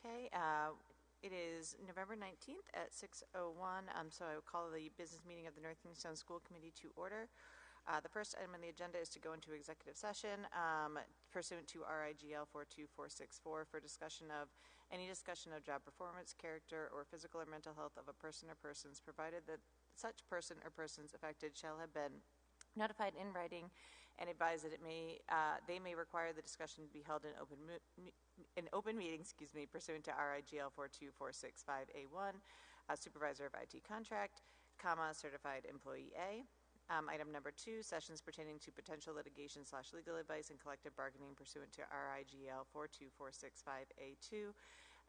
Okay, it is November 19th at 6:01, so I will call the business meeting of the North Kingstown School Committee to order. The first item on the agenda is to go into executive session pursuant to RIGL 42464 for any discussion of job performance, character, or physical or mental health of a person or persons, provided that such person or persons affected shall have been notified in writing and advised that they may require the discussion to be held in open meeting, pursuant to RIGL 42465A1, supervisor of IT contract, certified employee A. Item number 2, sessions pertaining to potential litigation/legal advice and collective bargaining pursuant to RIGL 42465A2,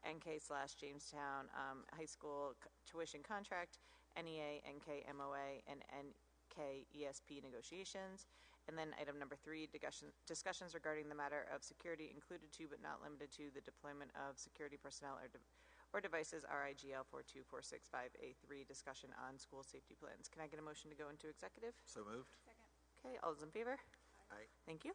NK/Jamestown High School tuition contract, NEA, NK MOA, and NK ESP negotiations. And then item number 3, discussions regarding the matter of security, included to but not limited to the deployment of security personnel or devices, RIGL 42465A3, discussion on school safety plans. Can I get a motion to go into executive? So moved. Second. Okay, all those in favor? Aye. Thank you.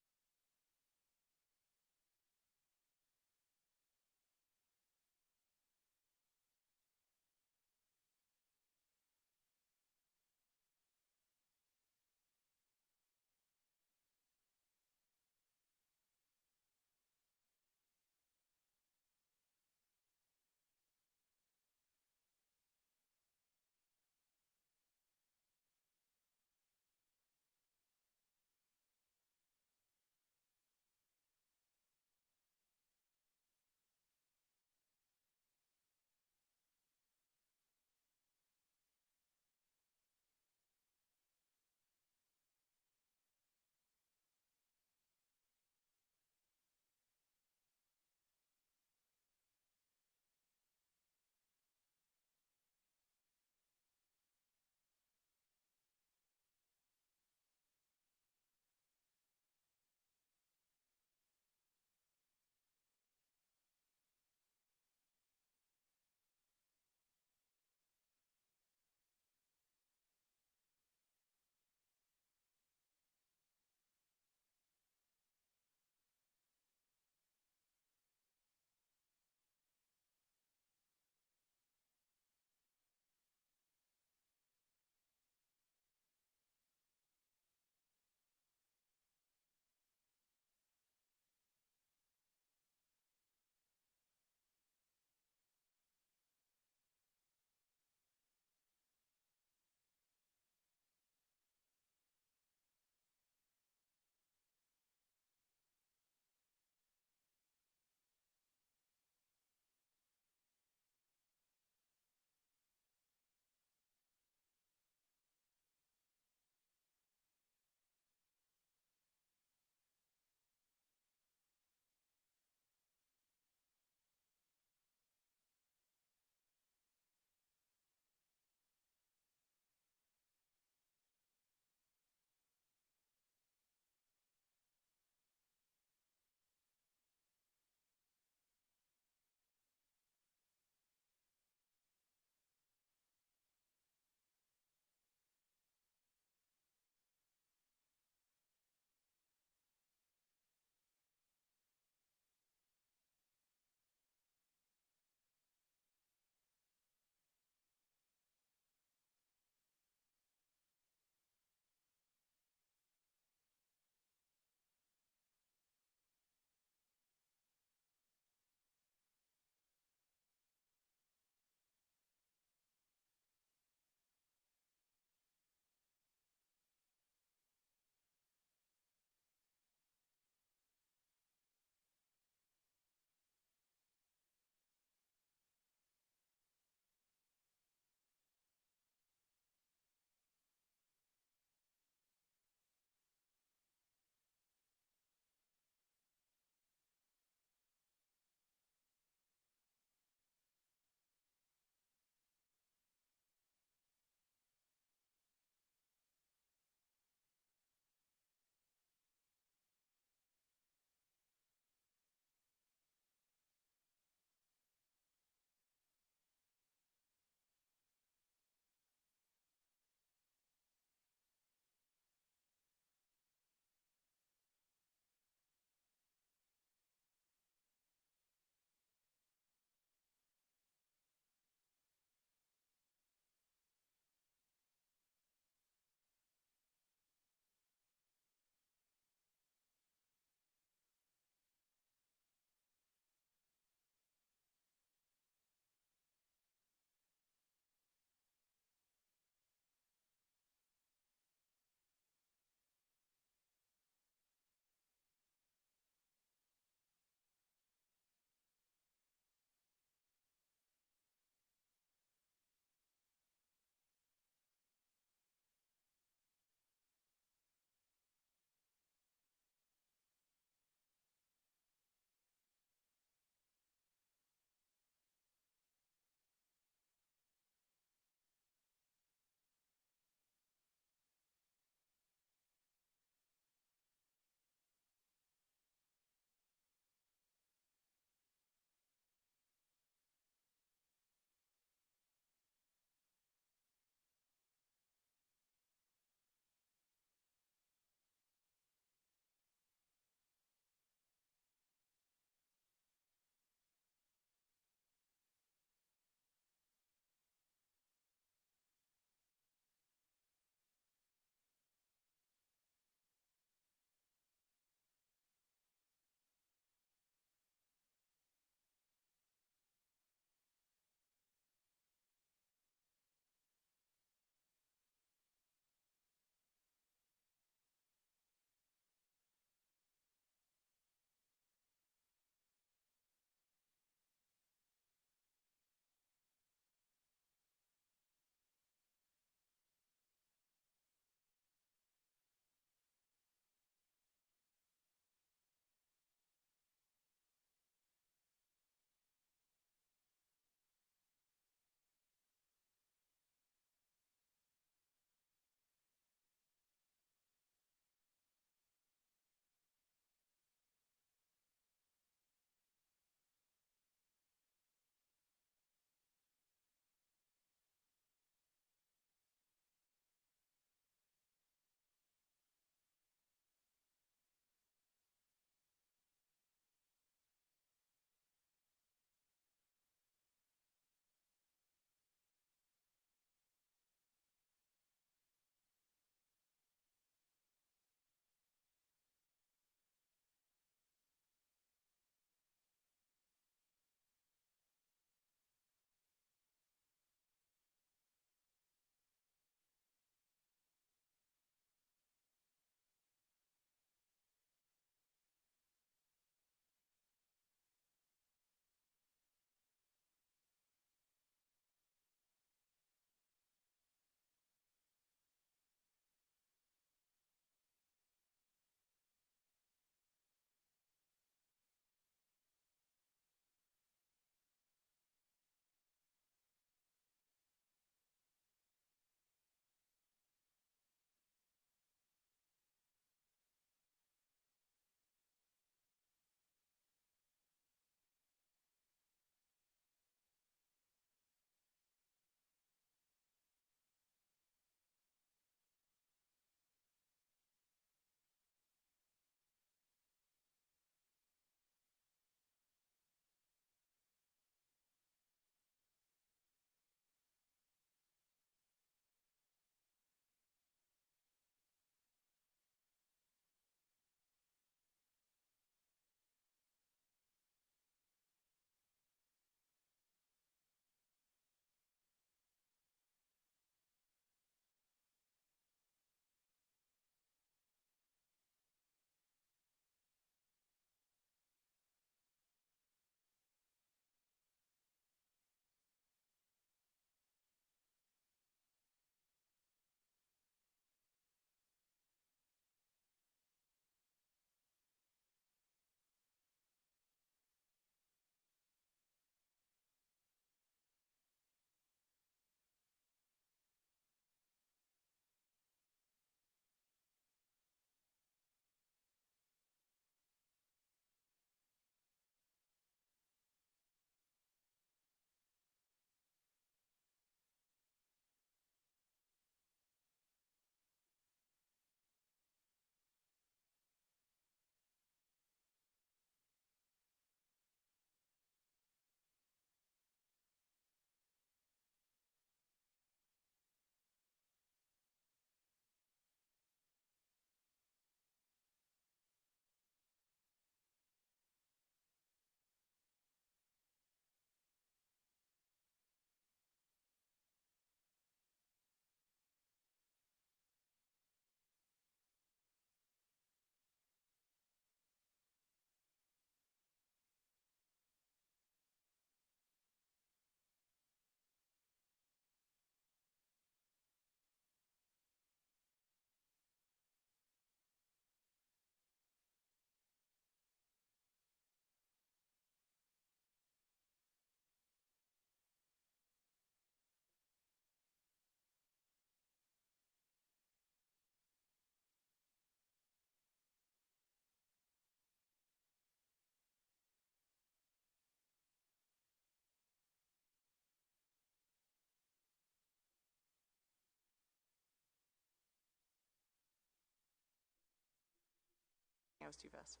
was too fast?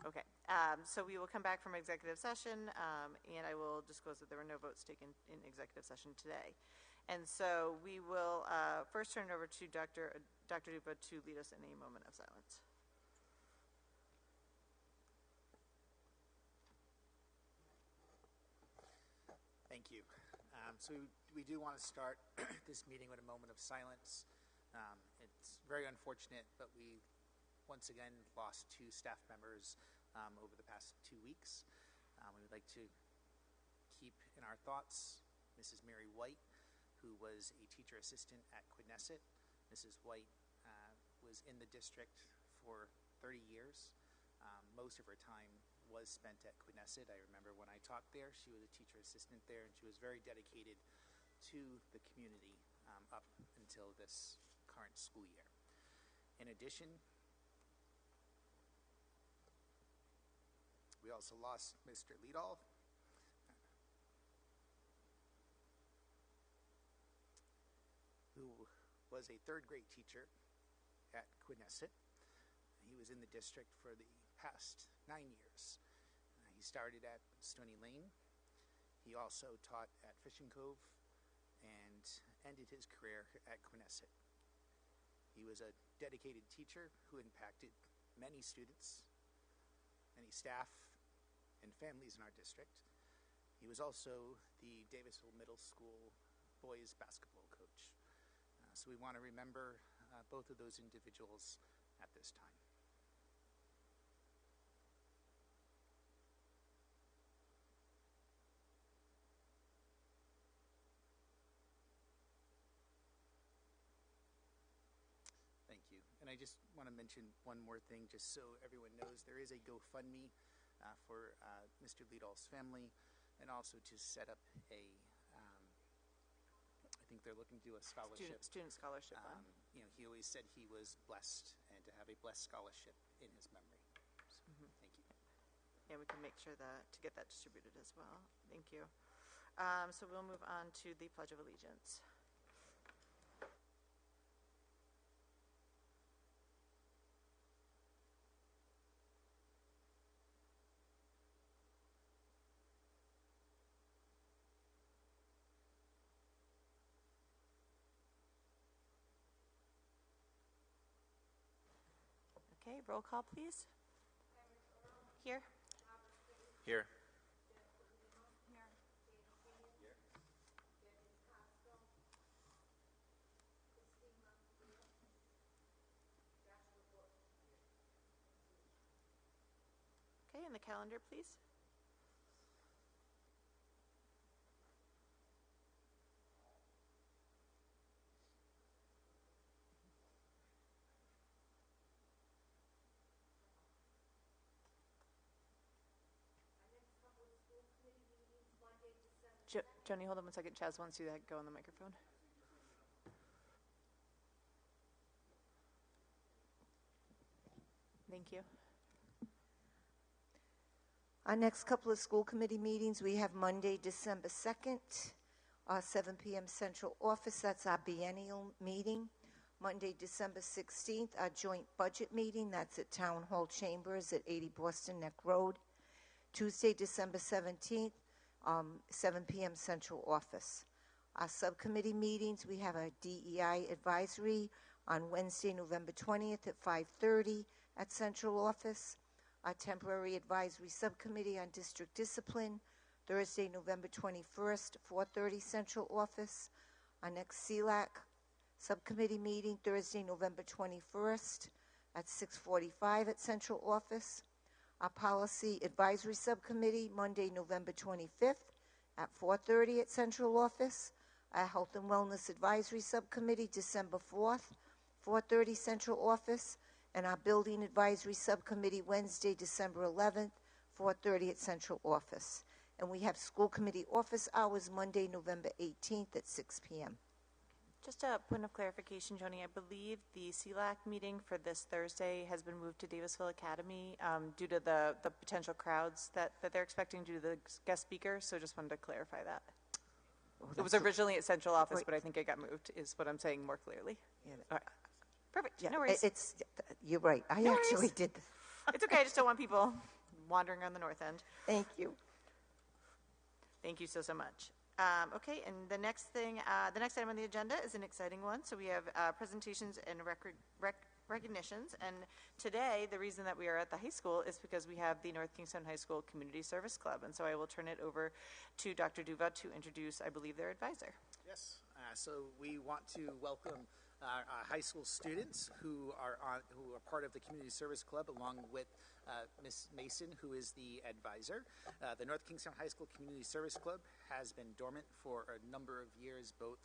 Okay, so we will come back from executive session, and I will disclose that there were no votes taken in executive session today. And so we will first turn it over to Dr. Dupa to lead us in a moment of silence. Thank you. So we do want to start this meeting with a moment of silence. It's very unfortunate, but we once again lost 2 staff members over the past 2 weeks. We would like to keep in our thoughts Mrs. Mary White, who was a teacher assistant at Quidnesset. Mrs. White was in the district for 30 years. Most of her time was spent at Quidnesset. I remember when I taught there, she was a teacher assistant there, and she was very dedicated to the community up until this current school year. In addition, we also lost Mr. Liedolf, who was a 3rd grade teacher at Quidnesset. He was in the district for the past 9 years. He started at Stony Lane. He also taught at Fishing Cove and ended his career at Quidnesset. He was a dedicated teacher who impacted many students, many staff, and families in our district. He was also the Davisville Middle School boys basketball coach. So we want to remember both of those individuals at this time. Thank you. And I just want to mention one more thing, just so everyone knows, there is a GoFundMe for Mr. Liedolf's family, and also to set up a, I think they're looking to do a scholarship. Student scholarship. You know, he always said he was blessed, and to have a blessed scholarship in his memory. So, thank you. Yeah, we can make sure to get that distributed as well. Thank you. So we'll move on to the Pledge of Allegiance. Okay, roll call, please. Here. Here. Okay, and the calendar, please. Joni, hold on 1 second. Chaz wants you to go on the microphone. Thank you. Our next couple of school committee meetings, we have Monday, December 2nd, 7 p.m. Central Office. That's our biennial meeting. Monday, December 16th, our joint budget meeting. That's at Town Hall Chambers at 80 Boston Neck Road. Tuesday, December 17th, 7 p.m. Central Office. Our subcommittee meetings, we have a DEI advisory on Wednesday, November 20th at 5:30 at Central Office. Our temporary advisory subcommittee on district discipline, Thursday, November 21st, 4:30 Central Office. Our next CELAC subcommittee meeting, Thursday, November 21st at 6:45 at Central Office. Our policy advisory subcommittee, Monday, November 25th at 4:30 at Central Office. Our health and wellness advisory subcommittee, December 4th, 4:30 Central Office. And our building advisory subcommittee, Wednesday, December 11th, 4:30 at Central Office. And we have school committee office hours Monday, November 18th at 6 p.m. Just a point of clarification, Joni, I believe the CELAC meeting for this Thursday has been moved to Davisville Academy due to the potential crowds that they're expecting due to the guest speaker, so just wanted to clarify that. It was originally at Central Office, but I think it got moved, is what I'm saying more clearly. Yeah, All right. Perfect. Yeah, No worries. you're right. I No actually worries. did that. It's okay. I just don't want people wandering around the north end. Thank you. Thank you so, so much. Okay, and the next item on the agenda is an exciting one. So we have presentations and recognitions. And today, the reason that we are at the high school is because we have the North Kingstown High School Community Service Club. And so I will turn it over to Dr. Duva to introduce, I believe, their advisor. Yes, so we want to welcome high school students who are part of the Community Service Club, along with Ms. Mason, who is the advisor. The North Kingstown High School Community Service Club has been dormant for a number of years, both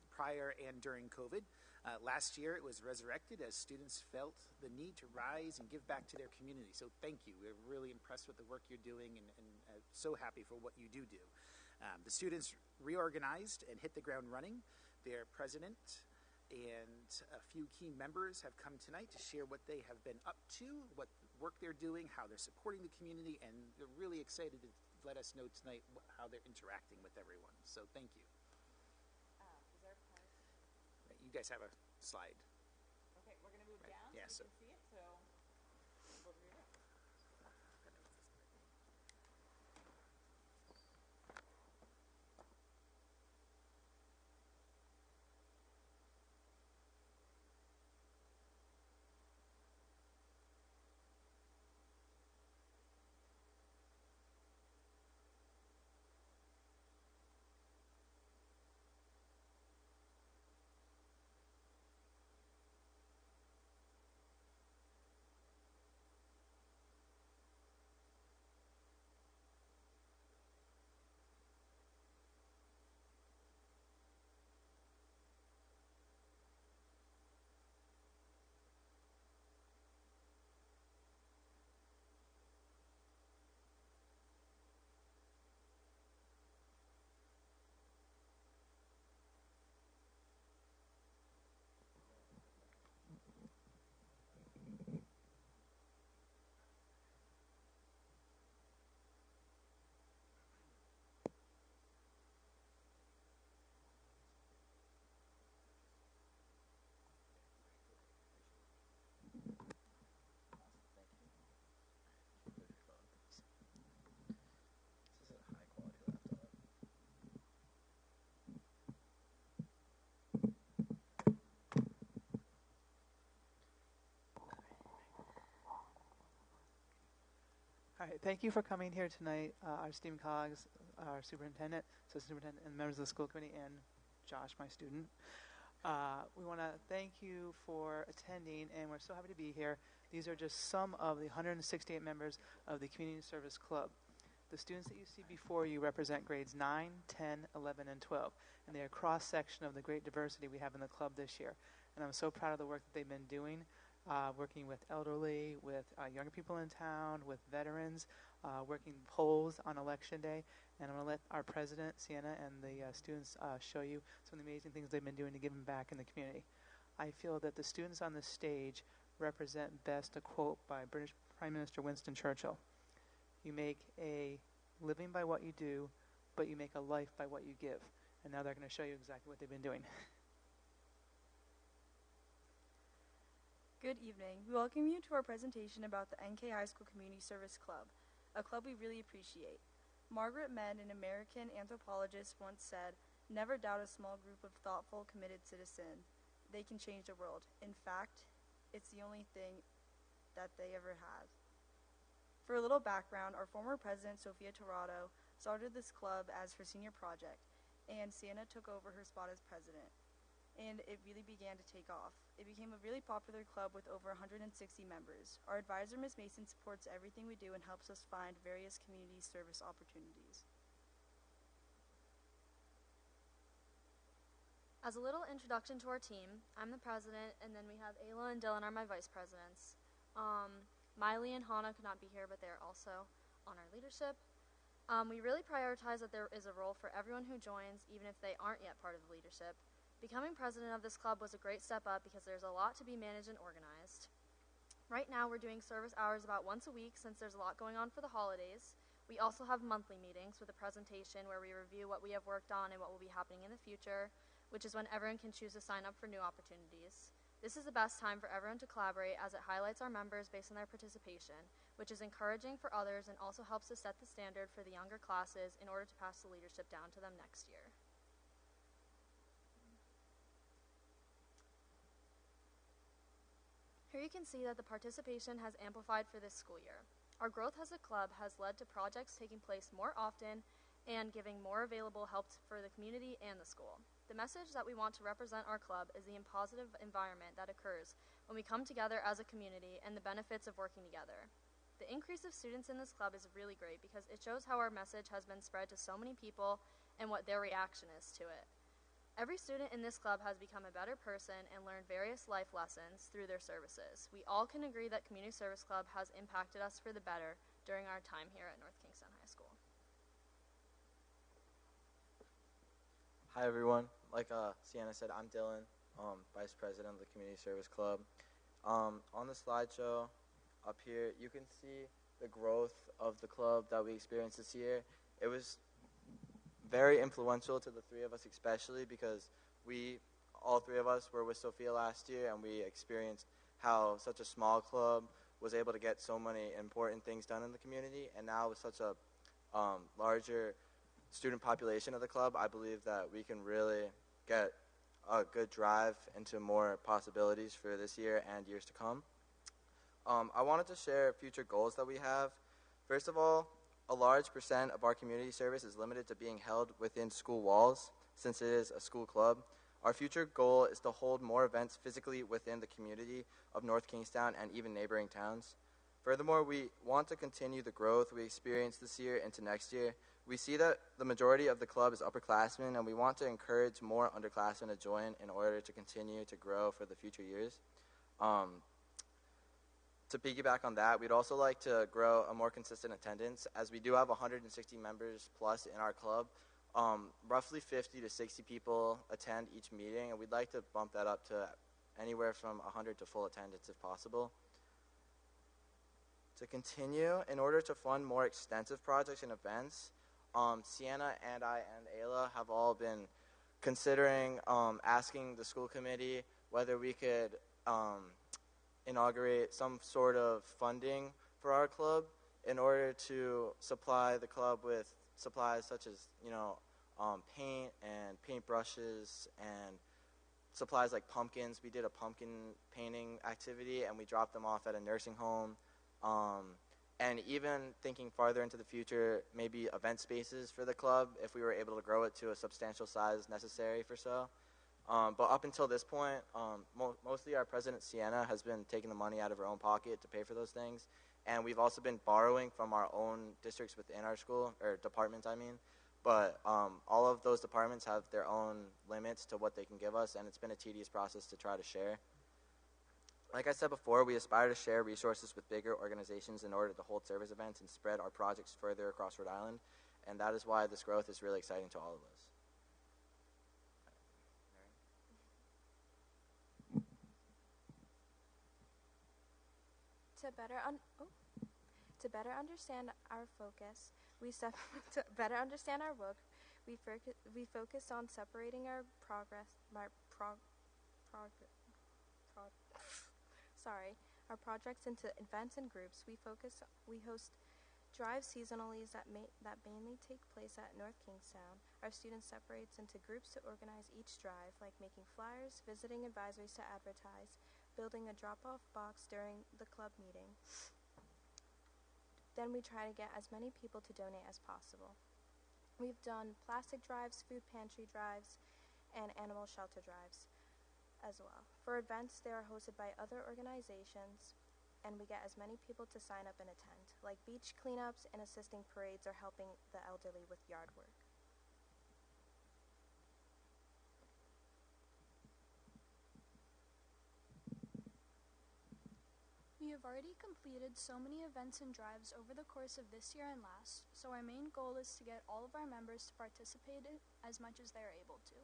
prior and during COVID. Last year, it was resurrected as students felt the need to rise and give back to their community. So thank you. We're really impressed with the work you're doing and so happy for what you do. The students reorganized and hit the ground running. Their president and a few key members have come tonight to share what they have been up to, what work they're doing, how they're supporting the community, and they're really excited to let us know tonight how they're interacting with everyone. So thank you. You guys have a slide. Okay, we're going to move down Yeah, so you can see it. So we'll read it. All right, thank you for coming here tonight, our esteemed colleagues, our superintendent, assistant superintendent, and members of the school committee, and Josh, my student. We want to thank you for attending, and we're so happy to be here. These are just some of the 168 members of the Community Service Club. The students that you see before you represent grades 9, 10, 11, and 12, and they are a cross-section of the great diversity we have in the club this year. And I'm so proud of the work that they've been doing. Working with elderly, with younger people in town, with veterans, working polls on election day. And I'm going to let our president, Sienna, and the students show you some of the amazing things they've been doing to give back in the community. I feel that the students on this stage represent best a quote by British Prime Minister Winston Churchill. You make a living by what you do, but you make a life by what you give. And now they're going to show you exactly what they've been doing. Good evening. We welcome you to our presentation about the NK High School Community Service Club, a club we really appreciate. Margaret Mead, an American anthropologist, once said, "Never doubt a small group of thoughtful, committed citizens. They can change the world. In fact, it's the only thing that they ever had." For a little background, our former president, Sophia Torado, started this club as her senior project, and Sienna took over her spot as president. And it really began to take off. It became a really popular club with over 160 members. Our advisor, Ms. Mason, supports everything we do and helps us find various community service opportunities. As a little introduction to our team, I'm the president, and then we have Ayla and Dylan are my vice presidents. Miley and Hannah could not be here, but they're also on our leadership. We really prioritize that there is a role for everyone who joins, even if they aren't yet part of the leadership. Becoming president of this club was a great step up because there's a lot to be managed and organized. Right now, we're doing service hours about once a week since there's a lot going on for the holidays. We also have monthly meetings with a presentation where we review what we have worked on and what will be happening in the future, which is when everyone can choose to sign up for new opportunities. This is the best time for everyone to collaborate as it highlights our members based on their participation, which is encouraging for others and also helps to set the standard for the younger classes in order to pass the leadership down to them next year. Here you can see that the participation has amplified for this school year. Our growth as a club has led to projects taking place more often and giving more available help for the community and the school. The message that we want to represent our club is the positive environment that occurs when we come together as a community and the benefits of working together. The increase of students in this club is really great because it shows how our message has been spread to so many people and what their reaction is to it. Every student in this club has become a better person and learned various life lessons through their services. We all can agree that Community Service Club has impacted us for the better during our time here at North Kingstown High School. Hi everyone. Like Sienna said, I'm Dylan, Vice President of the Community Service Club. On the slideshow up here, you can see the growth of the club that we experienced this year. It was very influential to the three of us especially because all three of us were with Sophia last year and we experienced how such a small club was able to get so many important things done in the community, and now with such a larger student population of the club, I believe that we can really get a good drive into more possibilities for this year and years to come. I wanted to share future goals that we have. First of all, a large % of our community service is limited to being held within school walls since it is a school club. Our future goal is to hold more events physically within the community of North Kingstown and even neighboring towns. Furthermore, we want to continue the growth we experienced this year into next year. We see that the majority of the club is upperclassmen, and we want to encourage more underclassmen to join in order to continue to grow for the future years. To piggyback on that, we'd also like to grow a more consistent attendance, as we do have 160 members plus in our club. Roughly 50 to 60 people attend each meeting, and we'd like to bump that up to anywhere from 100 to full attendance if possible. To continue, in order to fund more extensive projects and events, Sienna and I and Ayla have all been considering asking the school committee whether we could inaugurate some sort of funding for our club in order to supply the club with supplies such as, paint and paintbrushes and supplies like pumpkins. We did a pumpkin painting activity and we dropped them off at a nursing home. And even thinking farther into the future, maybe event spaces for the club if we were able to grow it to a substantial size necessary for so. But up until this point, mostly our president, Sienna, has been taking the money out of her own pocket to pay for those things. And we've also been borrowing from our own districts within our school, or departments, I mean. But all of those departments have their own limits to what they can give us, and it's been a tedious process to try to share. Like I said before, we aspire to share resources with bigger organizations in order to hold service events and spread our projects further across Rhode Island. And that is why this growth is really exciting to all of us. To better understand our focus, to better understand our work, we focused on separating our projects into events and groups. We host drives seasonally that mainly take place at North Kingstown. Our students separates into groups to organize each drive, like making flyers, visiting advisories to advertise, building a drop-off box during the club meeting. Then we try to get as many people to donate as possible. We've done plastic drives, food pantry drives, and animal shelter drives as well. For events, they are hosted by other organizations, and we get as many people to sign up and attend, like beach cleanups and assisting parades or helping the elderly with yard work. We have already completed so many events and drives over the course of this year and last, so our main goal is to get all of our members to participate as much as they are able to.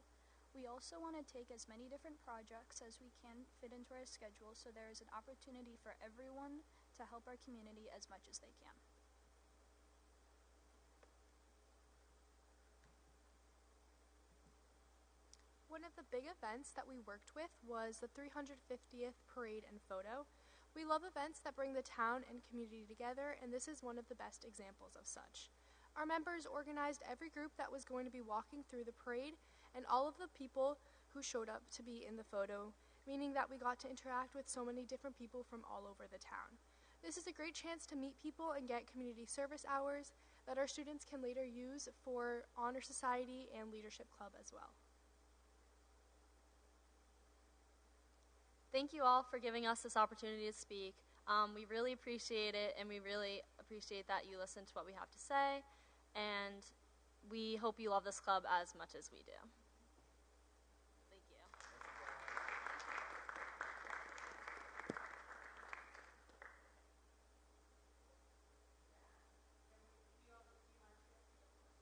We also want to take as many different projects as we can fit into our schedule, so there is an opportunity for everyone to help our community as much as they can. one of the big events that we worked with was the 350th Parade and Photo. We love events that bring the town and community together, and this is one of the best examples of such. Our members organized every group that was going to be walking through the parade, and all of the people who showed up to be in the photo, meaning that we got to interact with so many different people from all over the town. This is a great chance to meet people and get community service hours that our students can later use for Honor Society and Leadership Club as well. Thank you all for giving us this opportunity to speak. We really appreciate it, and we really appreciate that you listen to what we have to say, and we hope you love this club as much as we do. Thank you.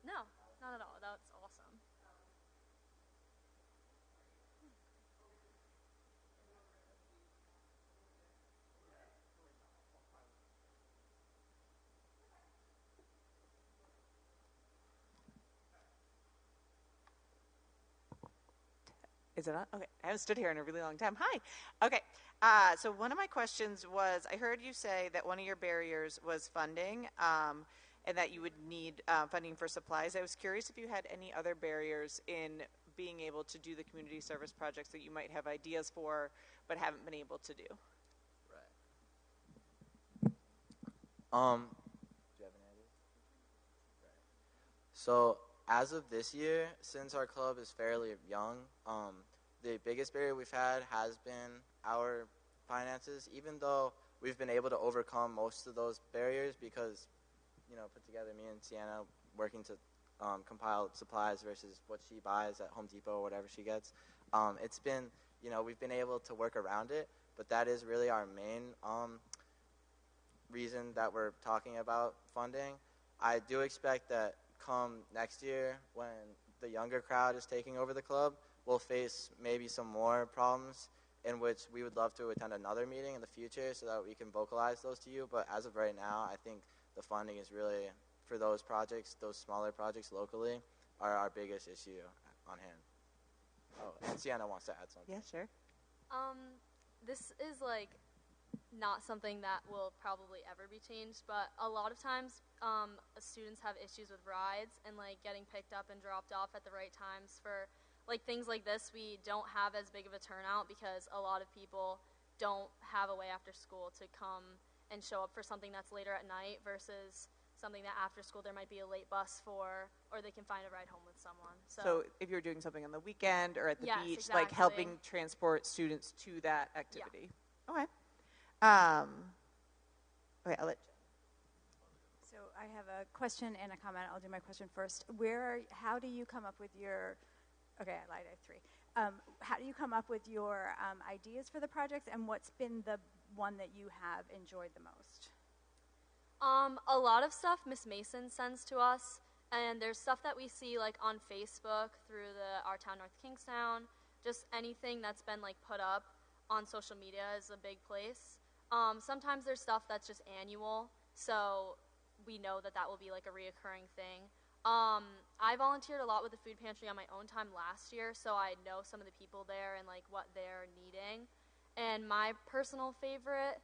No, not at all. That's awesome. Is it on? Okay, I haven't stood here in a really long time. Hi. Okay, so one of my questions was, I heard you say that one of your barriers was funding, and that you would need funding for supplies. I was curious if you had any other barriers in being able to do the community service projects that you might have ideas for, but haven't been able to do. Right. Do you have any ideas? Right. So as of this year, since our club is fairly young, the biggest barrier we've had has been our finances, even though we've been able to overcome most of those barriers because, put together me and Sienna working to compile supplies versus what she buys at Home Depot or whatever she gets. It's been, we've been able to work around it, but that is really our main reason that we're talking about funding. I do expect that come next year, when the younger crowd is taking over the club, we'll face maybe some more problems in which we would love to attend another meeting in the future so that we can vocalize those to you. But as of right now, I think the funding is really, for those projects, those smaller projects locally, are our biggest issue on hand. Oh, and Sienna wants to add something. Yeah, sure. This is not something that will probably ever be changed, but a lot of times students have issues with rides and getting picked up and dropped off at the right times for things like this. We don't have as big of a turnout because a lot of people don't have a way after school to come and show up for something that's later at night versus something that after school there might be a late bus for, or they can find a ride home with someone. So if you're doing something on the weekend or at the Yes, beach, exactly. helping transport students to that activity. Yeah. Okay. Okay, I'll let Jen. So I have a question and a comment. I'll do my question first. How do you come up with your, okay, I lied, I have three. How do you come up with your ideas for the projects, and what's been the one that you have enjoyed the most? A lot of stuff Miss Mason sends to us, and there's stuff that we see on Facebook through Our Town North Kingstown. Just anything that's been put up on social media is a big place. Sometimes there's stuff that's just annual, so we know that will be a reoccurring thing. I volunteered a lot with the food pantry on my own time last year, so I know some of the people there and what they're needing. And my personal favorite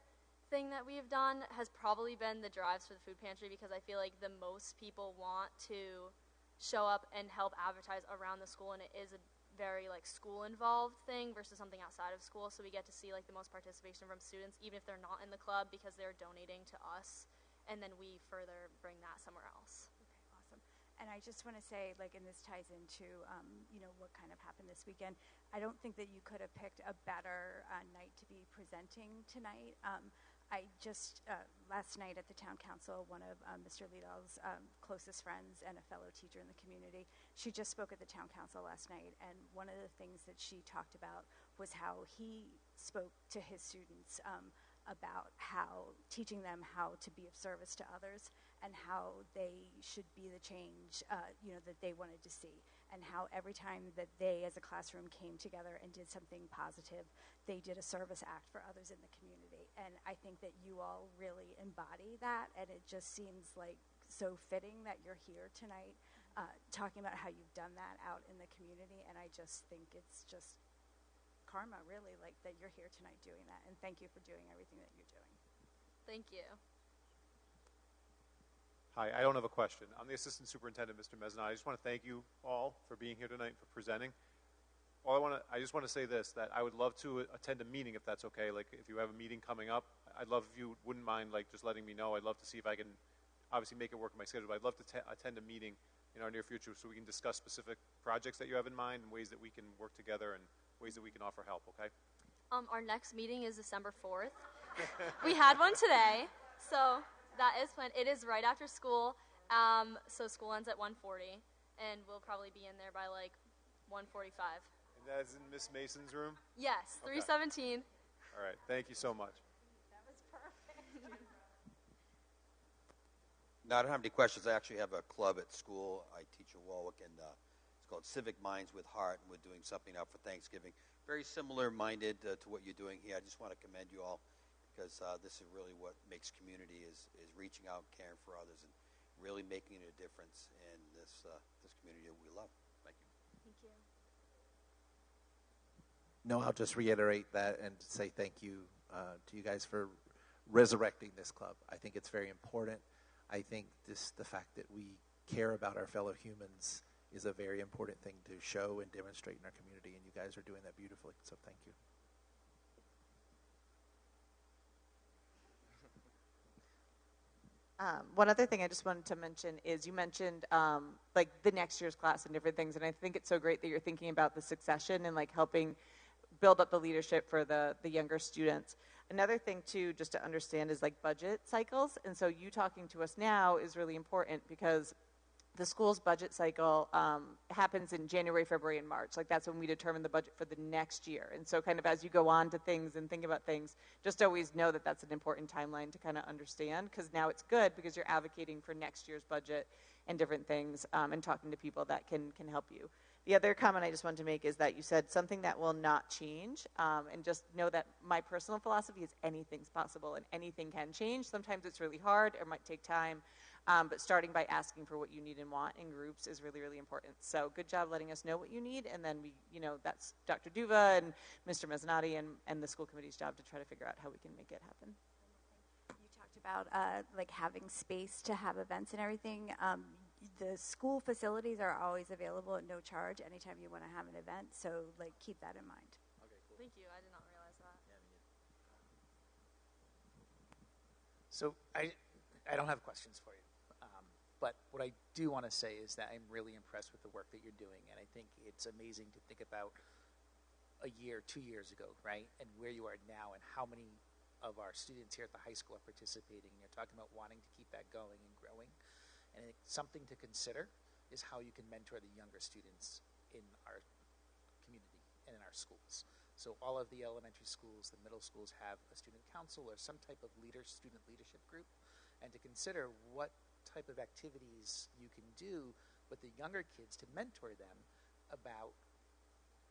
thing that we've done has probably been the drives for the food pantry, because I feel the most people want to show up and help advertise around the school, and it is a very school involved thing versus something outside of school, so we get to see the most participation from students, even if they're not in the club, because they're donating to us, and then we further bring that somewhere else. Okay, awesome. And I just want to say, and this ties into what kind of happened this weekend, I don't think that you could have picked a better night to be presenting tonight. I just, last night at the town council, one of Mr. Liddell's closest friends and a fellow teacher in the community, she just spoke at the town council last night, and one of the things that she talked about was how he spoke to his students about how teaching them how to be of service to others and how they should be the change that they wanted to see, and how every time that they as a classroom came together and did something positive, they did a service act for others in the community. And I think that you all really embody that, and it just seems so fitting that you're here tonight talking about how you've done that out in the community, and I just think it's just karma, really, like that you're here tonight doing that, and thank you for doing everything that you're doing. Thank you. Hi, I don't have a question. I'm the Assistant Superintendent, Mr. Mezzanotte. I just want to thank you all for being here tonight, for presenting. I just want to say this, that I would love to attend a meeting if that's okay. Like, if you have a meeting coming up, I'd love if you wouldn't mind, like, just letting me know. I'd love to see if I can obviously make it work in my schedule, but I'd love to attend a meeting in our near future so we can discuss specific projects that you have in mind and ways that we can work together and ways that we can offer help, okay? Our next meeting is December 4th. We had one today, so that is planned. It is right after school, so school ends at 1:40, and we'll probably be in there by like 1:45. And that is in Miss Mason's room? Yes, Okay. 317. All right, thank you so much. That was perfect. No, I don't have any questions. I actually have a club at school. I teach at Warwick, and it's called Civic Minds with Heart, and we're doing something out for Thanksgiving. Very similar-minded to what you're doing here. I just want to commend you all because this is really what makes community is reaching out, caring for others, and really making a difference in this community that we love. Thank you. Thank you. No, I'll just reiterate that and say thank you to you guys for resurrecting this club. I think it's very important. I think the fact that we care about our fellow humans is a very important thing to show and demonstrate in our community, and you guys are doing that beautifully, so thank you. One other thing I just wanted to mention is you mentioned like the next year's class and different things, and I think it's so great that you're thinking about the succession and like helping build up the leadership for the younger students. Another thing too, just to understand, is like budget cycles, and so you talking to us now is really important because the school's budget cycle happens in January, February, and March. Like that's when we determine the budget for the next year. And so kind of as you go on to things and think about things, just always know that that's an important timeline to kind of understand, because now it's good because you're advocating for next year's budget and different things and talking to people that can help you. The other comment I just wanted to make is that you said something that will not change, and just know that my personal philosophy is anything's possible and anything can change. Sometimes it's really hard, it might take time, but starting by asking for what you need and want in groups is really, really important. So good job letting us know what you need, and then that's Dr. Duva and Mr. Mezzanotte and the school committee's job to try to figure out how we can make it happen. You talked about like having space to have events and everything. The school facilities are always available at no charge anytime you want to have an event, so like keep that in mind. Okay, cool. Thank you. I did not realize that. So I don't have questions for you, but what I do want to say is that I'm really impressed with the work that you're doing, and I think it's amazing to think about a year, 2 years ago, right, and where you are now and how many of our students here at the high school are participating. And you're talking about wanting to keep that going and growing. And something to consider is how you can mentor the younger students in our community and in our schools. So all of the elementary schools, the middle schools have a student council or some type of student leadership group, and to consider what type of activities you can do with the younger kids to mentor them about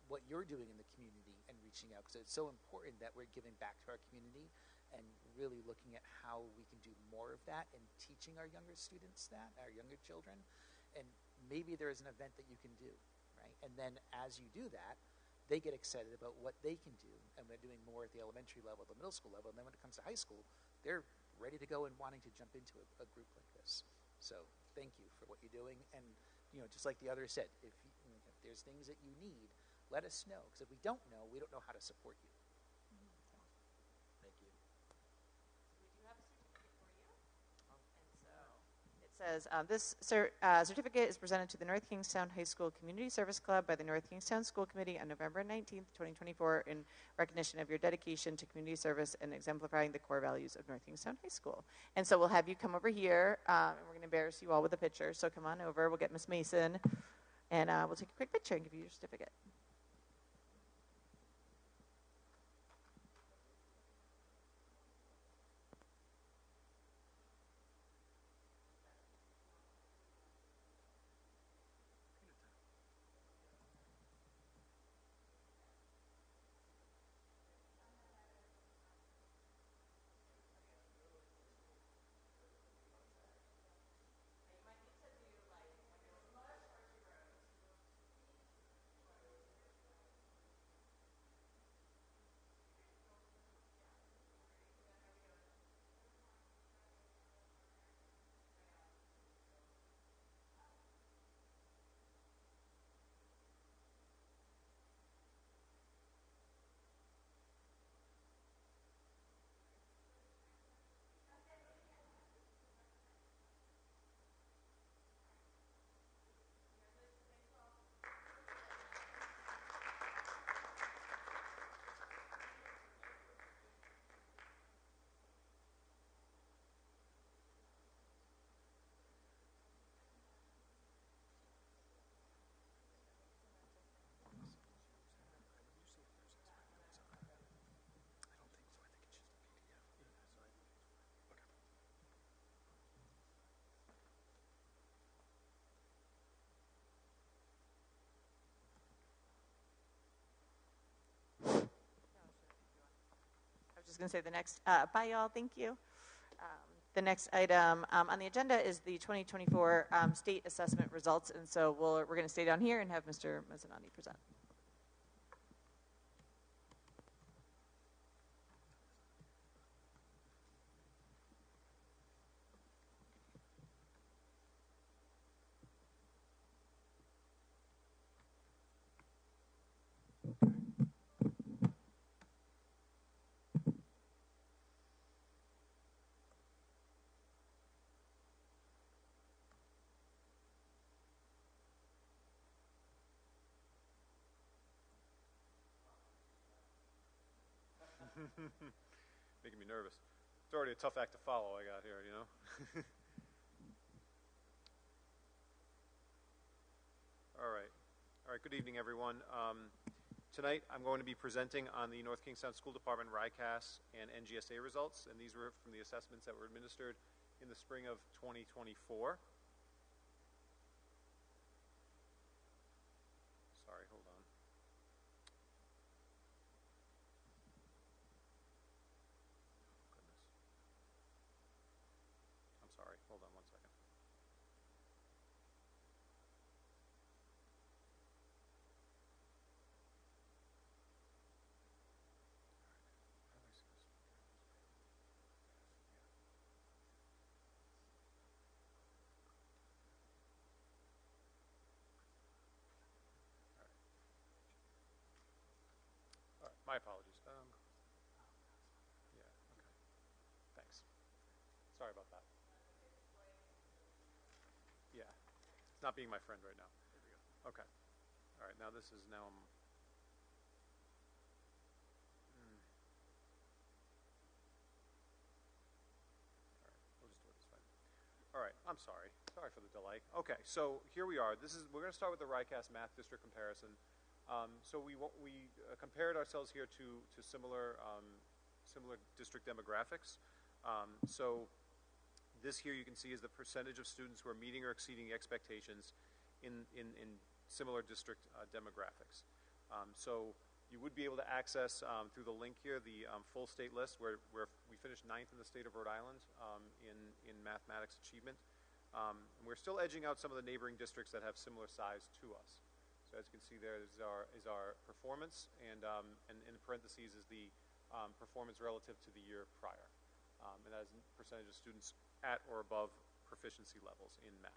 what you're doing in the community and reaching out, because it's so important that we're giving back to our community and really looking at how we can do more of that and teaching our younger students that, our younger children. And maybe there is an event that you can do, right? And then as you do that, they get excited about what they can do, and they're doing more at the elementary level, the middle school level, and then when it comes to high school, they're ready to go and wanting to jump into a group like this. So thank you for what you're doing, and just like the others said, if there's things that you need, let us know, because if we don't know how to support you. Thank you. Says this certificate is presented to the North Kingstown High School Community Service Club by the North Kingstown School Committee on November 19th, 2024 in recognition of your dedication to community service and exemplifying the core values of North Kingstown High School. And so we'll have you come over here, and we're going to embarrass you all with a picture. So come on over. We'll get Miss Mason, and we'll take a quick picture and give you your certificate. just going to say the next, bye y'all, thank you. The next item on the agenda is the 2024 state assessment results, and so we're going to stay down here and have Mr. Mezzanotte present. Making me nervous. It's already a tough act to follow I got here, you know? All right. All right, good evening, everyone. Tonight, I'm going to be presenting on the North Kingstown School Department RICAS and NGSA results, and these were from the assessments that were administered in the spring of 2024. Sorry, hold on. I'm sorry, hold on one second. All right, my apologies. Yeah, okay. Thanks. Sorry about that. Yeah, it's not being my friend right now. There we go. Okay. All right, now this is now. All right, we'll just do it this way. All right, I'm sorry. Sorry for the delay. Okay, so here we are. We're going to start with the RICAS math district comparison. So we compared ourselves here to similar district demographics. So this here you can see is the percentage of students who are meeting or exceeding expectations in similar district demographics. So you would be able to access through the link here the full state list where we finished 9th in the state of Rhode Island in mathematics achievement. And we're still edging out some of the neighboring districts that have similar size to us. So as you can see there is our performance, and in parentheses is the performance relative to the year prior. And that is percentage of students at or above proficiency levels in math.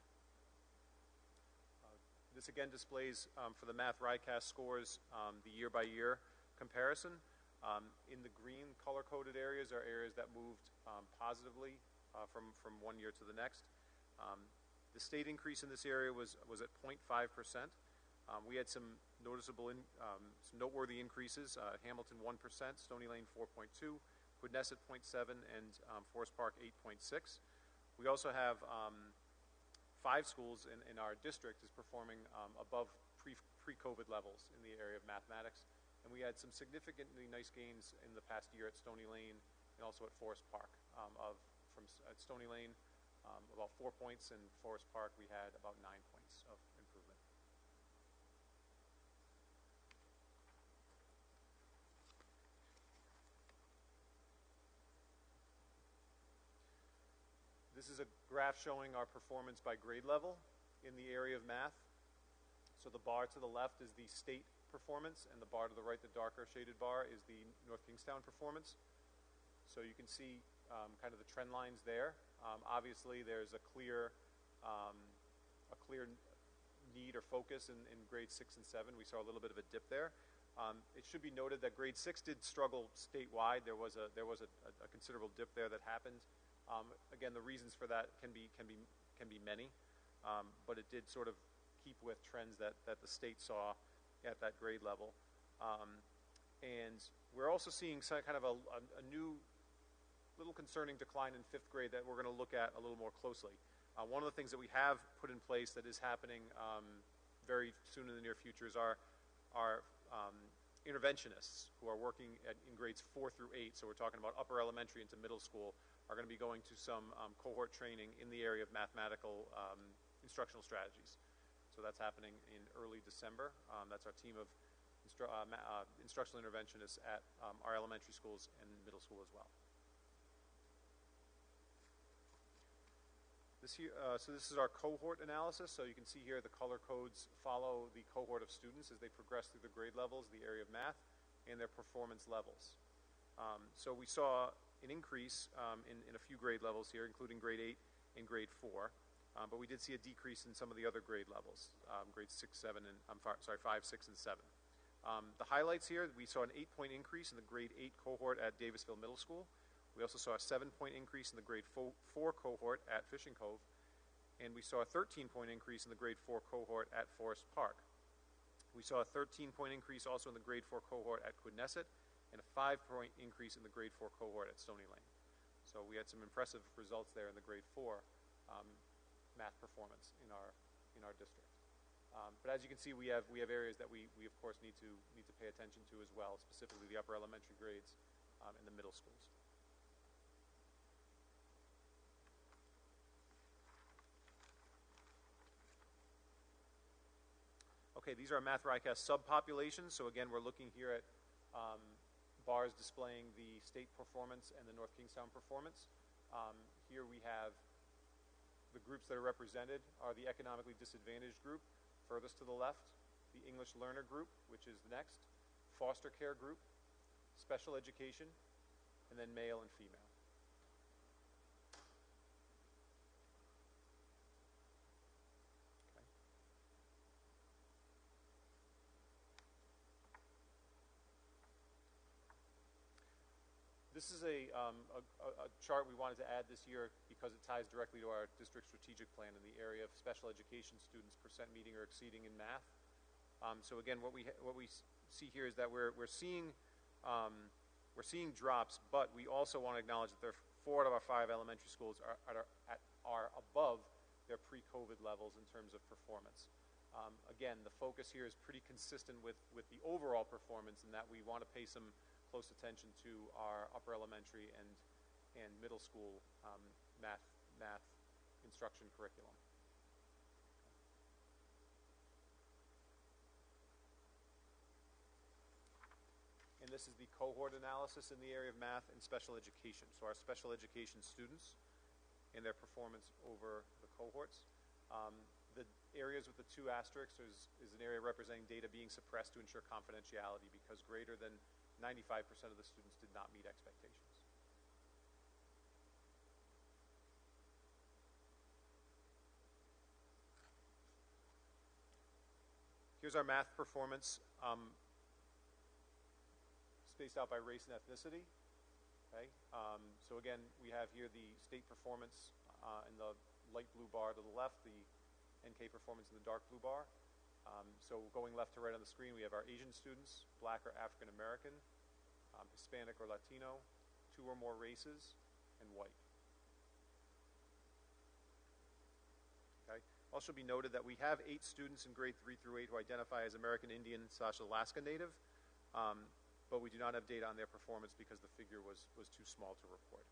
This again displays for the math RICAS scores the year-by-year comparison. In the green color-coded areas are areas that moved positively from one year to the next. The state increase in this area was at 0.5%. We had some some noteworthy increases. Hamilton 1%, Stony Lane 4.2%, Quidnesset 0.7%, and Forest Park 8.6%. We also have 5 schools in our district is performing above pre-COVID levels in the area of mathematics. And we had some significantly nice gains in the past year at Stony Lane and also at Forest Park. At Stony Lane, about 4 points, and Forest Park we had about 9 points of improvement. This is a graph showing our performance by grade level in the area of math. So the bar to the left is the state performance, and the bar to the right, the darker shaded bar, is the North Kingstown performance. So you can see kind of the trend lines there. Obviously, there's a clear need or focus in grades 6 and 7. We saw a little bit of a dip there. It should be noted that grade 6 did struggle statewide. There was a considerable dip there that happened. Again, the reasons for that can be many, but it did sort of keep with trends that the state saw at that grade level. And we're also seeing kind of a new, little concerning decline in 5th grade that we're going to look at a little more closely. One of the things that we have put in place that is happening very soon in the near future is our interventionists who are working in grades 4 through 8, so we're talking about upper elementary into middle school, are going to be going to some cohort training in the area of mathematical instructional strategies. So that's happening in early December. That's our team of instructional interventionists at our elementary schools and middle school as well. So this is our cohort analysis. So you can see here the color codes follow the cohort of students as they progress through the grade levels, the area of math, and their performance levels. So we saw an increase in a few grade levels here, including grade 8 and grade 4. But we did see a decrease in some of the other grade levels, grades 6, 7, and 5, 6, and 7. The highlights here, we saw an 8-point increase in the grade 8 cohort at Davisville Middle School. We also saw a 7-point increase in the grade 4 cohort at Fishing Cove, and we saw a 13-point increase in the grade 4 cohort at Forest Park. We saw a 13-point increase also in the grade 4 cohort at Quidnesset, and a 5-point increase in the grade 4 cohort at Stony Lane. So we had some impressive results there in the grade 4 math performance in our district. But as you can see, we have areas that we of course need to pay attention to as well, specifically the upper elementary grades and the middle schools. Okay, these are our Math RICAS subpopulations. So again, we're looking here at bars displaying the state performance and the North Kingstown performance. Here we have the groups that are represented are the economically disadvantaged group, furthest to the left, the English learner group, which is next, foster care group, special education, and then male and female. This is a chart we wanted to add this year because it ties directly to our district strategic plan in the area of special education students percent meeting or exceeding in math. So again, what we see here is that we're seeing drops, but we also want to acknowledge that there are 4 out of our 5 elementary schools are above their pre-COVID levels in terms of performance. Again, the focus here is pretty consistent with the overall performance in that we want to pay some close attention to our upper elementary and middle school math instruction curriculum. And this is the cohort analysis in the area of math and special education. So our special education students and their performance over the cohorts. The areas with the 2 asterisks is an area representing data being suppressed to ensure confidentiality because greater than 95% of the students did not meet expectations. Here's our math performance spaced out by race and ethnicity. Okay. So again, we have here the state performance in the light blue bar to the left, the NK performance in the dark blue bar. So going left to right on the screen, we have our Asian students, Black or African American, Hispanic or Latino, 2 or more races, and white. Okay. Also be noted that we have 8 students in grade 3 through 8 who identify as American Indian / Alaska Native, but we do not have data on their performance because the figure was too small to report.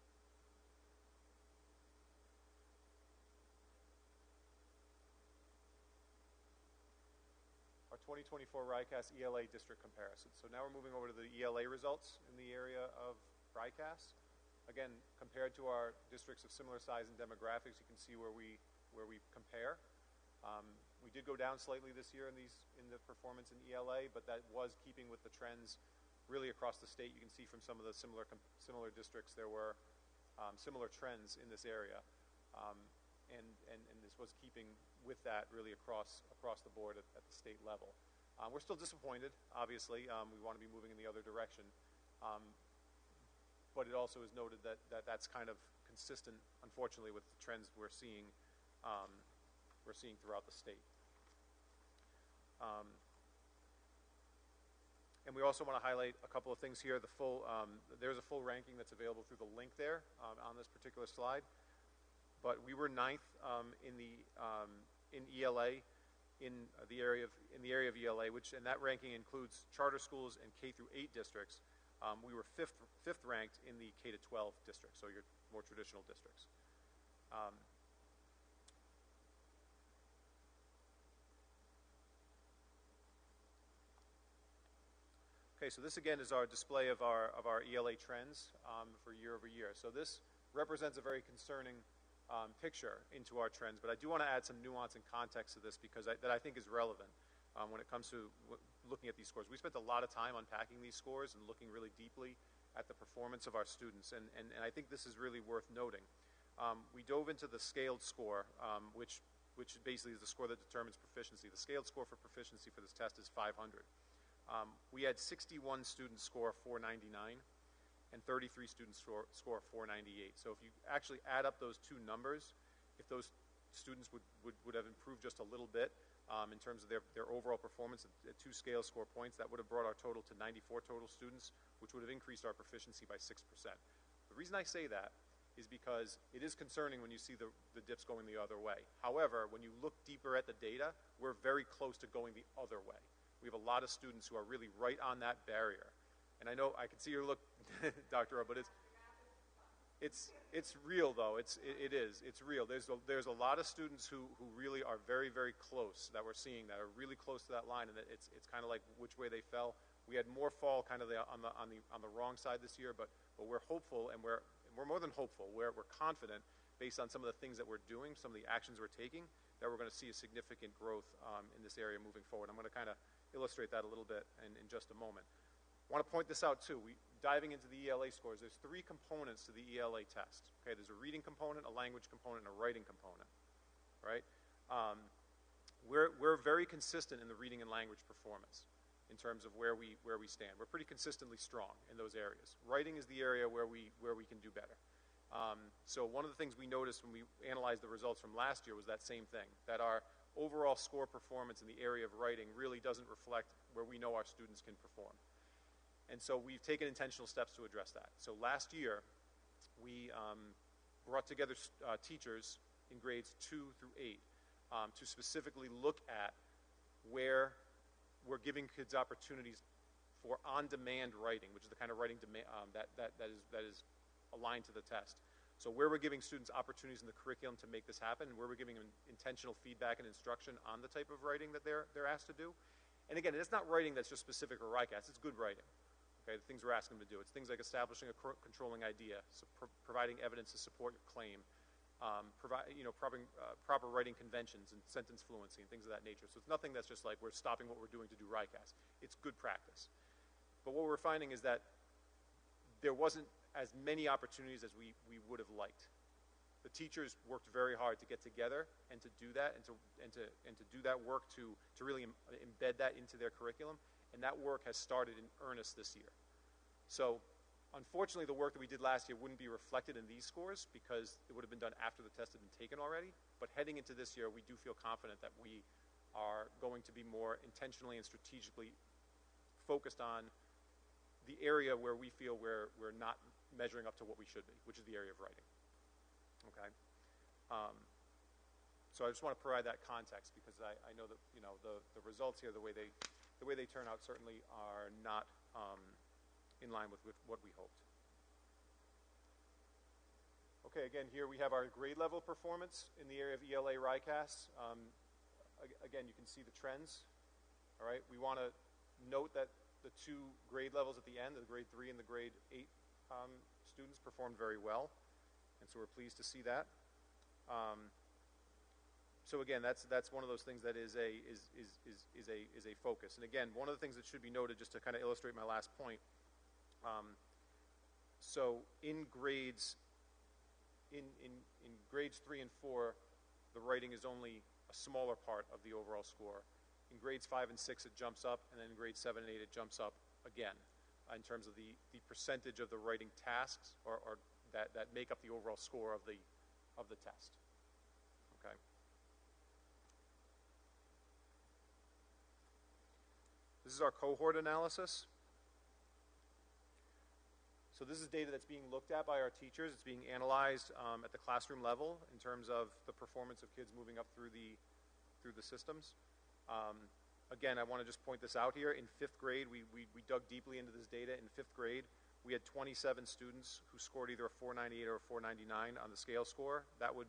Our 2024 RICAS ELA district comparison. So now we're moving over to the ELA results in the area of RICAS. Again, compared to our districts of similar size and demographics, you can see where we compare. We did go down slightly this year in the performance in ELA, but that was keeping with the trends really across the state. You can see from some of the similar districts there were similar trends in this area. And this was keeping with that really across the board at the state level. We're still disappointed, obviously. We want to be moving in the other direction. But it also is noted that that's kind of consistent, unfortunately, with the trends we're seeing throughout the state. And we also want to highlight a couple of things here. There's a full ranking that's available through the link there on this particular slide. But we were 9th in ELA in the area of ELA, and that ranking includes charter schools and K through 8 districts. We were fifth ranked in the K to 12 districts, so your more traditional districts. Okay, so this again is our display of our ELA trends for year over year. So this represents a very concerning picture into our trends, but I do want to add some nuance and context to this because that I think is relevant when it comes to looking at these scores. We spent a lot of time unpacking these scores and looking really deeply at the performance of our students, and I think this is really worth noting. We dove into the scaled score, which basically is the score that determines proficiency. The scaled score for proficiency for this test is 500. We had 61 students score 499 and 33 students score 498. So if you actually add up those two numbers, if those students would have improved just a little bit in terms of their overall performance at 2 scale score points, that would have brought our total to 94 total students, which would have increased our proficiency by 6%. The reason I say that is because it is concerning when you see the dips going the other way. However, when you look deeper at the data, we're very close to going the other way. We have a lot of students who are really right on that barrier. And I know I can see your look, Dr. O, but it's real though. It's real. There's a lot of students who really are very, very close that we're seeing that are really close to that line, and it's kind of like which way they fell. We had more fall kind of on the wrong side this year, but we're hopeful, and we're more than hopeful. We're confident based on some of the things that we're doing, some of the actions we're taking, that we're going to see a significant growth in this area moving forward. I'm going to kind of illustrate that a little bit in just a moment. I want to point this out too. Diving into the ELA scores, there's 3 components to the ELA test. Okay, there's a reading component, a language component, and a writing component. Right? We're very consistent in the reading and language performance in terms of where we stand. We're pretty consistently strong in those areas. Writing is the area where we can do better. So one of the things we noticed when we analyzed the results from last year was that same thing, that our overall score performance in the area of writing really doesn't reflect where we know our students can perform. And so we've taken intentional steps to address that. So last year, we brought together teachers in grades 2 through 8 to specifically look at where we're giving kids opportunities for on-demand writing, which is the kind of writing that is aligned to the test. So where we're giving students opportunities in the curriculum to make this happen, and where we're giving them intentional feedback and instruction on the type of writing that they're asked to do. And again, it's not writing that's just specific for RICAS, it's good writing. Okay, the things we're asking them to do. It's things like establishing a controlling idea, so providing evidence to support your claim, proper writing conventions and sentence fluency and things of that nature. So it's nothing that's just like we're stopping what we're doing to do RICAS. It's good practice. But what we're finding is that there wasn't as many opportunities as we would have liked. The teachers worked very hard to get together and to do that, and to do that work to really embed that into their curriculum. And that work has started in earnest this year. So unfortunately, the work that we did last year wouldn't be reflected in these scores because it would have been done after the test had been taken already. But heading into this year, we do feel confident that we are going to be more intentionally and strategically focused on the area where we feel we're not measuring up to what we should be, which is the area of writing. Okay? So I just want to provide that context because I know that the results here, the way they turn out certainly are not in line with what we hoped. Okay, again, here we have our grade level performance in the area of ELA RICAS. Again, you can see the trends. All right, we want to note that the 2 grade levels at the end, the grade 3 and the grade 8 students performed very well, and so we're pleased to see that. So again, that's one of those things that is a focus. And again, one of the things that should be noted, just to kind of illustrate my last point. So in grades 3 and 4, the writing is only a smaller part of the overall score. In grades 5 and 6, it jumps up, and then in grades 7 and 8, it jumps up again in terms of the percentage of the writing tasks or that make up the overall score of the test. Okay. This is our cohort analysis. So this is data that's being looked at by our teachers. It's being analyzed at the classroom level in terms of the performance of kids moving up through the systems. Again, I want to just point this out here. In 5th grade, we dug deeply into this data. In 5th grade, we had 27 students who scored either a 498 or a 499 on the scale score. That would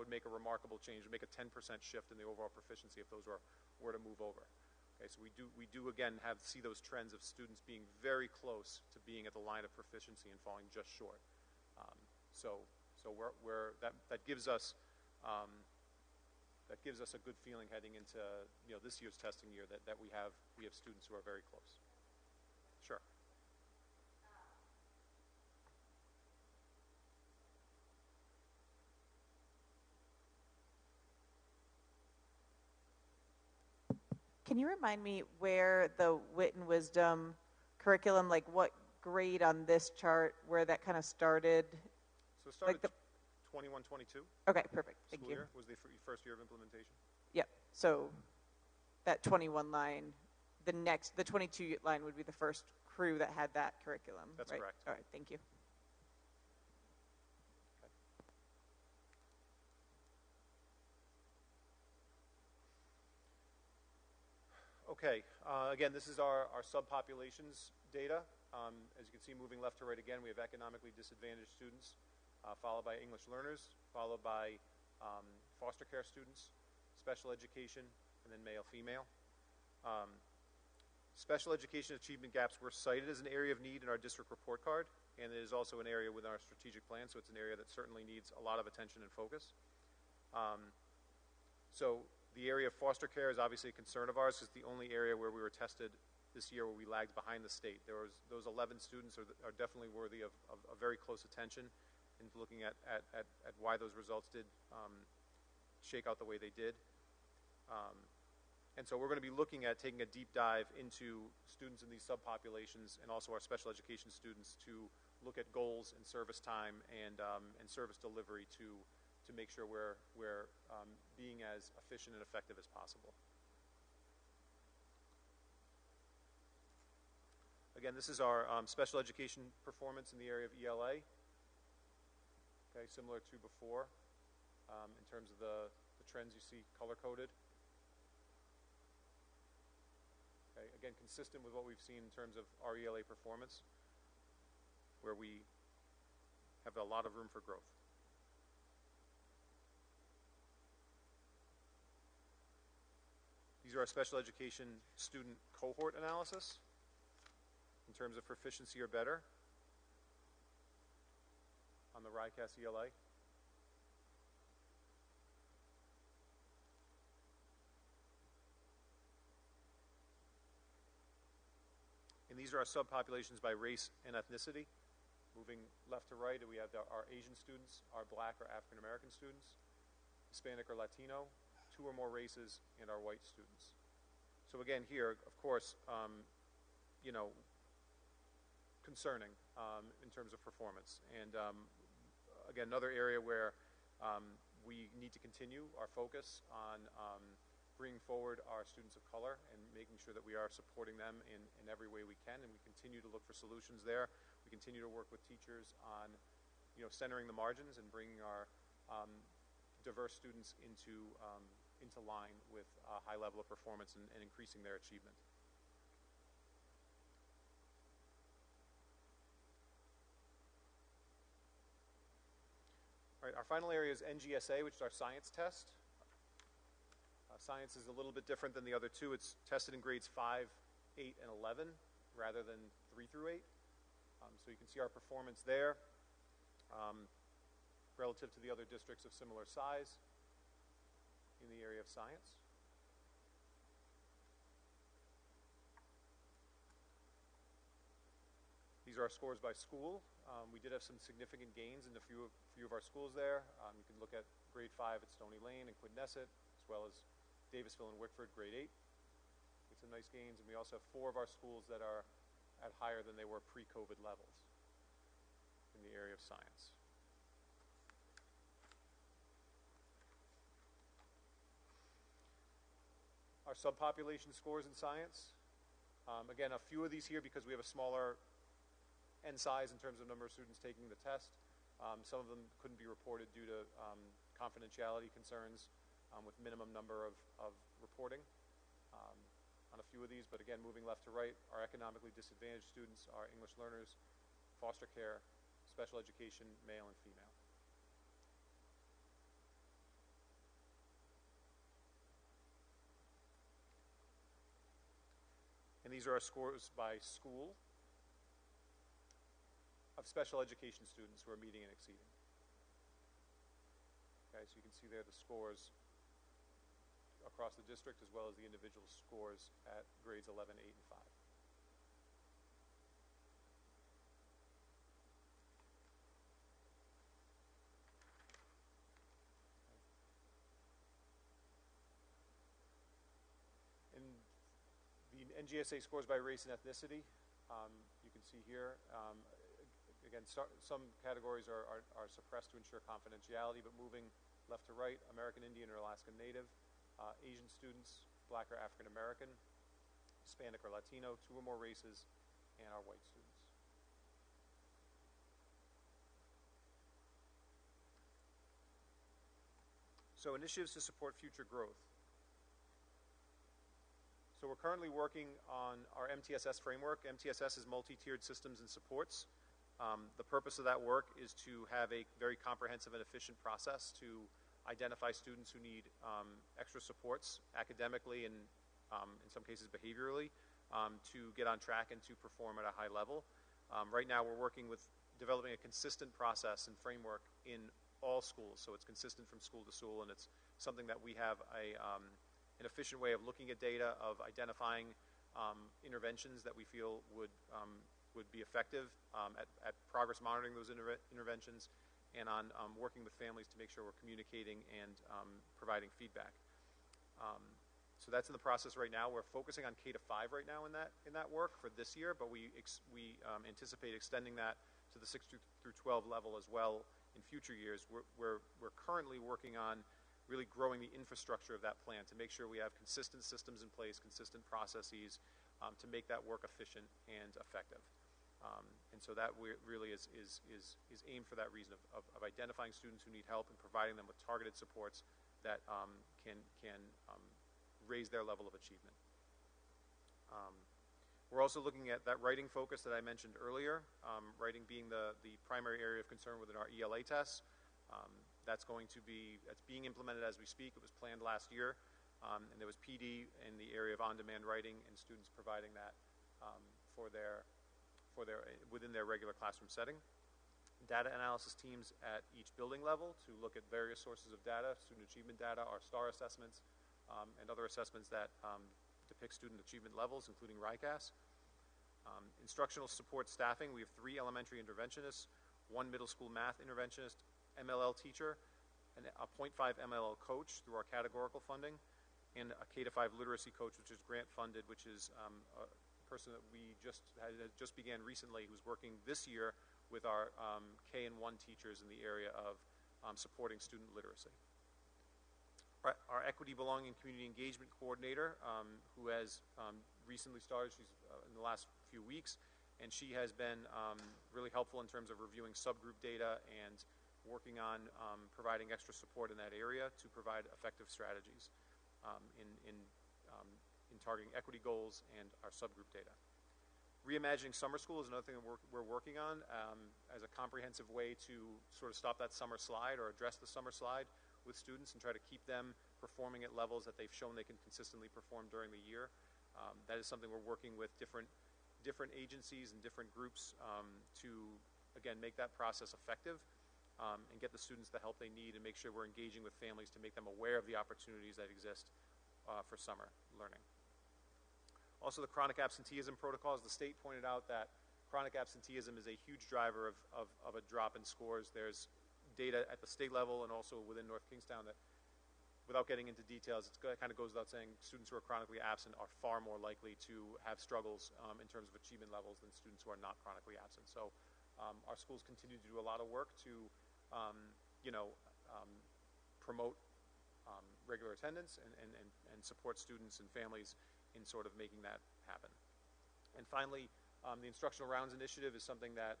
make a remarkable change. It would make a 10% shift in the overall proficiency if those were to move over. Okay, so we do again see those trends of students being very close to being at the line of proficiency and falling just short. So that gives us a good feeling heading into this year's testing year that we have students who are very close. Sure. Can you remind me where the Wit and Wisdom curriculum, like what grade on this chart, where that kind of started? So it started like 21, 22. Okay, perfect. Thank you. Year was the first year of implementation. Yep. So that 21 line, the 22 line would be the first crew that had that curriculum. That's right? correct. All right, thank you. Okay, again, this is our subpopulations data. As you can see, moving left to right again, we have economically disadvantaged students, followed by English learners, followed by foster care students, special education, and then male-female. Special education achievement gaps were cited as an area of need in our district report card, and it is also an area within our strategic plan, so it's an area that certainly needs a lot of attention and focus. So the area of foster care is obviously a concern of ours. It's the only area where we were tested this year where we lagged behind the state. Those 11 students are definitely worthy of very close attention in looking at why those results did shake out the way they did. And so we're going to be looking at taking a deep dive into students in these subpopulations and also our special education students to look at goals and service time and service delivery to make sure we're being as efficient and effective as possible. Again, this is our special education performance in the area of ELA. Okay, similar to before in terms of the trends you see color-coded. Okay, again, consistent with what we've seen in terms of our ELA performance, where we have a lot of room for growth. These are our special education student cohort analysis in terms of proficiency or better on the RICAS ELA. And these are our subpopulations by race and ethnicity. Moving left to right, we have our Asian students, our Black or African American students, Hispanic or Latino, 2 or more races, and our white students. So again, here, of course, concerning in terms of performance. And again, another area where we need to continue our focus on bringing forward our students of color and making sure that we are supporting them in every way we can, and we continue to look for solutions there. We continue to work with teachers on, centering the margins and bringing our diverse students into line with a high level of performance and increasing their achievement. All right, our final area is NGSA, which is our science test. Science is a little bit different than the other two. It's tested in grades 5, 8, and 11 rather than 3 through 8. So you can see our performance there relative to the other districts of similar size in the area of science. These are our scores by school. We did have some significant gains in a few of our schools there. You can look at grade 5 at Stony Lane and Quidnesset, as well as Davisville and Wickford, grade 8. Get some nice gains, and we also have 4 of our schools that are at higher than they were pre-COVID levels in the area of science. Our subpopulation scores in science. Again, a few of these here because we have a smaller N size in terms of number of students taking the test. Some of them couldn't be reported due to confidentiality concerns with minimum number of reporting on a few of these. But again, moving left to right, our economically disadvantaged students, our English learners, foster care, special education, male and female. these are our scores by school of special education students who are meeting and exceeding. Okay, so you can see there the scores across the district as well as the individual scores at grades 11, 8, and 5. In the NGSA scores by race and ethnicity, you can see here, again, some categories are suppressed to ensure confidentiality, but moving left to right, American Indian or Alaskan Native, Asian students, Black or African American, Hispanic or Latino, 2 or more races, and our white students. So initiatives to support future growth. So we're currently working on our MTSS framework. MTSS is multi-tiered systems and supports. The purpose of that work is to have a very comprehensive and efficient process to identify students who need extra supports academically and in some cases behaviorally to get on track and to perform at a high level. Right now we're working with developing a consistent process and framework in all schools, so it's consistent from school to school, and it's something that we have an efficient way of looking at data, of identifying interventions that we feel would be effective at progress monitoring those interventions, and on working with families to make sure we're communicating and providing feedback. So that's in the process right now. We're focusing on K-5 right now in that work for this year, but we anticipate extending that to the 6 through 12 level as well in future years. We're currently working on really growing the infrastructure of that plan to make sure we have consistent systems in place, consistent processes to make that work efficient and effective. And so that really is aimed for that reason of identifying students who need help and providing them with targeted supports that can raise their level of achievement. We're also looking at that writing focus that I mentioned earlier, writing being the primary area of concern within our ELA tests. That's being implemented as we speak. It was planned last year, and there was PD in the area of on-demand writing and students providing that within their regular classroom setting. Data analysis teams at each building level to look at various sources of data, student achievement data, our STAR assessments, and other assessments that depict student achievement levels, including RICAS. Instructional support staffing, we have 3 elementary interventionists, 1 middle school math interventionist, MLL teacher, and a 0.5 MLL coach through our categorical funding, and a K-5 literacy coach, which is grant funded, which is a person that we just began recently, who's working this year with our K and 1 teachers in the area of supporting student literacy. Our Equity, Belonging, and Community Engagement Coordinator, who has recently started, she's in the last few weeks, and she has been really helpful in terms of reviewing subgroup data and working on providing extra support in that area to provide effective strategies in targeting equity goals and our subgroup data. Reimagining summer school is another thing that we're working on as a comprehensive way to sort of stop that summer slide or address the summer slide with students and try to keep them performing at levels that they've shown they can consistently perform during the year. That is something we're working with different agencies and different groups to, again, make that process effective and get the students the help they need and make sure we're engaging with families to make them aware of the opportunities that exist for summer learning. Also, the chronic absenteeism protocols. The state pointed out that chronic absenteeism is a huge driver of a drop in scores. There's data at the state level and also within North Kingstown that, without getting into details, it kind of goes without saying students who are chronically absent are far more likely to have struggles in terms of achievement levels than students who are not chronically absent. So our schools continue to do a lot of work to promote regular attendance and support students and families in sort of making that happen. And finally, the Instructional Rounds Initiative is something that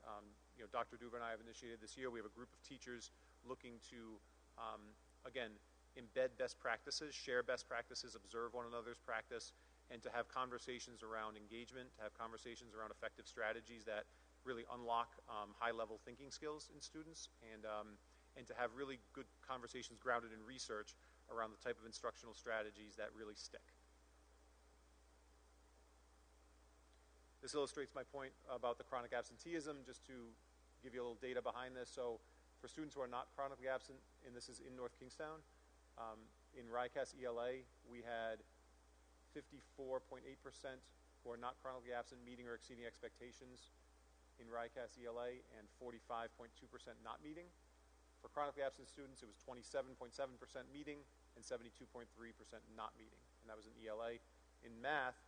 Dr. Duva and I have initiated this year. We have a group of teachers looking to, again, embed best practices, share best practices, observe one another's practice, and to have conversations around engagement, to have conversations around effective strategies that really unlock high-level thinking skills in students, and to have really good conversations grounded in research around the type of instructional strategies that really stick. This illustrates my point about the chronic absenteeism, just to give you a little data behind this. So for students who are not chronically absent, and this is in North Kingstown, in RICAS ELA, we had 54.8% who are not chronically absent meeting or exceeding expectations in RICAS ELA, and 45.2% not meeting. For chronically absent students, it was 27.7% meeting and 72.3% not meeting, and that was in ELA. In math,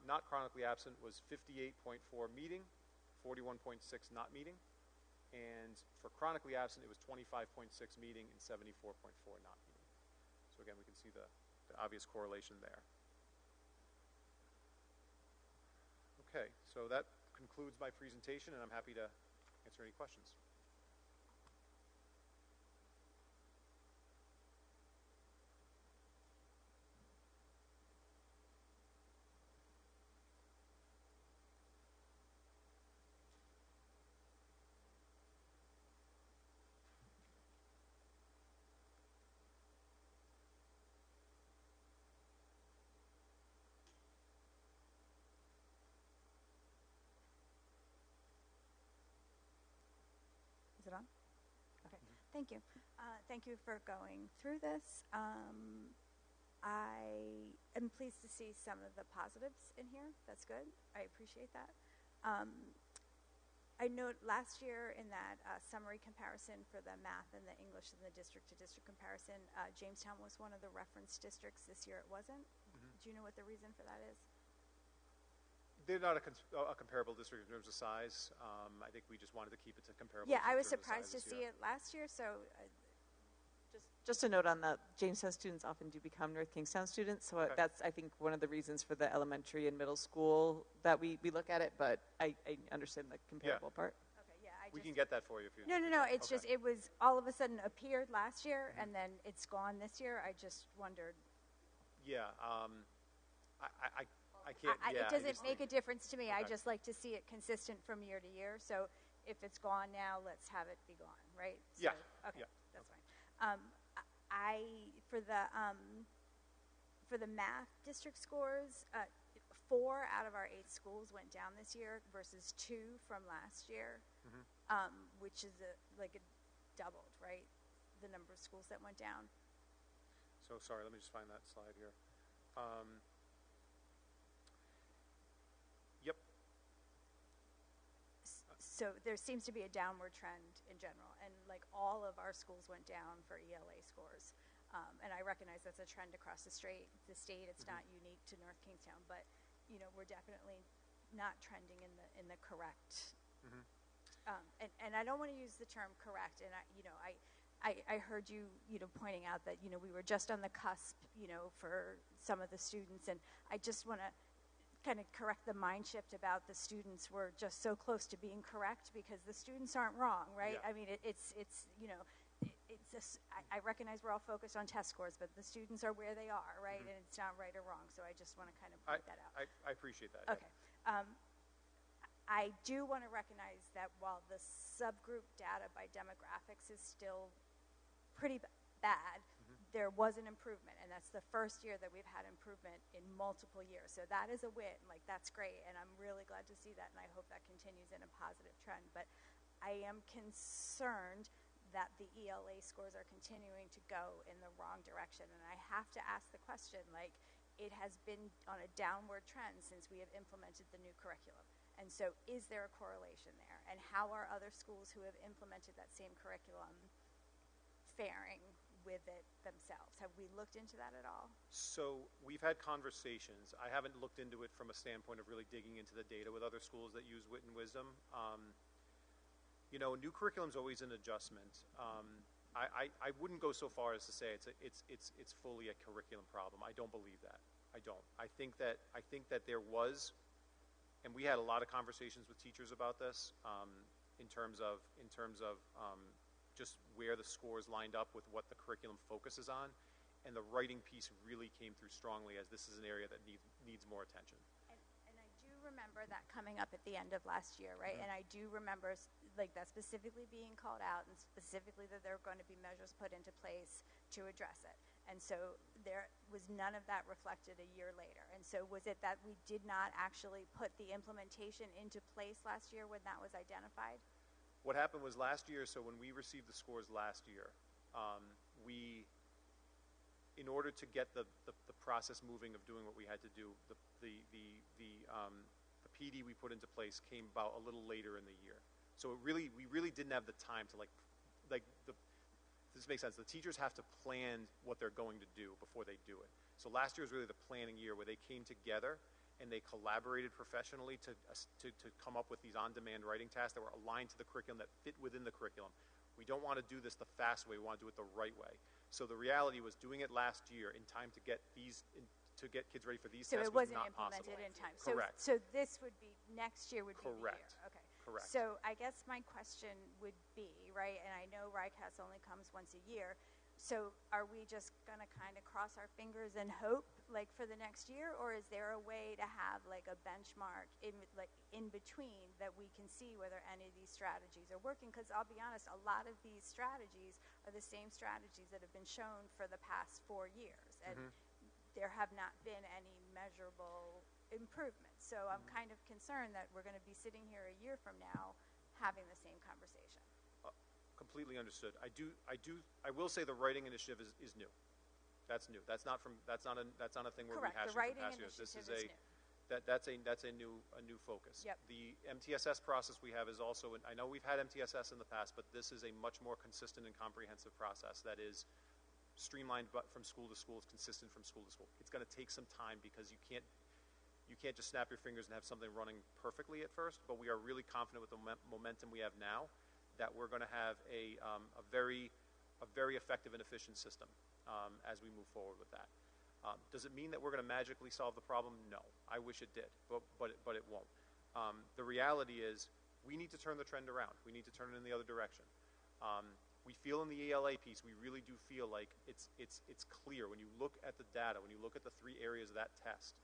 not chronically absent was 58.4 meeting, 41.6 not meeting, and for chronically absent, it was 25.6 meeting and 74.4 not meeting. So again, we can see the obvious correlation there. Okay, so that concludes my presentation, and I'm happy to answer any questions. Is it on? Okay, thank you. Thank you for going through this. I am pleased to see some of the positives in here. That's good. I appreciate that. I note last year in that summary comparison for the math and the English and the district-to-district comparison, Jamestown was one of the reference districts. This year it wasn't. Do you know what the reason for that is? They're not a comparable district in terms of size. I think we just wanted to keep it to comparable. Yeah, I was surprised to see it last year, so... Just a note on that, Jamestown students often do become North Kingstown students, so that's, I think, one of the reasons for the elementary and middle school that we look at it, but I understand the comparable part. Okay, yeah, we can get that for you if you... No, it's just, it was all of a sudden appeared last year, and then it's gone this year. I just wondered. Yeah, I can't... It doesn't make a difference to me. I just like to see it consistent from year to year, so if it's gone now, let's have it be gone, right? So, yeah. Okay, yeah. that's fine. For the math district scores, 4 out of our 8 schools went down this year versus 2 from last year, which is like a doubled, right? The number of schools that went down. So sorry, let me just find that slide here. Yep. So there seems to be a downward trend in general, and like all of our schools went down for ELA scores. And I recognize that's a trend across the state. It's not unique to North Kingstown, but we're definitely not trending in the correct. And I don't want to use the term correct. And I heard you pointing out that we were just on the cusp for some of the students, and I just want to kind of correct the mind shift about the students were just so close to being correct, because the students aren't wrong, right? Yeah. I mean, I recognize we're all focused on test scores, but the students are where they are, right? And it's not right or wrong, so I just want to kind of point that out. I appreciate that. Okay. I do want to recognize that while the subgroup data by demographics is still pretty bad, there was an improvement, and that's the first year that we've had improvement in multiple years. So that is a win. Like, that's great, and I'm really glad to see that, and I hope that continues in a positive trend. But I am concerned that the ELA scores are continuing to go in the wrong direction, and I have to ask the question, like, it has been on a downward trend since we have implemented the new curriculum. And so is there a correlation there? And how are other schools who have implemented that same curriculum faring with it themselves? Have we looked into that at all? So we've had conversations. I haven't looked into it from a standpoint of really digging into the data with other schools that use Wit and Wisdom. New curriculum is always an adjustment. I wouldn't go so far as to say it's fully a curriculum problem. I don't believe that. I don't. I think that there was, and we had a lot of conversations with teachers about this in terms of just where the scores lined up with what the curriculum focuses on, and the writing piece really came through strongly, as this is an area that needs more attention. And I do remember that coming up at the end of last year, right? And I do remember like that specifically being called out, and specifically that there are going to be measures put into place to address it. And so there was none of that reflected a year later. And so was it that we did not actually put the implementation into place last year when that was identified? What happened was last year, so when we received the scores last year, in order to get the process moving of doing what we had to do, the PD we put into place came about a little later in the year. So we really didn't have the time to this makes sense. The teachers have to plan what they're going to do before they do it. So last year was really the planning year where they came together and they collaborated professionally to come up with these on-demand writing tasks that were aligned to the curriculum, that fit within the curriculum. We don't want to do this the fast way. We want to do it the right way. So the reality was doing it last year in time to get kids ready for these tests it was wasn't not implemented possible. in time. Correct. So this would be, next year would be the Correct. year. Okay. Correct. So I guess my question would be, right, and I know RICAS only comes once a year, so are we just going to kind of cross our fingers and hope, like, for the next year, or is there a way to have, like, a benchmark in between that we can see whether any of these strategies are working? Because I'll be honest, a lot of these strategies are the same strategies that have been shown for the past 4 years, and there have not been any measurable improvements. So I'm kind of concerned that we're going to be sitting here a year from now having the same conversation. Completely understood. I will say the writing initiative is new. That's new. That's not a thing we're rehashing from past years. This is that's a new focus. Yep. The MTSS process we have is also, I know we've had MTSS in the past, but this is a much more consistent and comprehensive process that is streamlined, but from school to school, is consistent from school to school. It's going to take some time because you can't just snap your fingers and have something running perfectly at first, but we are really confident with the momentum we have now that we're going to have a very effective and efficient system as we move forward with that. Does it mean that we're going to magically solve the problem? No. I wish it did, but it won't. The reality is we need to turn the trend around. We need to turn it in the other direction. We feel in the ELA piece, we really do feel like it's clear when you look at the data, when you look at the 3 areas of that test.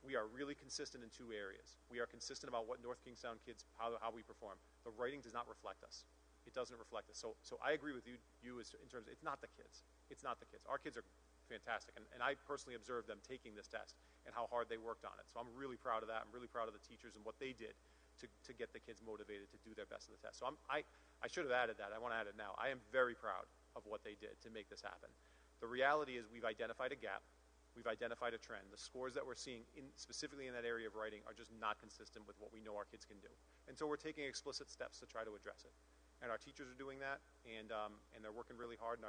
We are really consistent in 2 areas. We are consistent about what North Kingstown kids, how we perform. The writing does not reflect us. It doesn't reflect us. So I agree with you in terms of it's not the kids. It's not the kids. Our kids are fantastic, and I personally observed them taking this test and how hard they worked on it. So I'm really proud of that. I'm really proud of the teachers and what they did to get the kids motivated to do their best in the test. So I should have added that. I want to add it now. I am very proud of what they did to make this happen. The reality is we've identified a gap. We've identified a trend. The scores that we're seeing specifically in that area of writing are just not consistent with what we know our kids can do. And so we're taking explicit steps to try to address it. And our teachers are doing that, and they're working really hard. And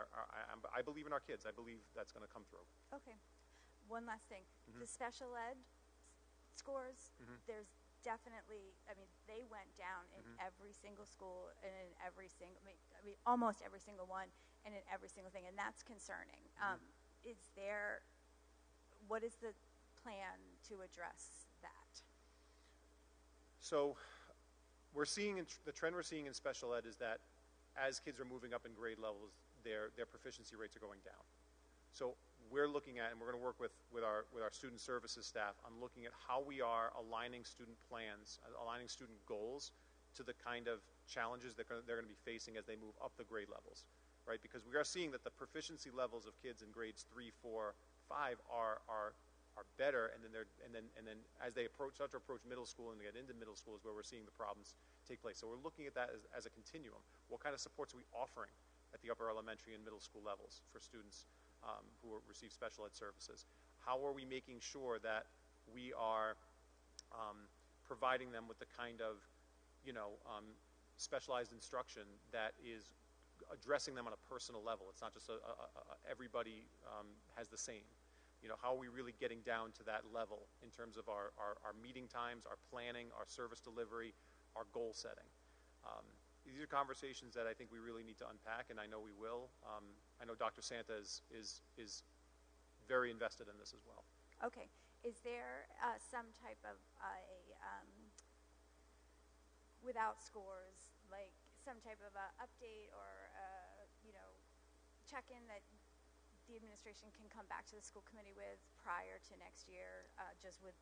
I believe in our kids. I believe that's going to come through. Okay. One last thing. The special ed scores, there's definitely, they went down in every single school and in every single, almost every single one and in every single thing. And that's concerning. What is the plan to address that? So we're seeing the trend we're seeing in special ed is that as kids are moving up in grade levels, their proficiency rates are going down. So we're looking at, and we're going to work with our student services staff on looking at how we are aligning student plans, aligning student goals to the kind of challenges that they're going to be facing as they move up the grade levels, right? Because we are seeing that the proficiency levels of kids in grades 3, 4, 5 are better, and then as they start to approach middle school and get into middle school is where we're seeing the problems take place. So we're looking at that as a continuum. What kind of supports are we offering at the upper elementary and middle school levels for students who receive special ed services? How are we making sure that we are providing them with the kind of specialized instruction that is addressing them on a personal level? It's not just everybody has the same. How are we really getting down to that level in terms of our meeting times, our planning, our service delivery, our goal setting? These are conversations that I think we really need to unpack, and I know we will. I know Dr. Santa is very invested in this as well. Okay. Is there some type of without scores, like some type of update or check-in that the administration can come back to the school committee with prior to next year, just with,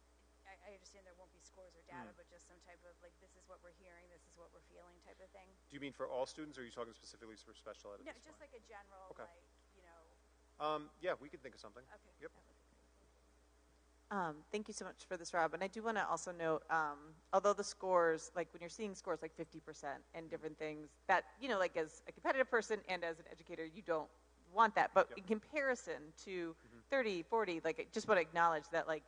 I understand there won't be scores or data, but just some type of, like, this is what we're hearing, this is what we're feeling type of thing? Do you mean for all students, or are you talking specifically for special ed? No, just like a general, okay. Yeah, we can think of something. Okay. Yep. Thank you so much for this, Rob. And I do want to also note, although the scores, like when you're seeing scores like 50% and different things, that, you know, like as a competitive person and as an educator, you don't want that. But in comparison to 30, 40, like I just want to acknowledge that, like,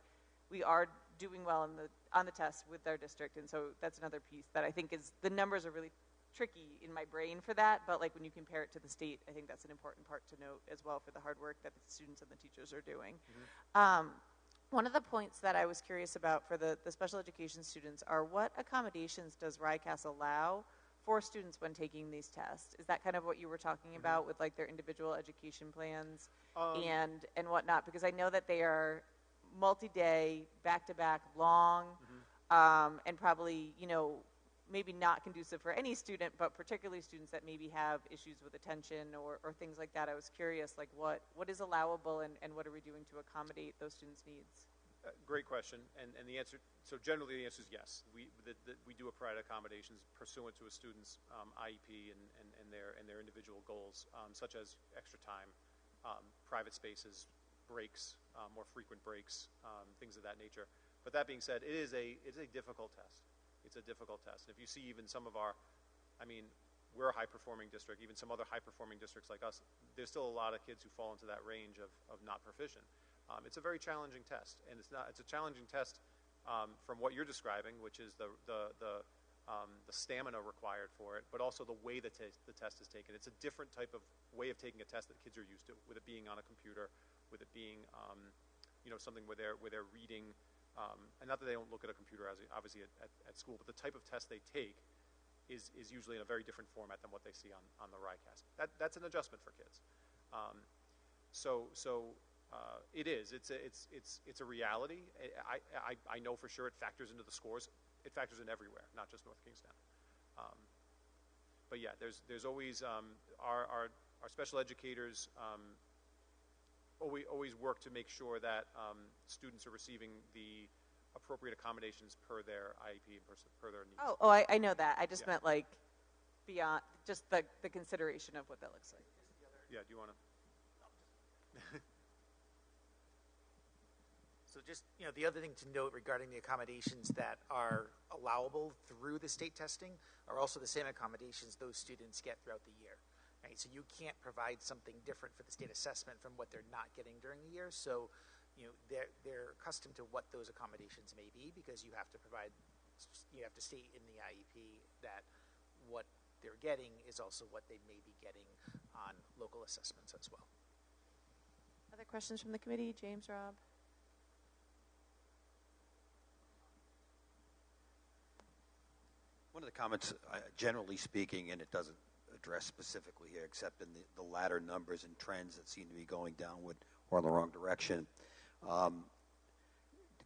we are doing well on the test with our district. And so that's another piece that I think is, the numbers are really tricky in my brain for that. But like when you compare it to the state, I think that's an important part to note as well for the hard work that the students and the teachers are doing. One of the points that I was curious about for the special education students are, what accommodations does RICAS allow for students when taking these tests? Is that kind of what you were talking about with like their individual education plans and whatnot? Because I know that they are multi-day, back-to-back, long, and probably, you know, maybe not conducive for any student, but particularly students that maybe have issues with attention or things like that. I was curious, like what is allowable and what are we doing to accommodate those students' needs? Great question, and the answer. So generally, the answer is yes. We do provide accommodations pursuant to a student's IEP and their individual goals, such as extra time, private spaces, breaks, more frequent breaks, things of that nature. But that being said, it's a difficult test. It's a difficult test. And if you see even some of our, I mean, we're a high-performing district. Even some other high-performing districts like us, there's still a lot of kids who fall into that range of not proficient. It's a very challenging test, and it's a challenging test from what you're describing, which is the stamina required for it, but also the way the test is taken. It's a different type of way of taking a test that kids are used to, with it being on a computer, with it being you know, something where they're reading. And not that they don't look at a computer, obviously, at school, but the type of test they take is usually in a very different format than what they see on the RICAS. That's an adjustment for kids. It is. It's a reality. I know for sure it factors into the scores. It factors in everywhere, not just North Kingstown. But yeah, there's always our special educators. Always work to make sure that students are receiving the appropriate accommodations per their IEP and per their needs. Oh, I know that. I just meant like beyond just the consideration of what that looks like. Yeah, do you want to? So just, you know, the other thing to note regarding the accommodations that are allowable through the state testing are also the same accommodations those students get throughout the year. Right? So you can't provide something different for the state assessment from what they're not getting during the year. So, you know, they're accustomed to what those accommodations may be, because you have to state in the IEP that what they're getting is also what they may be getting on local assessments as well. Other questions from the committee? James, Rob? One of the comments, generally speaking, and it doesn't address specifically here, except in the latter numbers and trends that seem to be going downward or in the wrong direction.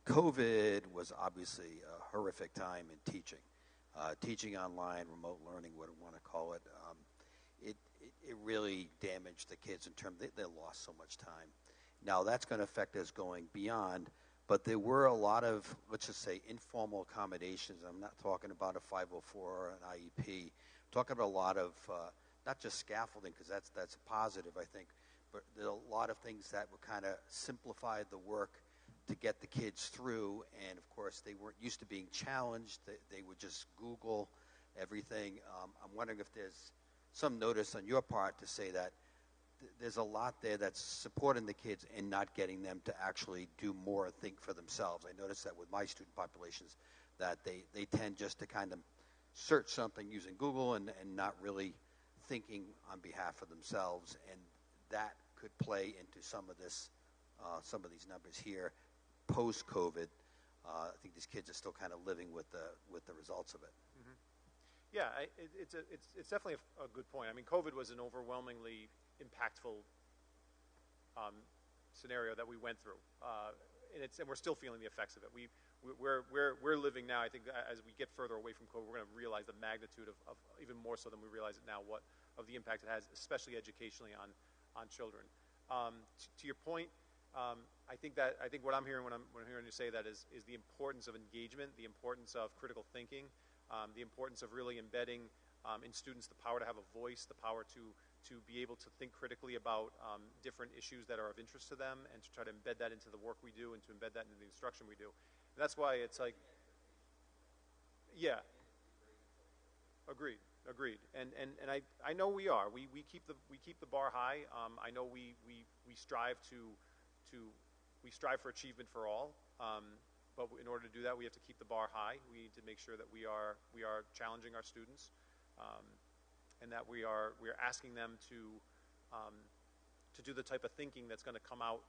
COVID was obviously a horrific time in teaching. Teaching online, remote learning, whatever you want to call it. It really damaged the kids in terms, they lost so much time. Now that's going to affect us going beyond, but there were a lot of, let's just say, informal accommodations. I'm not talking about a 504 or an IEP. I'm talking about a lot of, not just scaffolding, because that's a positive, I think, but there are a lot of things that would kind of simplify the work to get the kids through. And, of course, they weren't used to being challenged. They would just Google everything. I'm wondering if there's some notice on your part to say that there's a lot there that's supporting the kids and not getting them to actually do more and think for themselves. I noticed that with my student populations, that they tend just to kind of search something using Google and not really thinking on behalf of themselves, and that could play into some of these numbers here post-COVID. I think these kids are still kind of living with the results of it. Mm-hmm. Yeah, it's definitely a good point. I mean, COVID was an overwhelmingly impactful scenario that we went through, and we're still feeling the effects of it. We're living now. I think as we get further away from COVID, we're going to realize the magnitude of even more so than we realize it now, of the impact it has, especially educationally on children. To your point, I think what I'm hearing when I'm hearing you say that is the importance of engagement, the importance of critical thinking, the importance of really embedding in students the power to have a voice, the power to to be able to think critically about different issues that are of interest to them, and to try to embed that into the work we do and to embed that into the instruction we do. And that's why it's like, yeah, agreed. And I know we are. We keep the bar high. I know we strive we strive for achievement for all. But in order to do that, we have to keep the bar high. We need to make sure that we are challenging our students, and that we are asking them to do the type of thinking that's going to come out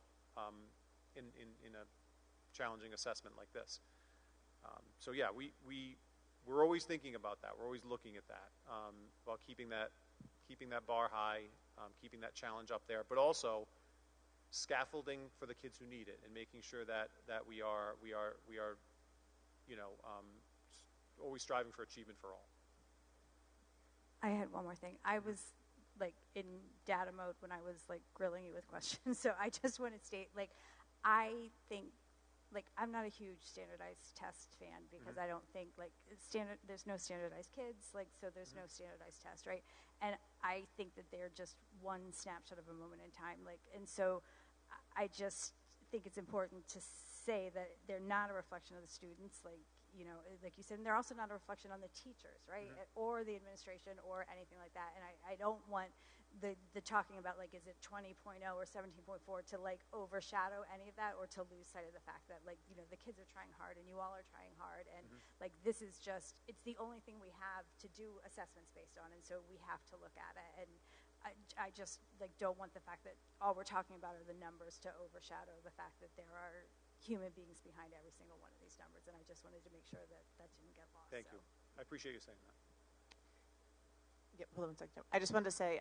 in a challenging assessment like this. So yeah, we're always thinking about that. We're always looking at that, while keeping that bar high, keeping that challenge up there, but also scaffolding for the kids who need it, and making sure that we are always striving for achievement for all. I had one more thing. I was like in data mode when I was like grilling you with questions, so I just want to state, like, I think, like, I'm not a huge standardized test fan, because I don't think, like, there's no standardized kids, like, so there's no standardized test, right? And I think that they're just one snapshot of a moment in time, like, and so I just think it's important to say that they're not a reflection of the students, like, you know, like you said, and they're also not a reflection on the teachers, right? Or the administration or anything like that. And I don't want the talking about, like, is it 20.0 or 17.4 to, like, overshadow any of that, or to lose sight of the fact that, like, you know, the kids are trying hard and you all are trying hard, and like, this is just, it's the only thing we have to do assessments based on, and so we have to look at it. And I just, like, don't want the fact that all we're talking about are the numbers to overshadow the fact that there are human beings behind every single one of these numbers, and I just wanted to make sure that that didn't get lost. Thank you. I appreciate you saying that. Yep, hold on a second. I just wanted to say,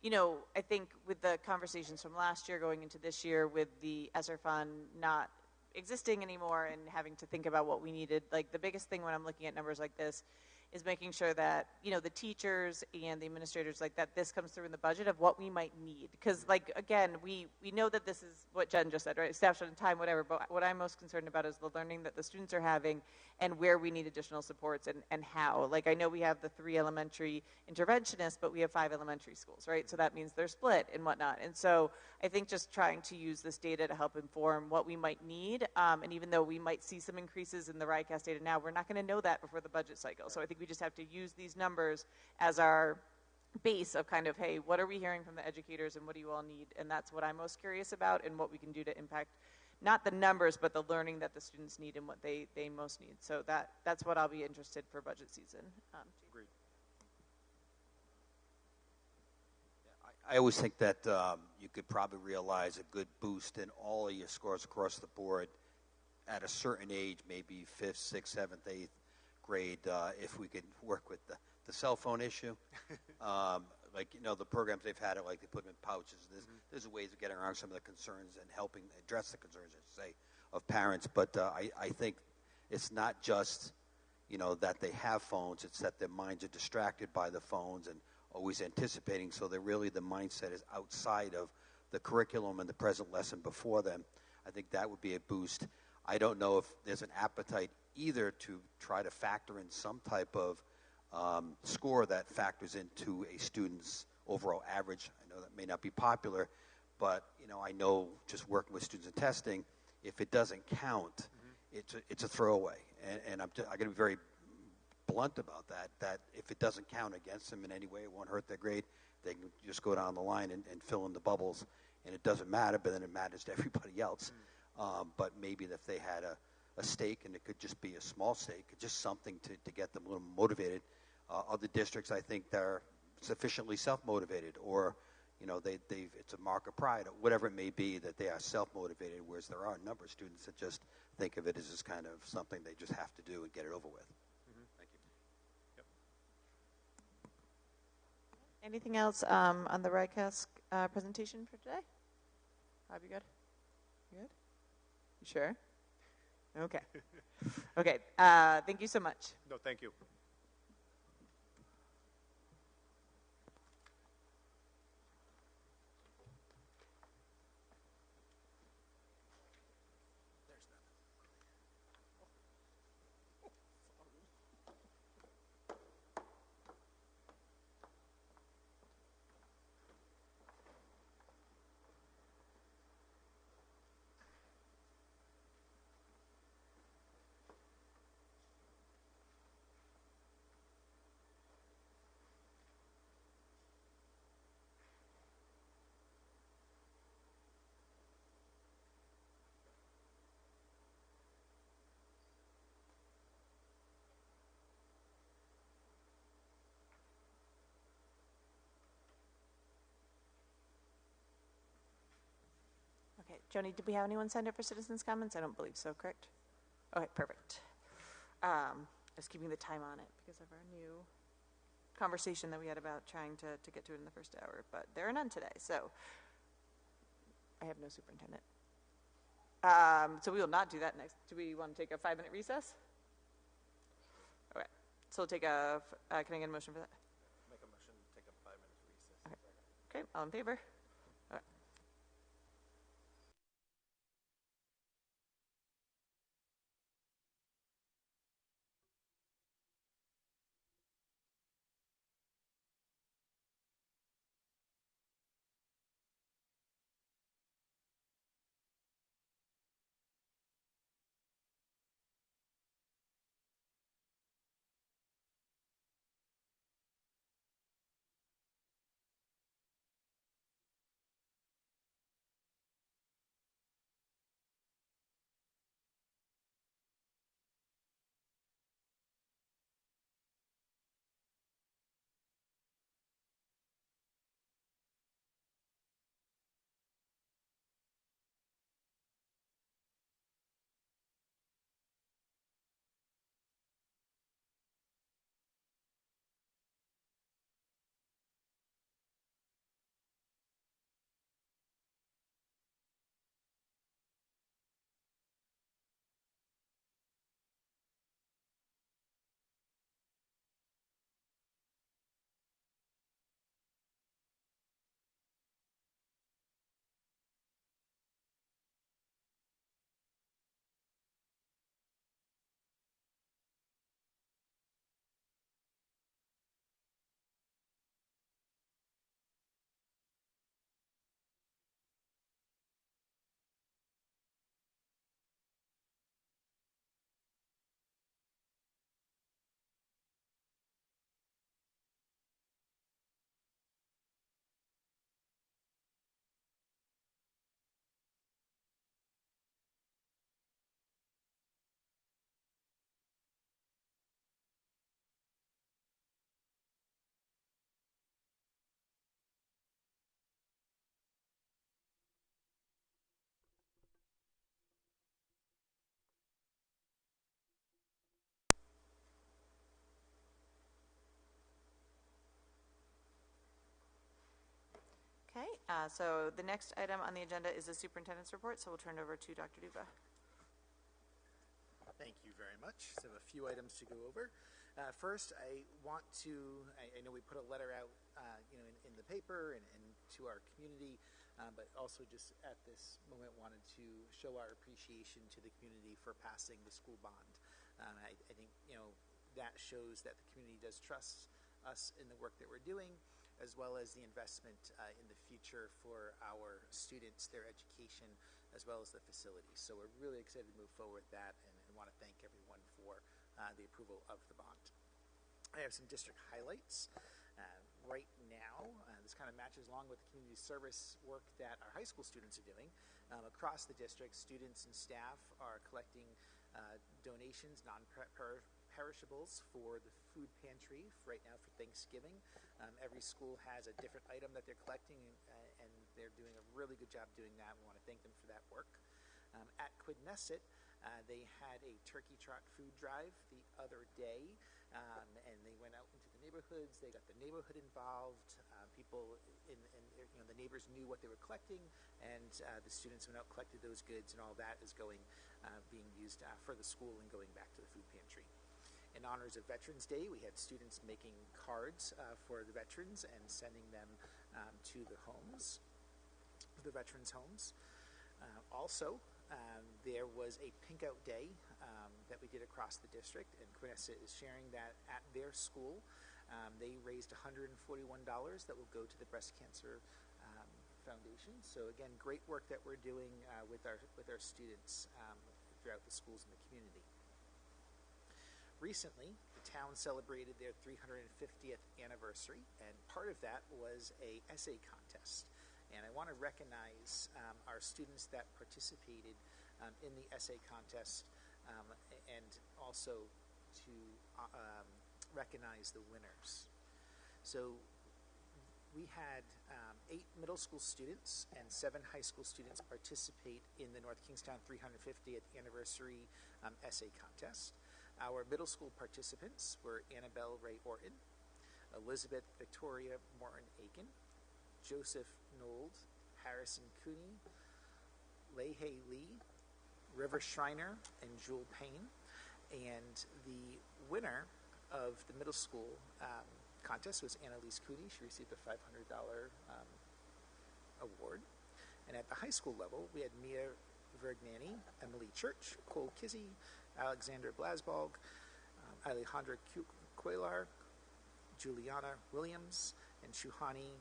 you know, I think with the conversations from last year going into this year, with the ESSER fund not existing anymore and having to think about what we needed, like, the biggest thing when I'm looking at numbers like this is making sure that, you know, the teachers and the administrators, like, that this comes through in the budget of what we might need. Because, like, again, we know that this is what Jen just said, right? Snapshot in time, whatever. But what I'm most concerned about is the learning that the students are having, and where we need additional supports, and how. Like, I know we have the 3 elementary interventionists, but we have 5 elementary schools, right? So that means they're split and whatnot. And so I think just trying to use this data to help inform what we might need. And even though we might see some increases in the RICAS data now, we're not going to know that before the budget cycle. So I think we just have to use these numbers as our base of kind of, hey, what are we hearing from the educators, and what do you all need? And that's what I'm most curious about, and what we can do to impact not the numbers, but the learning that the students need and what they most need. So that's what I'll be interested for budget season. Agreed. I always think that you could probably realize a good boost in all of your scores across the board at a certain age, maybe 5th, 6th, 7th, 8th grade, if we could work with the cell phone issue. Like, you know, the programs they've had it, like, they put them in pouches. There's ways of getting around some of the concerns and helping address the concerns, I should say, of parents. But I think it's not just, you know, that they have phones. It's that their minds are distracted by the phones and always anticipating. So they're really, the mindset is outside of the curriculum and the present lesson before them. I think that would be a boost. I don't know if there's an appetite either to try to factor in some type of score that factors into a student's overall average. I know that may not be popular, but, you know, I know just working with students in testing, if it doesn't count, it's a throwaway. And I'm going to be very blunt about that if it doesn't count against them in any way, it won't hurt their grade. They can just go down the line and fill in the bubbles, and it doesn't matter, but then it matters to everybody else. But maybe if they had a stake, and it could just be a small stake, just something to get them a little motivated. Other districts, I think, they're sufficiently self-motivated, or, you know, it's a mark of pride, or whatever it may be, that they are self-motivated, whereas there are a number of students that just think of it as just kind of something they just have to do and get it over with. Thank you. Yep. Anything else on the RICAS presentation for today? Bob, you good? You good? You sure? Okay. Okay. Thank you so much. No, thank you. Joni, did we have anyone signed up for citizens' comments? I don't believe so, correct? Okay, perfect. I was keeping the time on it because of our new conversation that we had about trying to get to it in the first hour, but there are none today, so I have no superintendent. So we will not do that next. Do we want to take a 5-minute recess? Okay, so we'll take a, can I get a motion for that? Make a motion to take a 5-minute recess. Okay, all in favor? Okay. Okay, so the next item on the agenda is the superintendent's report, so we'll turn it over to Dr. Duba. Thank you very much. So a few items to go over. First, I want to, I know we put a letter out, in the paper and to our community, but also just at this moment wanted to show our appreciation to the community for passing the school bond. I think, that shows that the community does trust us in the work that we're doing, as well as the investment in the future for our students, their education, as well as the facilities. So we're really excited to move forward with that and want to thank everyone for the approval of the bond. I have some district highlights. Right now, this kind of matches along with the community service work that our high school students are doing. Across the district, students and staff are collecting donations, non-perishables for the food pantry right now for Thanksgiving. Every school has a different item that they're collecting, and they're doing a really good job doing that. We want to thank them for that work. At Quidnesset, they had a turkey trot food drive the other day, and they went out into the neighborhoods. They got the neighborhood involved. People the neighbors knew what they were collecting, and the students went out, collected those goods, and all that is being used for the school and going back to the food pantry. In honors of Veterans Day, we had students making cards for the veterans and sending them to the homes, the veterans' homes. Also, there was a Pink Out Day that we did across the district, and Quidnesset is sharing that at their school. They raised $141 that will go to the Breast Cancer Foundation. So again, great work that we're doing with our students throughout the schools in the community. Recently, the town celebrated their 350th anniversary, and part of that was a essay contest. And I want to recognize our students that participated in the essay contest, and also to recognize the winners. So we had 8 middle school students and 7 high school students participate in the North Kingstown 350th anniversary essay contest. Our middle school participants were Annabelle Ray Orton, Elizabeth Victoria Morton Aiken, Joseph Nold, Harrison Cooney, Leihei Lee, River Schreiner, and Jewel Payne. And the winner of the middle school contest was Annalise Cooney. She received a $500 award. And at the high school level, we had Mia Vergnani, Emily Church, Cole Kizzy, Alexander Blasbalg, Alejandra Cuellar, Juliana Williams, and Shuhani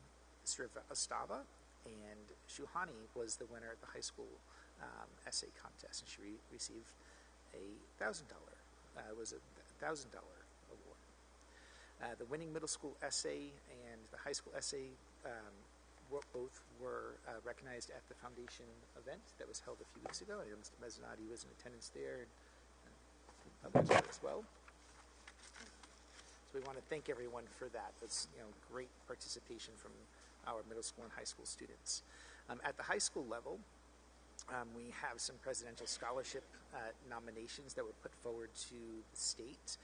Srivastava. And Shuhani was the winner at the high school essay contest, and she received a $1,000 award. The winning middle school essay and the high school essay both were recognized at the foundation event that was held a few weeks ago. I know Mr. Mezzanotte was in attendance there, and others were as well. So we want to thank everyone for that. That's great participation from our middle school and high school students. At the high school level, we have some presidential scholarship nominations that were put forward to the state,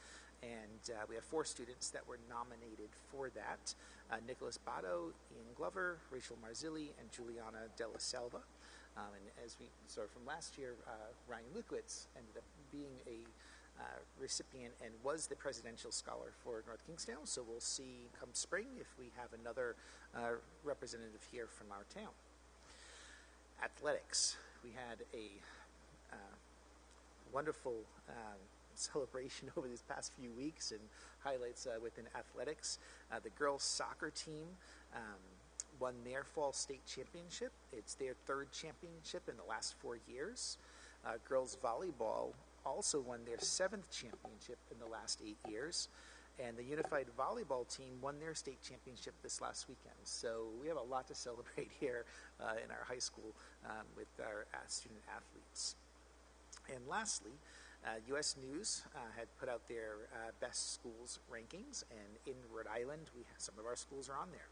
and we have 4 students that were nominated for that. Nicholas Botto, Ian Glover, Rachel Marzilli, and Juliana Della Selva. And as we saw from last year, Ryan Lukowitz ended up being a recipient and was the presidential scholar for North Kingstown, so we'll see come spring if we have another representative here from our town. Athletics. We had a wonderful celebration over these past few weeks and highlights within athletics. The girls soccer team won their fall state championship. It's their 3rd championship in the last 4 years. Girls volleyball also won their 7th championship in the last 8 years. And the unified volleyball team won their state championship this last weekend. So we have a lot to celebrate here in our high school with our student athletes. And lastly, U.S. News had put out their best schools rankings, and in Rhode Island, some of our schools are on there.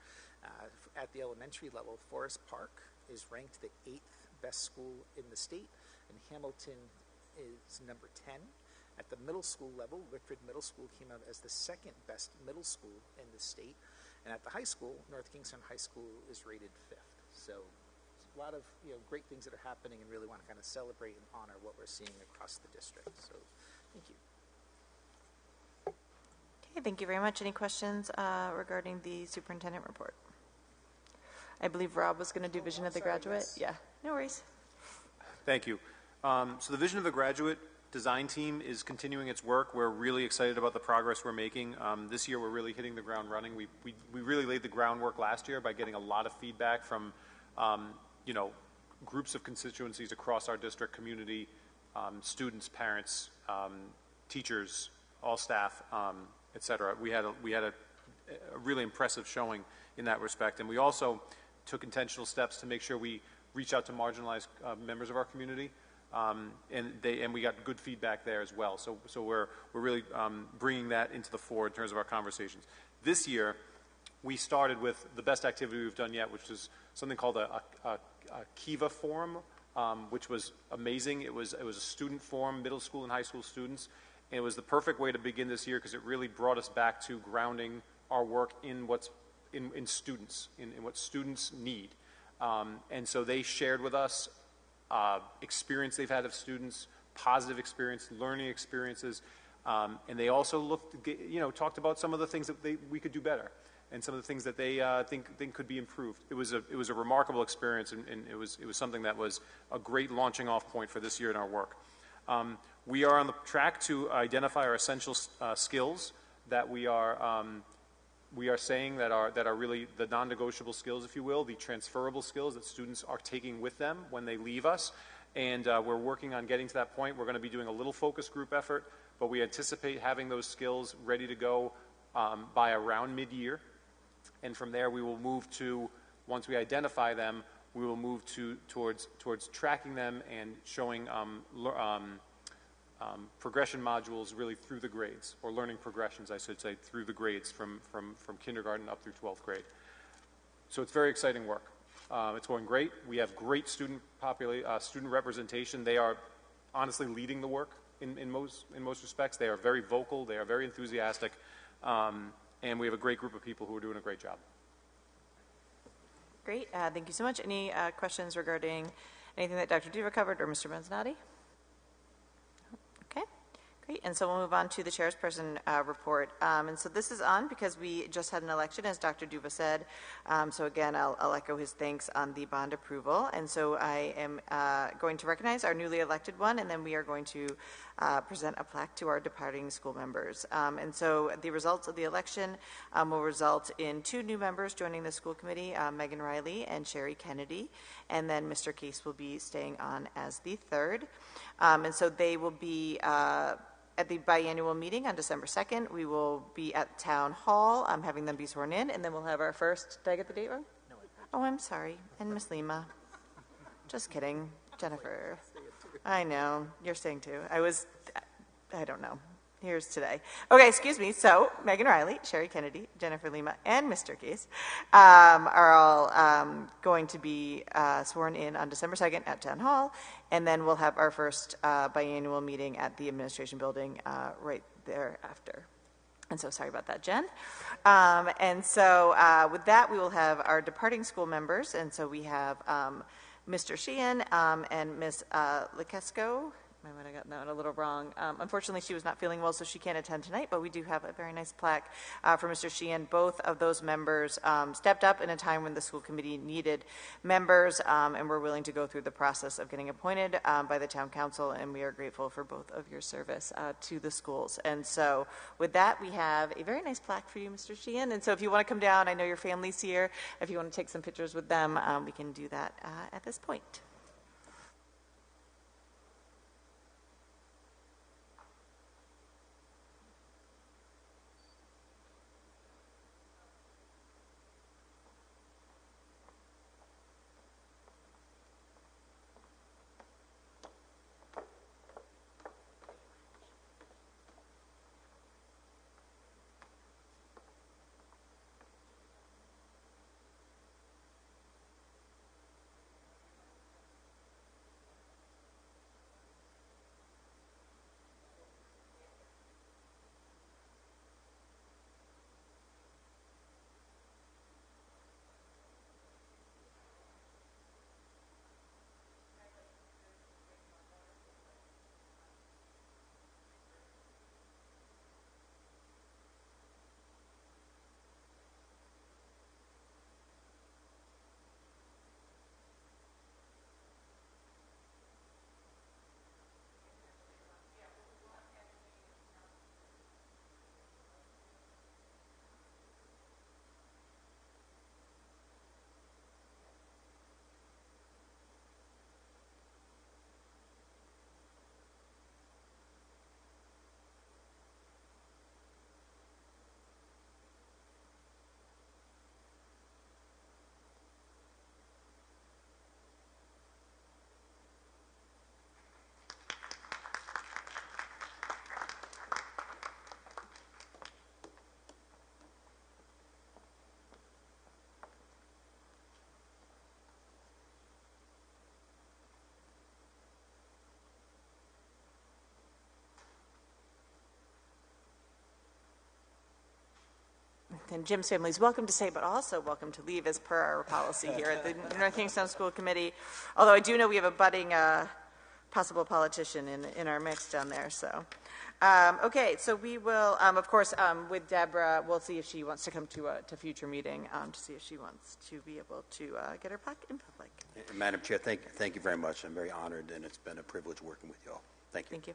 At the elementary level, Forest Park is ranked the 8th best school in the state, and Hamilton is number 10. At the middle school level, Wickford Middle School came out as the 2nd best middle school in the state, and at the high school, North Kingstown High School is rated 5th. So a lot of great things that are happening, and really want to kind of celebrate and honor what we're seeing across the district. So thank you. Okay, thank you very much. Any questions regarding the superintendent report? I believe Rob was going to do Vision of the Graduate. Yes. Yeah, no worries. Thank you. So the Vision of the Graduate design team is continuing its work. We're really excited about the progress we're making. This year we're really hitting the ground running. We really laid the groundwork last year by getting a lot of feedback from groups of constituencies across our district, community, students, parents, teachers, all staff, etc. We had a really impressive showing in that respect, and we also took intentional steps to make sure we reach out to marginalized members of our community. And we got good feedback there as well. So we're really bringing that into the fore in terms of our conversations. This year, we started with the best activity we've done yet, which is something called a Kiva Forum, which was amazing. It was a student forum, middle school and high school students, and it was the perfect way to begin this year because it really brought us back to grounding our work in what's in students, in what students need. And so they shared with us experience they've had of students, positive experience, learning experiences, and they also talked about some of the things that we could do better, and some of the things that they think could be improved. It was a remarkable experience, and it was something that was a great launching off point for this year in our work. We are on the track to identify our essential skills that we are saying that are really the non-negotiable skills, if you will, the transferable skills that students are taking with them when they leave us. And we're working on getting to that point. We're going to be doing a little focus group effort, but we anticipate having those skills ready to go by around mid-year. And from there, we will move to, once we identify them, we will move towards tracking them and showing progression modules really through the grades, or learning progressions, I should say, through the grades from kindergarten up through 12th grade. So it's very exciting work. It's going great. We have great student representation. They are honestly leading the work in most respects. They are very vocal. They are very enthusiastic. And we have a great group of people who are doing a great job. Great. Thank you so much. Any questions regarding anything that Dr. Duva covered or Mr. Mezzanotte? Okay, great. And so we'll move on to the chairperson report. And so this is on because we just had an election, as Dr. Duva said. So again, I'll echo his thanks on the bond approval. And so I am going to recognize our newly elected one, and then we are going to present a plaque to our departing school members. And so the results of the election will result in 2 new members joining the school committee, Megan Riley and Sherry Kennedy, and then Mr. Case will be staying on as the 3rd. And so they will be at the biannual meeting on December 2nd. We will be at Town Hall, having them be sworn in, and then we'll have our first, did I get the date wrong? No. Oh, I'm sorry. And Miss Lima. Just kidding. Jennifer. I know. You're staying too. I don't know. Here's today. Okay, excuse me. So, Megan Riley, Sherry Kennedy, Jennifer Lima, and Mr. Case are all going to be sworn in on December 2nd at Town Hall, and then we'll have our first biannual meeting at the administration building right thereafter. And so, sorry about that, Jen. And so, with that, we will have our departing school members, and so we have Mr. Sheehan and Ms. Likesco. I might have gotten that one a little wrong. Unfortunately, she was not feeling well, so she can't attend tonight, but we do have a very nice plaque for Mr. Sheehan. Both of those members stepped up in a time when the school committee needed members and were willing to go through the process of getting appointed by the town council, and we are grateful for both of your service to the schools. And so with that, we have a very nice plaque for you, Mr. Sheehan. And so if you want to come down, I know your family's here. If you want to take some pictures with them, we can do that at this point. And Jim's family is welcome to stay, but also welcome to leave as per our policy here at the North Kingstown School Committee. Although I do know we have a budding possible politician in our mix down there. So, okay, so we will, of course, with Deborah, we'll see if she wants to come to future meeting to see if she wants to be able to get her plaque in public. Madam Chair, thank you very much. I'm very honored, and it's been a privilege working with you all. Thank you. Thank you.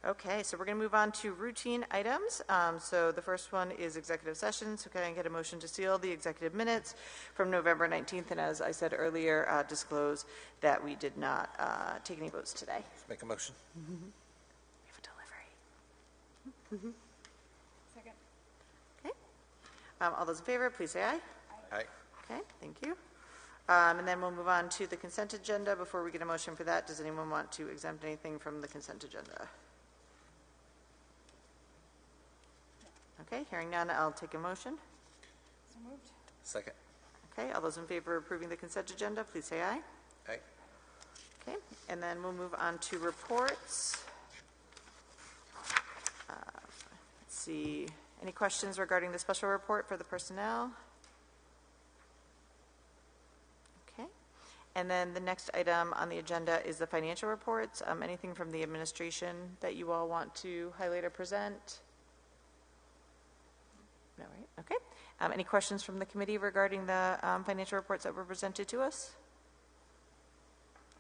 Okay, so we're going to move on to routine items. So the first one is executive session. So can I get a motion to seal the executive minutes from November 19th? And as I said earlier, disclose that we did not take any votes today. Make a motion. We have a delivery. Second. Okay. All those in favor, please say aye. Aye. Okay, thank you. And then we'll move on to the consent agenda. Before we get a motion for that, does anyone want to exempt anything from the consent agenda? Okay, hearing none, I'll take a motion. So moved. Second. Okay, all those in favor of approving the consent agenda, please say aye. Aye. Okay, and then we'll move on to reports. Let's see, any questions regarding the special report for the personnel? Okay, and then the next item on the agenda is the financial reports. Anything from the administration that you all want to highlight or present? No, right? Okay. Any questions from the committee regarding the financial reports that were presented to us?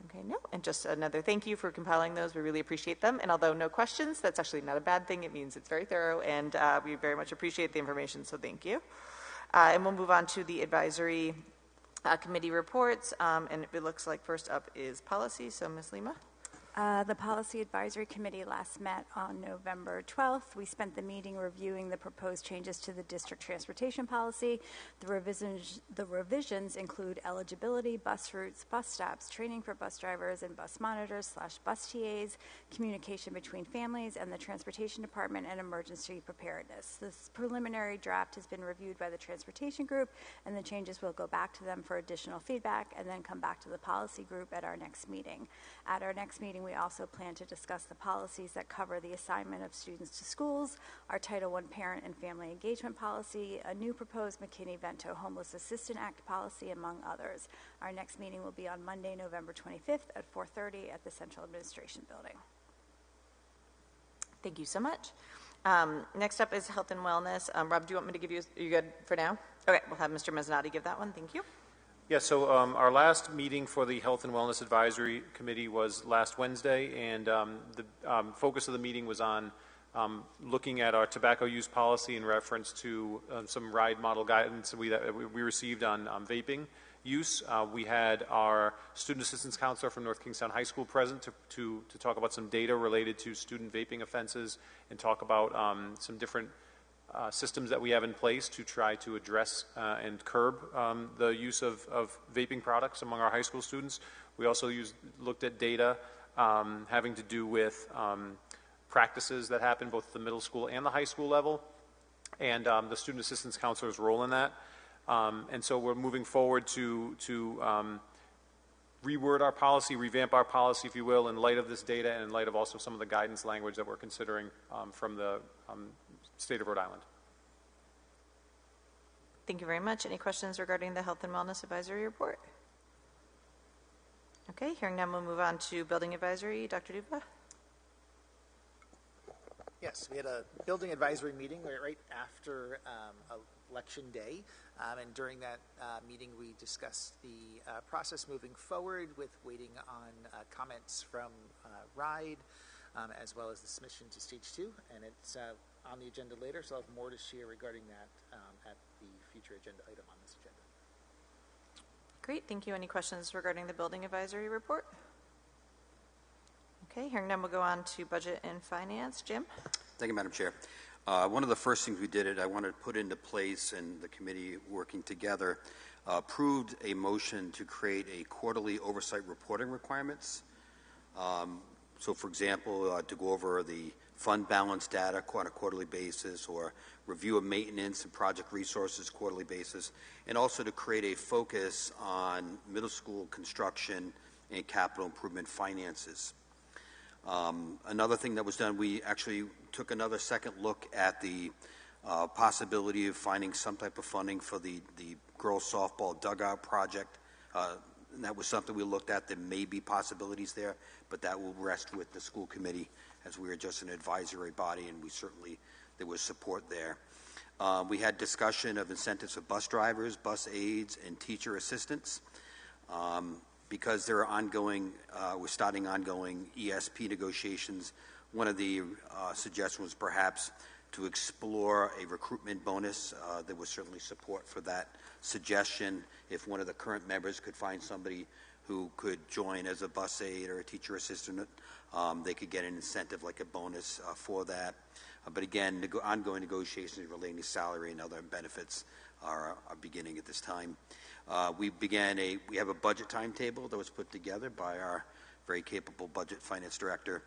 Okay, no. And just another thank you for compiling those. We really appreciate them. And although no questions, that's actually not a bad thing. It means it's very thorough, and we very much appreciate the information, so thank you. And we'll move on to the advisory committee reports. And it looks like first up is policy. So, Ms. Lima. The Policy Advisory Committee last met on November 12th. We spent the meeting reviewing the proposed changes to the district transportation policy. The revisions include eligibility, bus routes, bus stops, training for bus drivers and bus monitors / bus TAs, communication between families and the transportation department, and emergency preparedness. This preliminary draft has been reviewed by the transportation group, and the changes will go back to them for additional feedback and then come back to the policy group at our next meeting. At our next meeting, we also plan to discuss the policies that cover the assignment of students to schools, our Title I Parent and Family Engagement Policy, a new proposed McKinney-Vento Homeless Assistant Act policy, among others. Our next meeting will be on Monday, November 25th at 4:30 at the Central Administration Building. Thank you so much. Next up is health and wellness. Rob, do you want me to give you, are you good for now? Okay, we'll have Mr. Mezzanotte give that one. Thank you. Yeah, so our last meeting for the Health and Wellness Advisory Committee was last Wednesday, and the focus of the meeting was on looking at our tobacco use policy in reference to some RIDE model guidance that we received on vaping use. We had our student assistance counselor from North Kingstown High School present to talk about some data related to student vaping offenses and talk about some different systems that we have in place to try to address and curb the use of vaping products among our high school students. We also looked at data having to do with practices that happen both at the middle school and the high school level, and the student assistance counselor's role in that. And so we're moving forward to reword our policy, revamp our policy, if you will, in light of this data and in light of also some of the guidance language that we're considering from the state of Rhode Island. Thank you very much. Any questions regarding the Health and Wellness Advisory Report? Okay, hearing none, we'll move on to Building Advisory. Dr. Dupa? Yes, we had a building advisory meeting right after Election Day, and during that meeting we discussed the process moving forward with waiting on comments from RIDE, as well as the submission to Stage 2, and it's on the agenda later, so I'll have more to share regarding that at the future agenda item on this agenda. Great, thank you. Any questions regarding the Building Advisory Report? Okay, hearing none, we'll go on to Budget and Finance. Jim? Thank you, Madam Chair. One of the first things we did, I wanted to put into place, and the committee working together approved a motion to create a quarterly oversight reporting requirements. So, for example, to go over the fund balance data on a quarterly basis, or review of maintenance and project resources quarterly basis, and also to create a focus on middle school construction and capital improvement finances. Another thing that was done, we actually took another second look at the possibility of finding some type of funding for the girls softball dugout project. And that was something we looked at. There may be possibilities there, but that will rest with the school committee, as we are just an advisory body, and there was support there. We had discussion of incentives for bus drivers, bus aides, and teacher assistants. Because there are we're starting ongoing ESP negotiations, one of the suggestions was perhaps to explore a recruitment bonus. There was certainly support for that suggestion. If one of the current members could find somebody who could join as a bus aide or a teacher assistant, they could get an incentive like a bonus for that. But again, ongoing negotiations relating to salary and other benefits are beginning at this time. We have a budget timetable that was put together by our very capable budget finance director.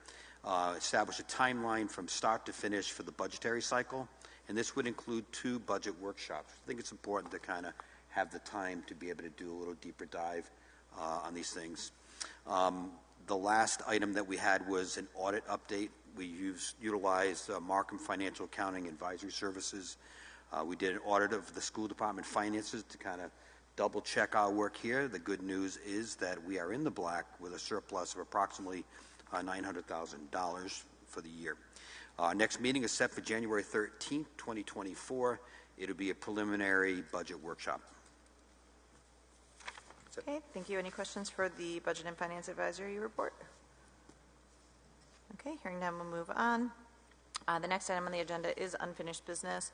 Established a timeline from start to finish for the budgetary cycle, and this would include 2 budget workshops. I think it's important to kind of have the time to be able to do a little deeper dive on these things. The last item that we had was an audit update. We utilized Markham Financial Accounting Advisory Services. We did an audit of the school department finances to kind of double check our work here. The good news is that we are in the black with a surplus of approximately $900,000 for the year. Our next meeting is set for January 13th, 2024. It'll be a preliminary budget workshop. Okay, thank you. Any questions for the Budget and Finance Advisory Report? Okay, hearing none, we'll move on. The next item on the agenda is unfinished business.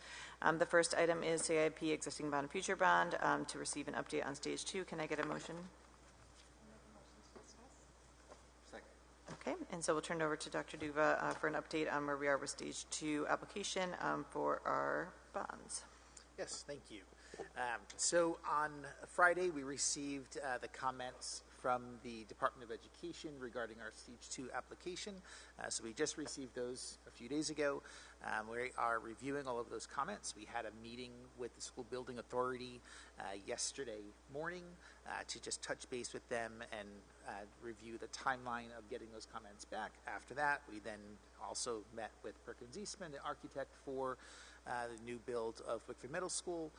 The first item is CIP Existing Bond Future Bond to receive an update on Stage 2. Can I get a motion? Okay, and so we'll turn it over to Dr. Duva for an update on where we are with Stage 2 application for our bonds. Yes, thank you. So on Friday, we received the comments from the Department of Education regarding our Stage 2 application. So we just received those a few days ago. We are reviewing all of those comments. We had a meeting with the School Building Authority yesterday morning to just touch base with them and review the timeline of getting those comments back. After that, we then also met with Perkins Eastman, the architect for the new build of Wickford Middle School,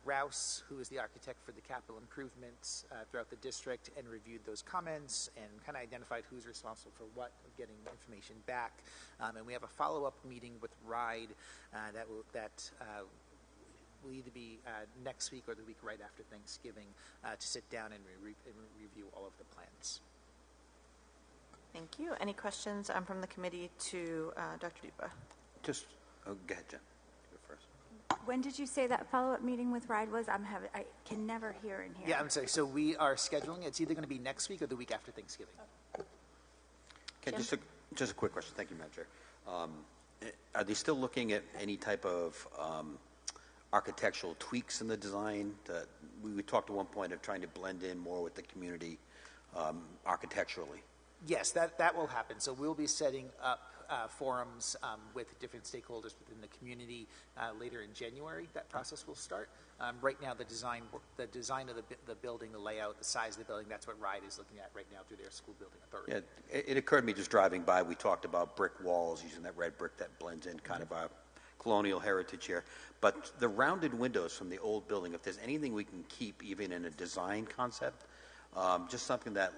Rouse, who is the architect for the capital improvements throughout the district, and reviewed those comments and kind of identified who's responsible for what, of getting information back. And we have a follow-up meeting with RIDE that will either be next week or the week right after Thanksgiving to sit down and review all of the plans. Thank you. Any questions from the committee to Dr. Duva? Just, go ahead, Jen. When did you say that follow-up meeting with RIDE was? I can never hear in here. Yeah, I'm sorry. So we are scheduling. It's either going to be next week or the week after Thanksgiving. Okay, just a quick question. Thank you, Madam Chair. Are they still looking at any type of architectural tweaks in the design? We talked at one point of trying to blend in more with the community architecturally. Yes, that will happen. So we'll be setting up forums with different stakeholders within the community later in January. That process will start. Right now, the design of the building, the layout, the size of the building, that's what RIDE is looking at right now through their School Building Authority. Yeah, it occurred to me just driving by, we talked about brick walls, using that red brick that blends in kind of our colonial heritage here. But the rounded windows from the old building, if there's anything we can keep even in a design concept, just something that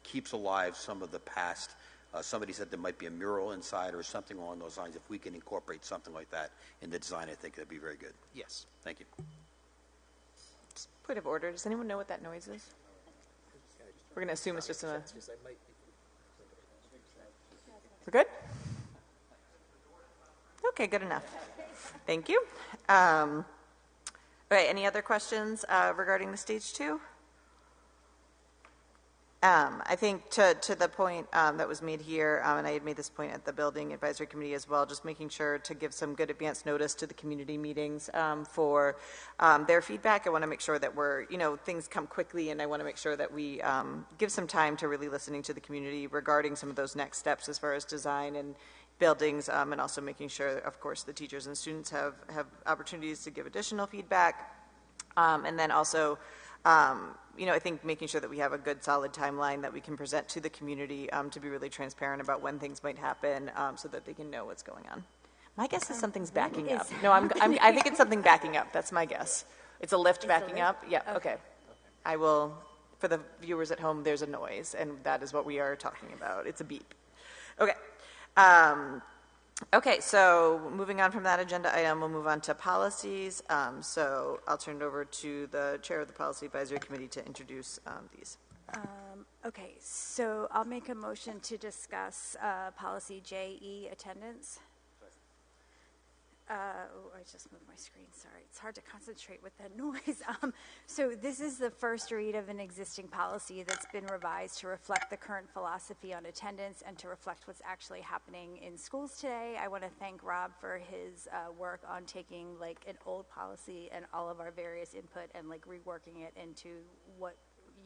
keeps alive some of the past. Somebody said there might be a mural inside or something along those lines. If we can incorporate something like that in the design, I think that'd be very good. Yes. Thank you. Point of order. Does anyone know what that noise is? We're going to assume it's just a... We're good? Okay, good enough. Thank you. All right, any other questions regarding the Stage 2? I think to the point that was made here, and I had made this point at the Building Advisory Committee as well, just making sure to give some good advance notice to the community meetings for their feedback. I want to make sure that things come quickly, and I want to make sure that we give some time to really listening to the community regarding some of those next steps as far as design and buildings, and also making sure, of course, the teachers and students have opportunities to give additional feedback, and then also I think making sure that we have a good, solid timeline that we can present to the community to be really transparent about when things might happen so that they can know what's going on. My guess is something's backing up. No, I think it's something backing up. That's my guess. It's a lift backing up? Yeah, okay. I will, for the viewers at home, there's a noise, and that is what we are talking about. It's a beep. Okay. Okay, so moving on from that agenda item, we'll move on to policies. So I'll turn it over to the chair of the Policy Advisory Committee to introduce these. Okay, so I'll make a motion to discuss policy JE, attendance. I just moved my screen, sorry. It's hard to concentrate with that noise. So this is the first read of an existing policy that's been revised to reflect the current philosophy on attendance and to reflect what's actually happening in schools today. I want to thank Rob for his work on taking like an old policy and all of our various input and like reworking it into what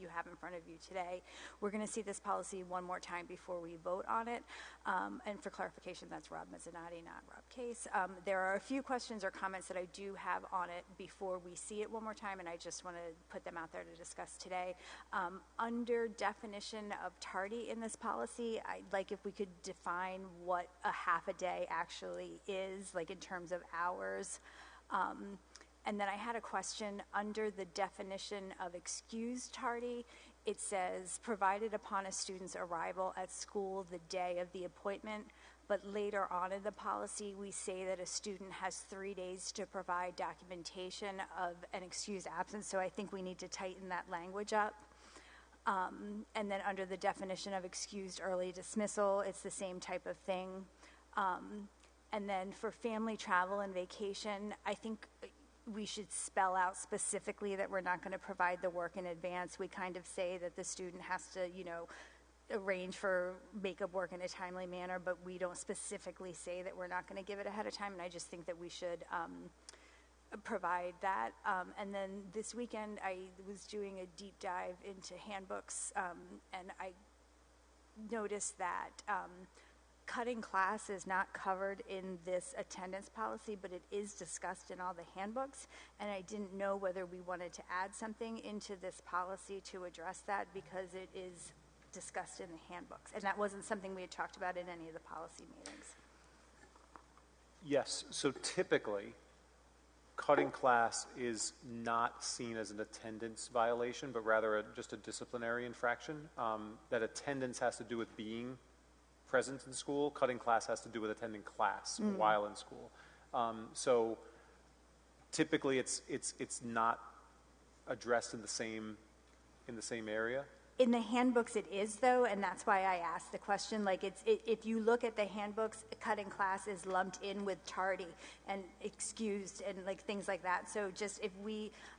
you have in front of you today. We're going to see this policy one more time before we vote on it. And for clarification, that's Rob Mezzanotte, not Rob Case. There are a few questions or comments that I do have on it before we see it one more time, and I just want to put them out there to discuss today. Under definition of tardy in this policy, I'd like if we could define what a half a day actually is, like in terms of hours. And then I had a question under the definition of excused tardy. It says, provided upon a student's arrival at school the day of the appointment, but later on in the policy, we say that a student has 3 days to provide documentation of an excused absence, so I think we need to tighten that language up. And then under the definition of excused early dismissal, it's the same type of thing. And then for family travel and vacation, I think we should spell out specifically that we're not going to provide the work in advance. We kind of say that the student has to, arrange for makeup work in a timely manner, but we don't specifically say that we're not going to give it ahead of time, and I just think that we should provide that. And then this weekend, I was doing a deep dive into handbooks, and I noticed that cutting class is not covered in this attendance policy, but it is discussed in all the handbooks, and I didn't know whether we wanted to add something into this policy to address that because it is discussed in the handbooks, and that wasn't something we had talked about in any of the policy meetings. Yes, so typically, cutting class is not seen as an attendance violation, but rather just a disciplinary infraction. That attendance has to do with being present in school. Cutting class has to do with attending class while in school. So typically, it's not addressed in the same area. In the handbooks it is, though, and that's why I asked the question. Like, if you look at the handbooks, cutting class is lumped in with tardy and excused and like things like that. So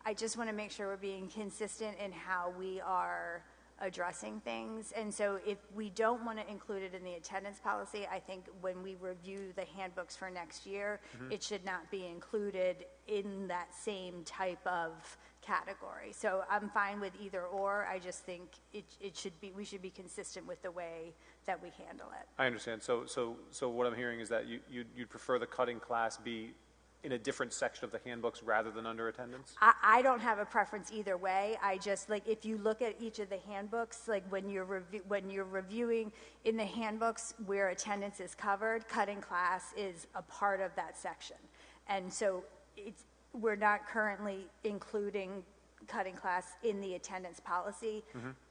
I just want to make sure we're being consistent in how we are addressing things. And so if we don't want to include it in the attendance policy, I think when we review the handbooks for next year, it should not be included in that same type of category. So I'm fine with either or. I just think we should be consistent with the way that we handle it. I understand. So what I'm hearing is that you'd prefer the cutting class be in a different section of the handbooks rather than under attendance? I don't have a preference either way. I just, like, if you look at each of the handbooks, like when you're reviewing in the handbooks where attendance is covered, cutting class is a part of that section. And so we're not currently including cutting class in the attendance policy.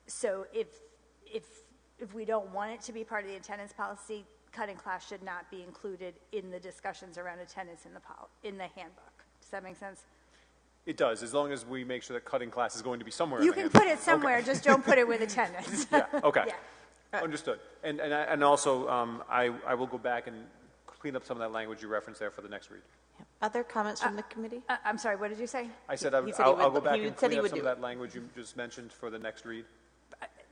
So if we don't want it to be part of the attendance policy, cutting class should not be included in the discussions around attendance in the handbook. Does that make sense? It does, as long as we make sure that cutting class is going to be somewhere. You can put it somewhere, okay. Just don't put it with attendance. Yeah, okay. Yeah. Understood. And also, I will go back and clean up some of that language you referenced there for the next read. Other comments from the committee? I'm sorry, what did you say? I said I'll go back and clean up some of that language you just mentioned for the next read.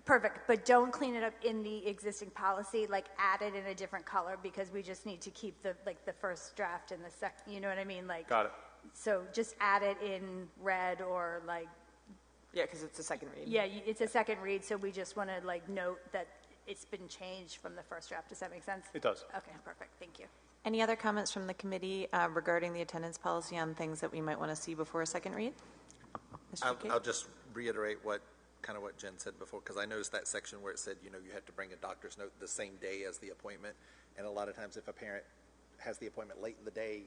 Perfect, but don't clean it up in the existing policy, like add it in a different color, because we just need to keep the first draft and the second, you know what I mean? Like, got it. So just add it in red or like. Yeah, because it's a second read. Yeah, it's a second read, so we just want to like note that it's been changed from the first draft. Does that make sense? It does. Okay, perfect, thank you. Any other comments from the committee regarding the attendance policy on things that we might want to see before a second read? I'll just reiterate what Jen said before, because I noticed that section where it said, you had to bring a doctor's note the same day as the appointment. And a lot of times if a parent has the appointment late in the day,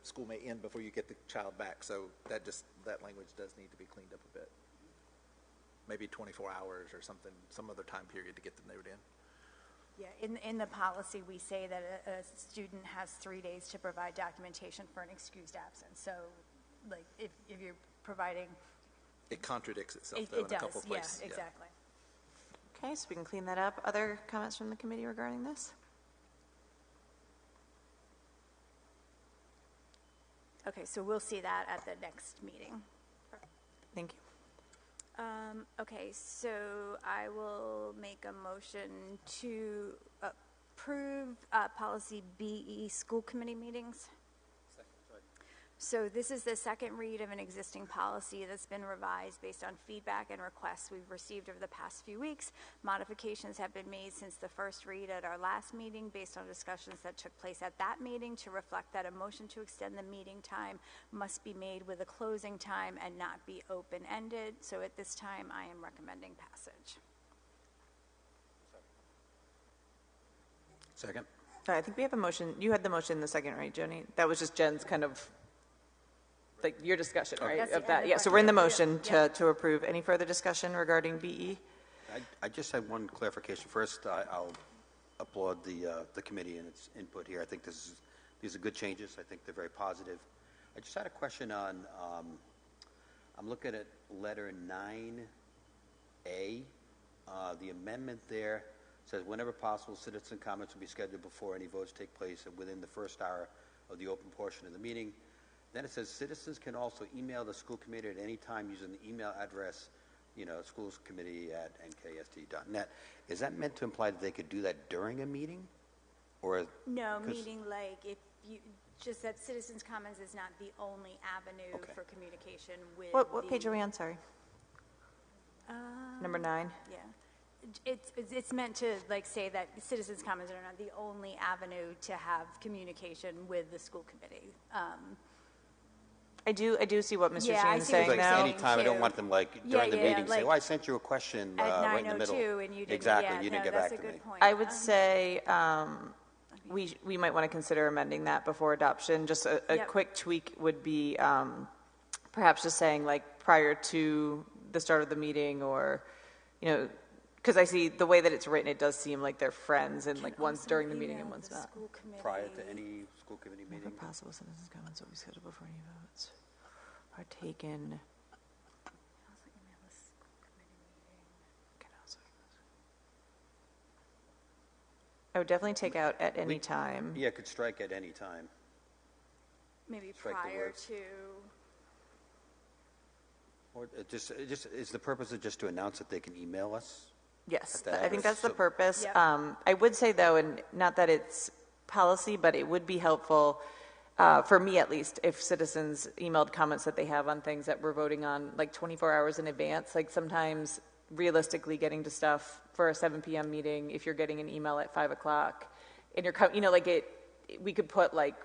school may end before you get the child back. So that language does need to be cleaned up a bit. Maybe 24 hours or something, some other time period to get the note in. Yeah, in the policy, we say that a student has 3 days to provide documentation for an excused absence. So, like, if you're providing... It contradicts itself, though, in a couple places. Yeah, exactly. Okay, so we can clean that up. Other comments from the committee regarding this? Okay, so we'll see that at the next meeting. Thank you. Okay, so I will make a motion to approve policy BE, school committee meetings. So this is the second read of an existing policy that's been revised based on feedback and requests we've received over the past few weeks. Modifications have been made since the first read at our last meeting based on discussions that took place at that meeting to reflect that a motion to extend the meeting time must be made with a closing time and not be open-ended. So at this time, I am recommending passage. Second. All right, I think we have a motion. You had the motion in the second, right, Joni? That was just Jen's kind of, like, your discussion, right, That's of the that. end Yeah, of so our- we're in the motion Yeah. to approve. Any further discussion regarding BE? I just had one clarification. First, I'll applaud the committee and its input here. I think these are good changes. I think they're very positive. I just had a question on, I'm looking at letter 9A. The amendment there says, whenever possible, citizen comments will be scheduled before any votes take place and within the first hour of the open portion of the meeting. Then it says, citizens can also email the school committee at any time using the email address, schoolscommittee@nkst.net. Is that meant to imply that they could do that during a meeting? Or No, meaning like if you, just that citizens' comments is not the only avenue for communication with What page are we on, sorry? Number 9? Yeah. It's meant to like say that citizens' comments are not the only avenue to have communication with the school committee. I do see what Mr. Yeah, I Shane's see what saying you're now. saying. anytime, I don't want them like during the meeting say, like, well, I sent you a question at right in the middle. 9:02 and you didn't. Exactly, yeah, you didn't no, get back that's to a me. good point. I would say we might want to consider amending that before adoption. Just a Yep. quick tweak would be perhaps just saying like prior to the start of the meeting, or because I see the way that it's written, it does seem like they're friends and like one's during the meeting and one's not. Prior to any school committee meeting? Whenever possible, citizens' comments will be scheduled before any votes are taken. I would definitely take out at any time. Yeah, could strike at any time. Maybe Strike the prior words. to. Or is the purpose of just to announce that they can email us? Yes, At that I think that's the address? purpose. Yep. I would say, though, and not that it's policy, but it would be helpful, for me at least, if citizens emailed comments that they have on things that we're voting on, like 24 hours in advance. Like sometimes, realistically, getting to stuff for a 7 p.m. meeting, if you're getting an email at 5 o'clock, and you're, we could put, like,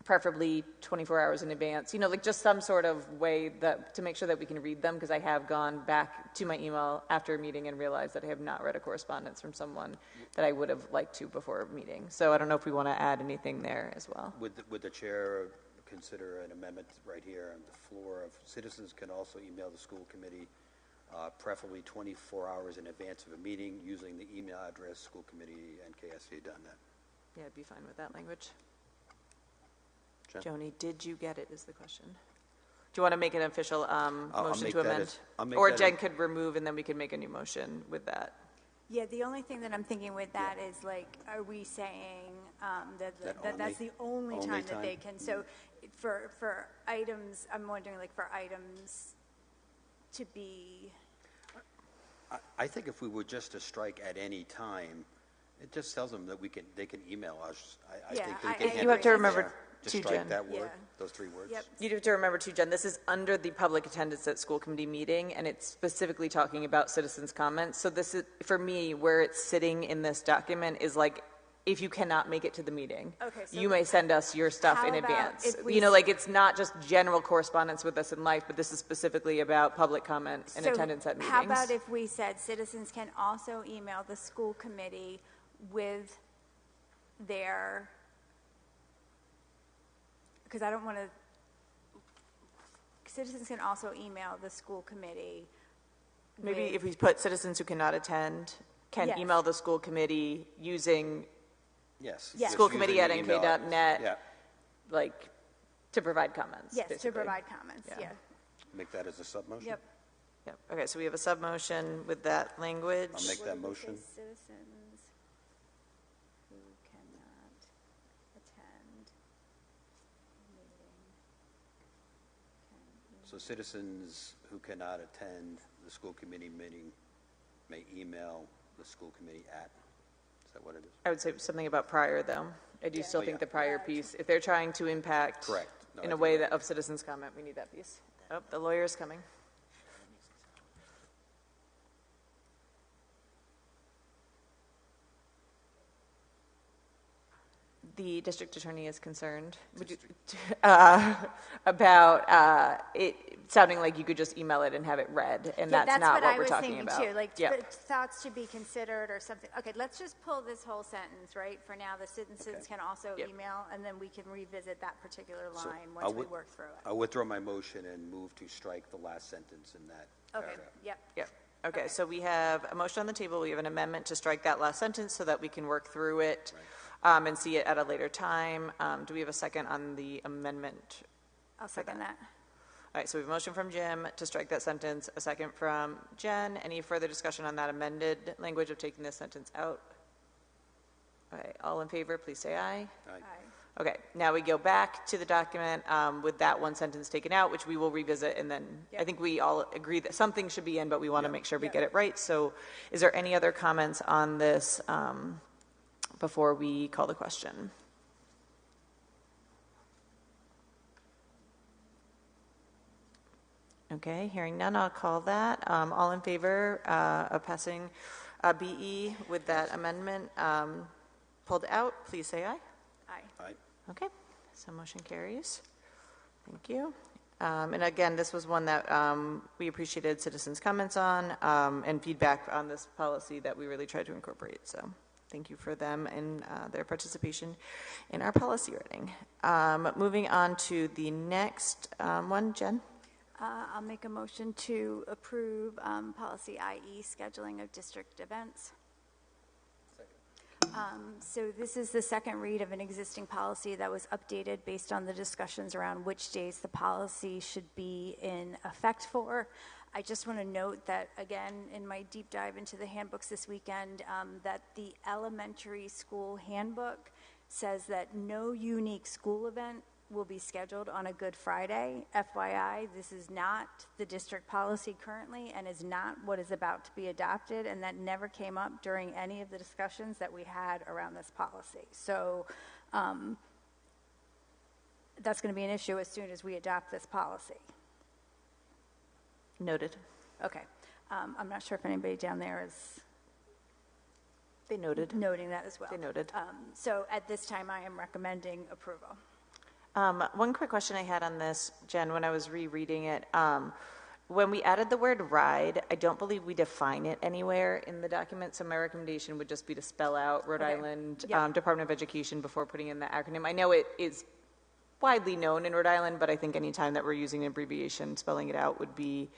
preferably 24 hours in advance, like just some sort of way to make sure that we can read them, because I have gone back to my email after a meeting and realized that I have not read a correspondence from someone that I would have liked to before a meeting. So I don't know if we want to add anything there as well. Would the chair consider an amendment right here on the floor of citizens can also email the school committee, preferably 24 hours in advance of a meeting, using the email address schoolcommittee@nkst.net? Yeah, I'd be fine with that language. Jen? Joni, did you get it is the question. Do you want to make an official motion make to that amend? as- I'll make Or that Jen as- could remove and then we can make a new motion with that. Yeah, the only thing that I'm thinking with that is like, are we saying that that's the only time that they can? So for items, I'm wondering like for items to be. I think if we were just to strike at any time, it just tells them that they can email us. I Yeah, think I they can. agree. You have to remember Yeah, just too, strike Jen. that word, Yeah. those 3 words. Yep. You have to remember too, Jen, this is under the public attendance at school committee meeting, and it's specifically talking about citizens' comments. So this is, for me, where it's sitting in this document is like, if you cannot make it to the meeting, Okay, so you may send us your stuff how in about advance. if we Like it's not just general correspondence with us in life, but this is specifically about public comment and So attendance at meetings. how about if we said citizens can also email the school committee with their, because I don't want to, citizens can also email the school committee. Maybe with- if we put citizens who cannot attend can Yes. email the school committee using Yes. Yes. just schoolcommittee@nk.net. Yeah, like, to provide comments, Yes, to basically. provide comments, Yeah. yeah. make that as a sub-motion. Yep. Yep, okay, so we have a sub-motion with that language. I'll make What that did we say? motion. Citizens who cannot attend meeting can So citizens who cannot attend the school committee meeting may email the school committee is that what it is? I would say something about prior, though. I do still Oh, think yeah. the prior piece, if they're trying to impact. Correct. No, in I a think way that- that of citizens' comment, we need that piece. Oh, the lawyer's coming. The district attorney is concerned about it sounding like you could just email it and have it read, and Yeah, that's not what I we're was talking thinking about. too. Like Yep. thoughts to be considered or something. Okay, let's just pull this whole sentence right for now. The citizens can also Yep. email, and then we can revisit that particular So line I once we would- work through it. I'll withdraw my motion and move to strike the last sentence in that Okay. paragraph. Yep. Yep. Okay, so we have a motion on the table. We have an amendment to strike that last sentence so that we can work through it and see it at a later time. Do we have a second on the amendment? I'll second that. All right, so we have a motion from Jim to strike that sentence, a second from Jen. Any further discussion on that amended language of taking this sentence out? All right, all in favor, please say aye. Aye. Okay, now we go back to the document with that one sentence taken out, which we will revisit, and then I think we all agree that something should be in, but we want to make sure we get it right. So is there any other comments on this before we call the question? Okay, hearing none, I'll call that. All in favor of passing BE with that amendment pulled out, please say aye. Aye. Aye. Okay, so motion carries. Thank you. And again, this was one that we appreciated citizens' comments on and feedback on this policy that we really tried to incorporate. So thank you for them and their participation in our policy writing. Moving on to the next one, Jen. I'll make a motion to approve policy IE, scheduling of district events. So this is the second read of an existing policy that was updated based on the discussions around which days the policy should be in effect for. I just want to note that, again, in my deep dive into the handbooks this weekend, that the elementary school handbook says that no unique school event will be scheduled on a Good Friday. FYI, this is not the district policy currently and is not what is about to be adopted, and that never came up during any of the discussions that we had around this policy. So that's going to be an issue as soon as we adopt this policy. Noted. Okay. I'm not sure if anybody down there is They noted. noting that as well. They noted. So at this time, I am recommending approval. One quick question I had on this, Jen, when I was rereading it. When we added the word ride, I don't believe we define it anywhere in the document, so my recommendation would just be to spell out Rhode Okay. Island Yep. Department of Education before putting in the acronym. I know it is widely known in Rhode Island, but I think any time that we're using an abbreviation, spelling it out would be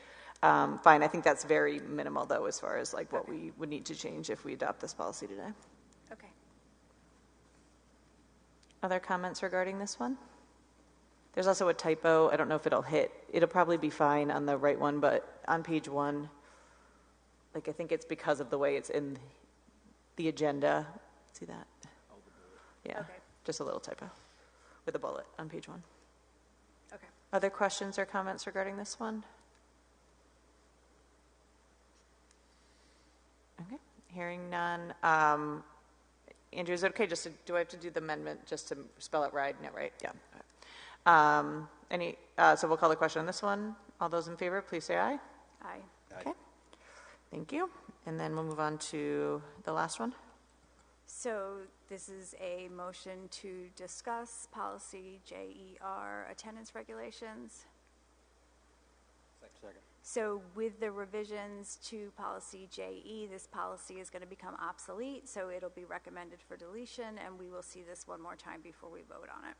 fine. I think that's very minimal, though, as far as like what we would need to change if we adopt this policy today. Okay. Other comments regarding this one? There's also a typo. I don't know if it'll hit. It'll probably be fine on the right one, but on page 1, like I think it's because of the way it's in the agenda. See that? Yeah, Okay. just a little typo with a bullet on page 1. Okay. Other questions or comments regarding this one? Okay, hearing none. Andrew, is it okay just to, do I have to do the amendment just to spell it right? No, right? Yeah. So we'll call the question on this one. All those in favor, please say aye. Aye. Okay. Thank you. And then we'll move on to the last one. So this is a motion to discuss policy JER attendance regulations. Second. So with the revisions to policy JE, this policy is going to become obsolete, so it'll be recommended for deletion, and we will see this one more time before we vote on it.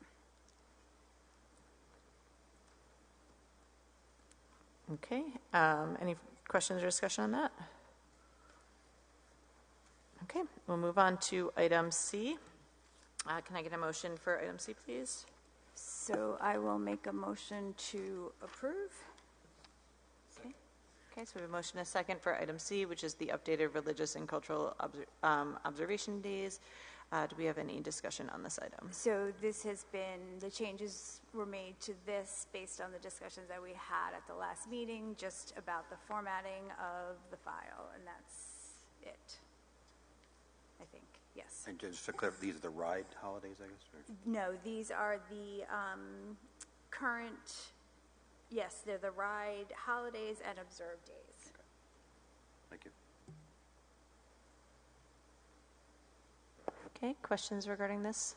Okay. Any questions or discussion on that? Okay. We'll move on to item C. Can I get a motion for item C, please? So I will make a motion to approve. Okay, so we have a motion and a second for item C, which is the updated religious and cultural observation days. Do we have any discussion on this item? So this has been, the changes were made to this based on the discussions that we had at the last meeting, just about the formatting of the file, and that's it, I think, yes. And just to clarify, these are the ride holidays, I guess? Or? No, these are the current, yes, they're the RIDE holidays and observed days. Thank you. Okay, questions regarding this?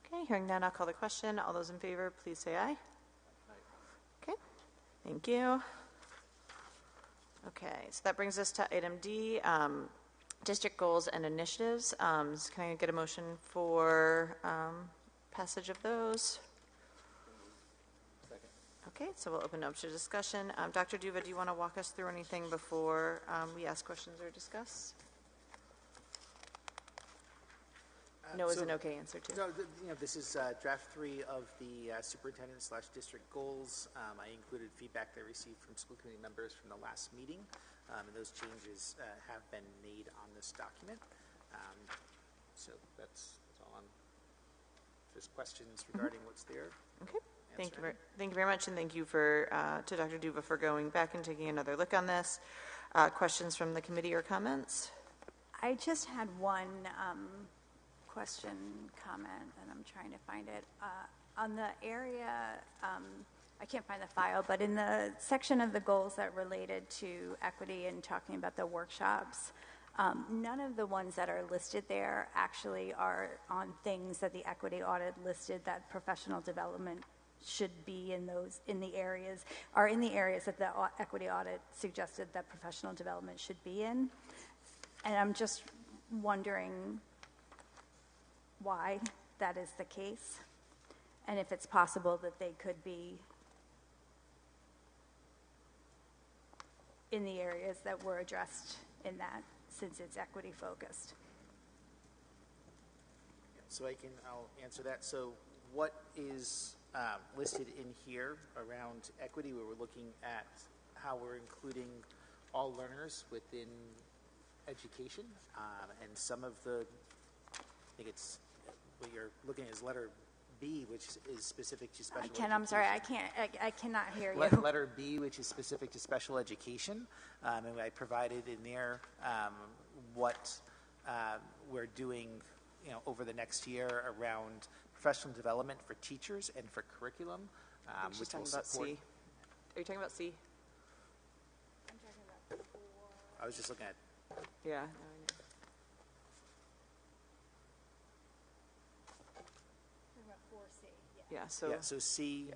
Okay, hearing none, I'll call the question. All those in favor, please say aye. Okay, thank you. Okay, so that brings us to item D, district goals and initiatives. So can I get a motion for passage of those? Okay, so we'll open up to discussion. Dr. Duva, do you want to walk us through anything before we ask questions or discuss? No is an okay answer, too. No, this is draft 3 of the superintendent/district goals. I included feedback that I received from school committee members from the last meeting, and those changes have been made on this document. So that's all on. Just questions regarding what's there. Okay. Thank you very much, and thank you for to Dr. Duva for going back and taking another look on this. Questions from the committee or comments? I just had one question, comment, and I'm trying to find it. On the area, I can't find the file, but in the section of the goals that related to equity and talking about the workshops, none of the ones that are listed there actually are on things that the equity audit listed that professional development should be in the areas that the equity audit suggested that professional development should be in. And I'm just wondering why that is the case, and if it's possible that they could be in the areas that were addressed in that, since it's equity focused. So I'll answer that. So what is listed in here around equity, where we're looking at how we're including all learners within education, and some of the, I think it's what you're looking at is letter B, which is specific to special education. I'm sorry, I cannot hear you. Letter B, which is specific to special education, and I provided in there what we're doing, over the next year around professional development for teachers and for curriculum. I think she's talking about C. Are you talking about C? I'm talking about 4. I was just looking at. Yeah. So C.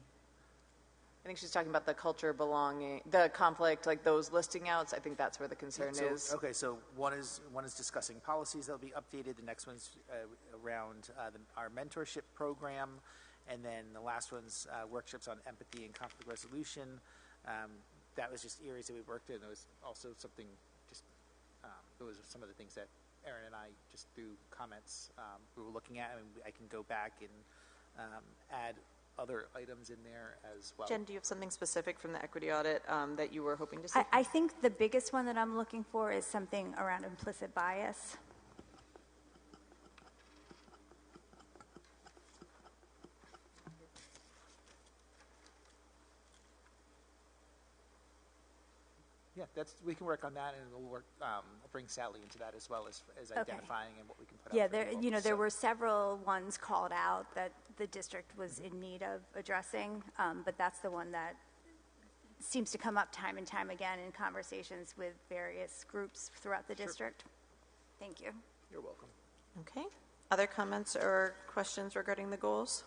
I think she's talking about the culture, belonging, the conflict, like those listing outs. I think that's where the concern is. Okay, so one is discussing policies that will be updated. The next one's around our mentorship program, and then the last one's workshops on empathy and conflict resolution. That was just areas that we worked in. There was also something those are some of the things that Erin and I, just through comments, we were looking at, and I can go back and add other items in there as well. Jen, do you have something specific from the equity audit that you were hoping to see? I think the biggest one that I'm looking for is something around implicit bias. Yeah, we can work on that, and we'll work. Bring Sally into that as well as identifying and what we can put. Yeah, there were several ones called out that the district was in need of addressing, but that's the one that seems to come up time and time again in conversations with various groups throughout the district. Thank you. You're welcome. Okay. Other comments or questions regarding the goals?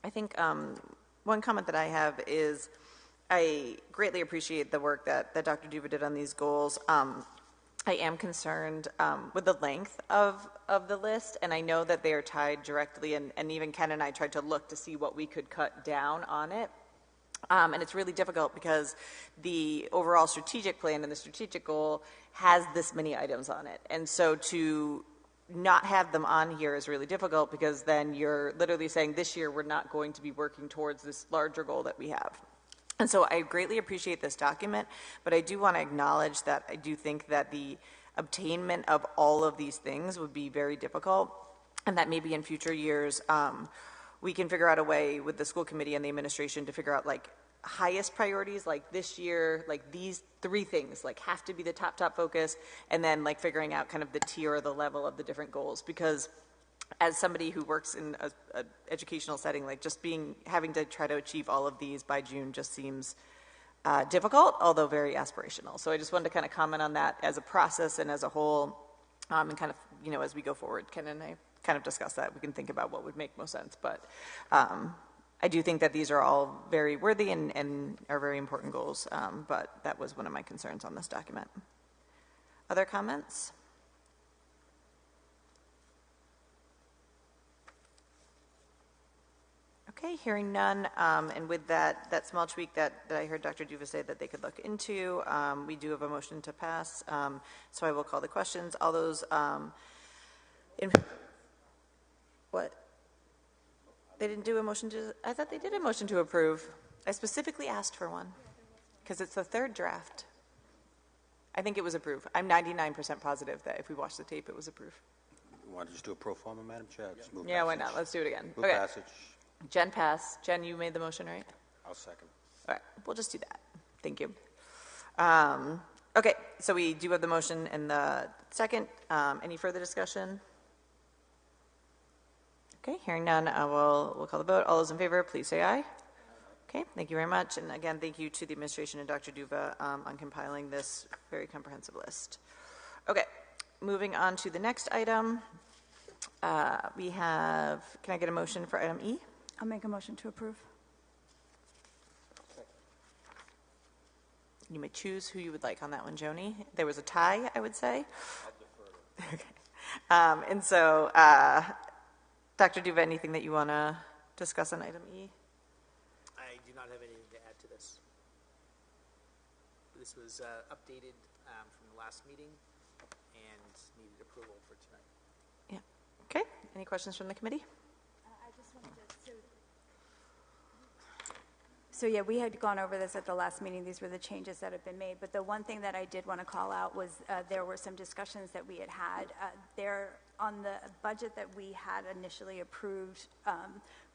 I think one comment that I have is I greatly appreciate the work that Dr. Duva did on these goals. I am concerned with the length of the list, and I know that they are tied directly, and even Ken and I tried to look to see what we could cut down on it. And it's really difficult because the overall strategic plan and the strategic goal has this many items on it. And so to not have them on here is really difficult, because then you're literally saying this year we're not going to be working towards this larger goal that we have. And so I greatly appreciate this document, but I do want to acknowledge that I do think that the obtainment of all of these things would be very difficult, and that maybe in future years we can figure out a way with the school committee and the administration to figure out, like, highest priorities, like this year, like these 3 things, like have to be the top focus, and then like figuring out kind of the tier or the level of the different goals. Because as somebody who works in a educational setting, like just having to try to achieve all of these by June just seems difficult, although very aspirational. So I just wanted to kind of comment on that as a process and as a whole, and kind of, you know, as we go forward, Ken and I kind of discuss that. We can think about what would make most sense, but I do think that these are all very worthy and are very important goals, but that was one of my concerns on this document. Other comments? Okay, hearing none, and with that small tweak that I heard Dr. Duva say that they could look into, we do have a motion to pass, so I will call the questions. All those what? They didn't do a motion to, I thought they did a motion to approve. I specifically asked for one, because it's the 3rd draft. I think it was approved. I'm 99% positive that if we watch the tape, it was approved. You want to just do a pro forma, Madam Chair? Just move Yeah, why passage. not? Let's do it again. Move Okay. passage. Jen pass. Jen, you made the motion, right? I'll second. All right, we'll just do that. Thank you. Okay, so we do have the motion and the second. Any further discussion? Okay, hearing none, we'll call the vote. All those in favor, please say aye. Okay, thank you very much. And again, thank you to the administration and Dr. Duva on compiling this very comprehensive list. Okay, moving on to the next item. We have, can I get a motion for item E? I'll make a motion to approve. You may choose who you would like on that one, Joni. There was a tie, I would say. I'll defer. Okay. And so, Dr. Duva, anything that you want to discuss on item E? I do not have anything to add to this. This was updated from the last meeting and needed approval for tonight. Yeah. Okay. Any questions from the committee? I just wanted to, so yeah, we had gone over this at the last meeting. These were the changes that have been made. But the one thing that I did want to call out was there were some discussions that we had there on the budget that we had initially approved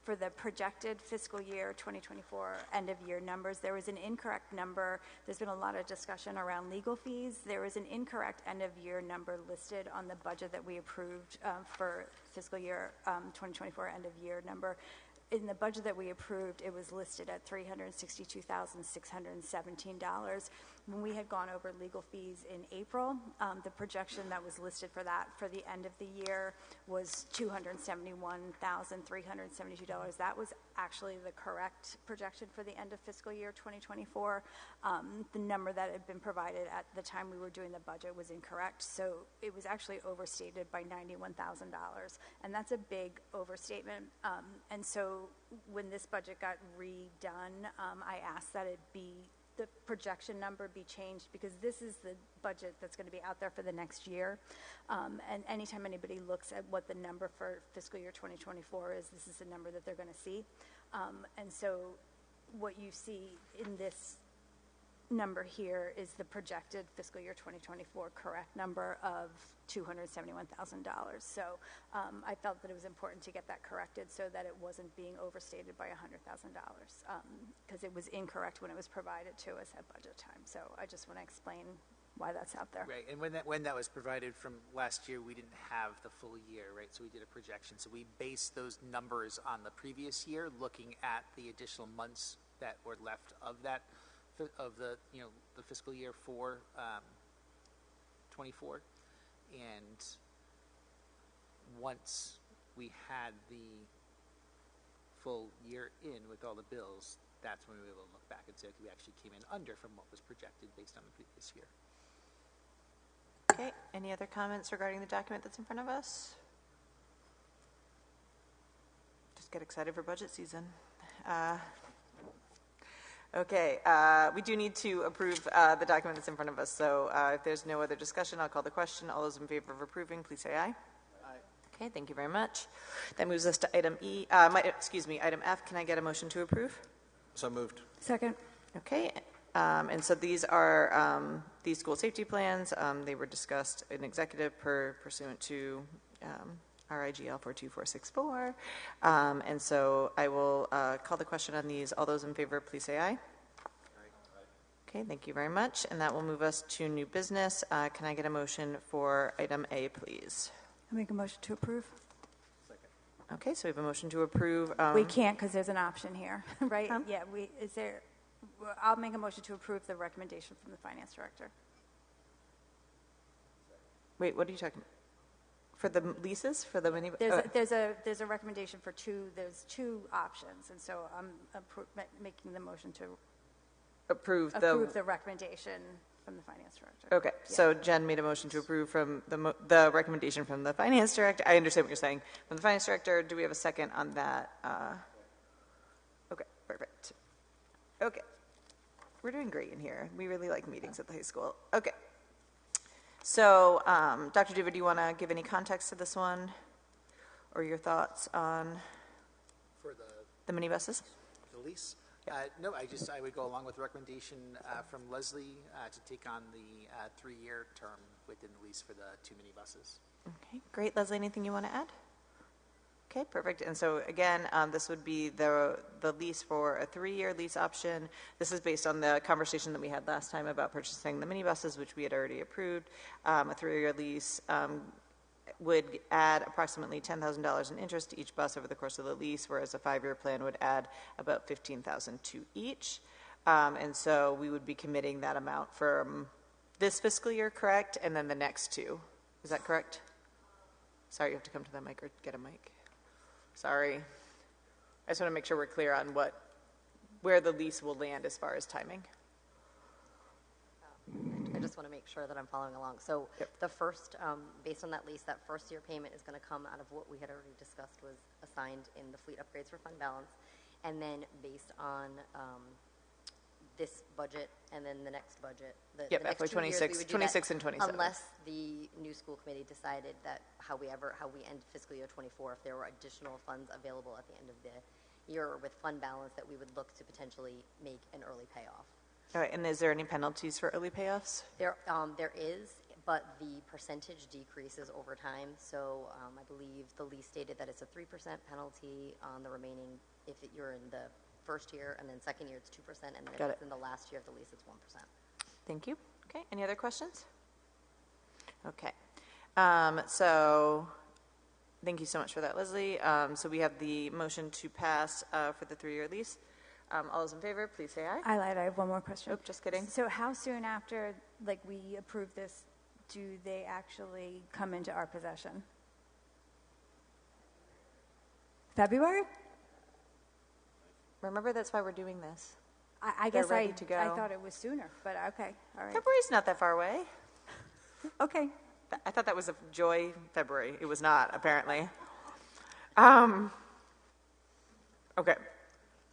for the projected fiscal year 2024 end of year numbers. There was an incorrect number. There's been a lot of discussion around legal fees. There was an incorrect end of year number listed on the budget that we approved for fiscal year 2024 end of year number. In the budget that we approved, it was listed at $362,617. When we had gone over legal fees in April, the projection that was listed for that for the end of the year was $271,372. That was actually the correct projection for the end of fiscal year 2024. The number that had been provided at the time we were doing the budget was incorrect, so it was actually overstated by $91,000, and that's a big overstatement. And so when this budget got redone, I asked that it be the projection number be changed because this is the budget that's going to be out there for the next year. And anytime anybody looks at what the number for fiscal year 2024 is, this is the number that they're going to see. And so what you see in this number here is the projected fiscal year 2024 correct number of $271,000. So I felt that it was important to get that corrected so that it wasn't being overstated by $100,000 because it was incorrect when it was provided to us at budget time. So I just want to explain why that's out there. Right, and when that was provided from last year, we didn't have the full year, right? So we did a projection. So we based those numbers on the previous year, looking at the additional months that were left of that, of the the fiscal year for 24. And once we had the full year in with all the bills, that's when we were able to look back and say, okay, we actually came in under from what was projected based on the previous year. Okay, any other comments regarding the document that's in front of us? Just get excited for budget season. Okay, we do need to approve the document that's in front of us, so if there's no other discussion, I'll call the question. All those in favor of approving, please say aye. Aye. Okay, thank you very much. That moves us to item E, item F. Can I get a motion to approve? So moved. Second. Okay, and so these are these school safety plans. They were discussed in executive pursuant to RIGL 42464. And so I will call the question on these. All those in favor, please say aye. Okay, thank you very much. And that will move us to new business. Can I get a motion for item A, please? I make a motion to approve. Okay, so we have a motion to approve. We can't because there's an option here, right? Yeah, I'll make a motion to approve the recommendation from the finance director. Wait, what are you talking about? For the leases, for the mini? There's a recommendation for there's two options, and so I'm making the motion to approve the recommendation from the finance director. Okay, so Jen made a motion to approve from the recommendation from the finance director. I understand what you're saying. From the finance director, do we have a second on that? Okay, perfect. Okay, we're doing great in here. We really like meetings at the high school. Okay, so Dr. Duva, do you want to give any context to this one, or your thoughts on For the minibuses? the lease? No, I would go along with the recommendation from Leslie to take on the 3-year term within the lease for the 2 minibuses. Okay, great. Leslie, anything you want to add? Okay, perfect. And so again, this would be the lease for a 3-year lease option. This is based on the conversation that we had last time about purchasing the minibuses, which we had already approved. A 3-year lease would add approximately $10,000 in interest to each bus over the course of the lease, whereas a 5-year plan would add about $15,000 to each. And so we would be committing that amount from this fiscal year, correct? And then the next 2. Is that correct? Sorry, you have to come to the mic or get a mic. Sorry. I just want to make sure we're clear on where the lease will land as far as timing. I just want to make sure that I'm following along. So the first, based on that lease, that first year payment is going to come out of what we had already discussed was assigned in the fleet upgrades for fund balance. And then based on this budget and then the next budget, the next FY 26 and 27. Unless the new school committee decided that how we end fiscal year 24, if there were additional funds available at the end of the year with fund balance, that we would look to potentially make an early payoff. All right, and is there any penalties for early payoffs? There is, but the percentage decreases over time. So I believe the lease stated that it's a 3% penalty on the remaining, if you're in the first year, and then second year it's 2%, and then if it's in the last year of the lease, it's 1%. Thank you. Okay, any other questions? Okay, so thank you so much for that, Leslie. So we have the motion to pass for the 3-year lease. All those in favor, please say aye. I lied. I have one more question. Oh, just kidding. So how soon after, we approve this, do they actually come into our possession? February? Remember, that's why we're doing this. I guess ready to go. I thought it was sooner, but okay. All right. February's not that far away. Okay. I thought that was a joy February. It was not, apparently. Okay.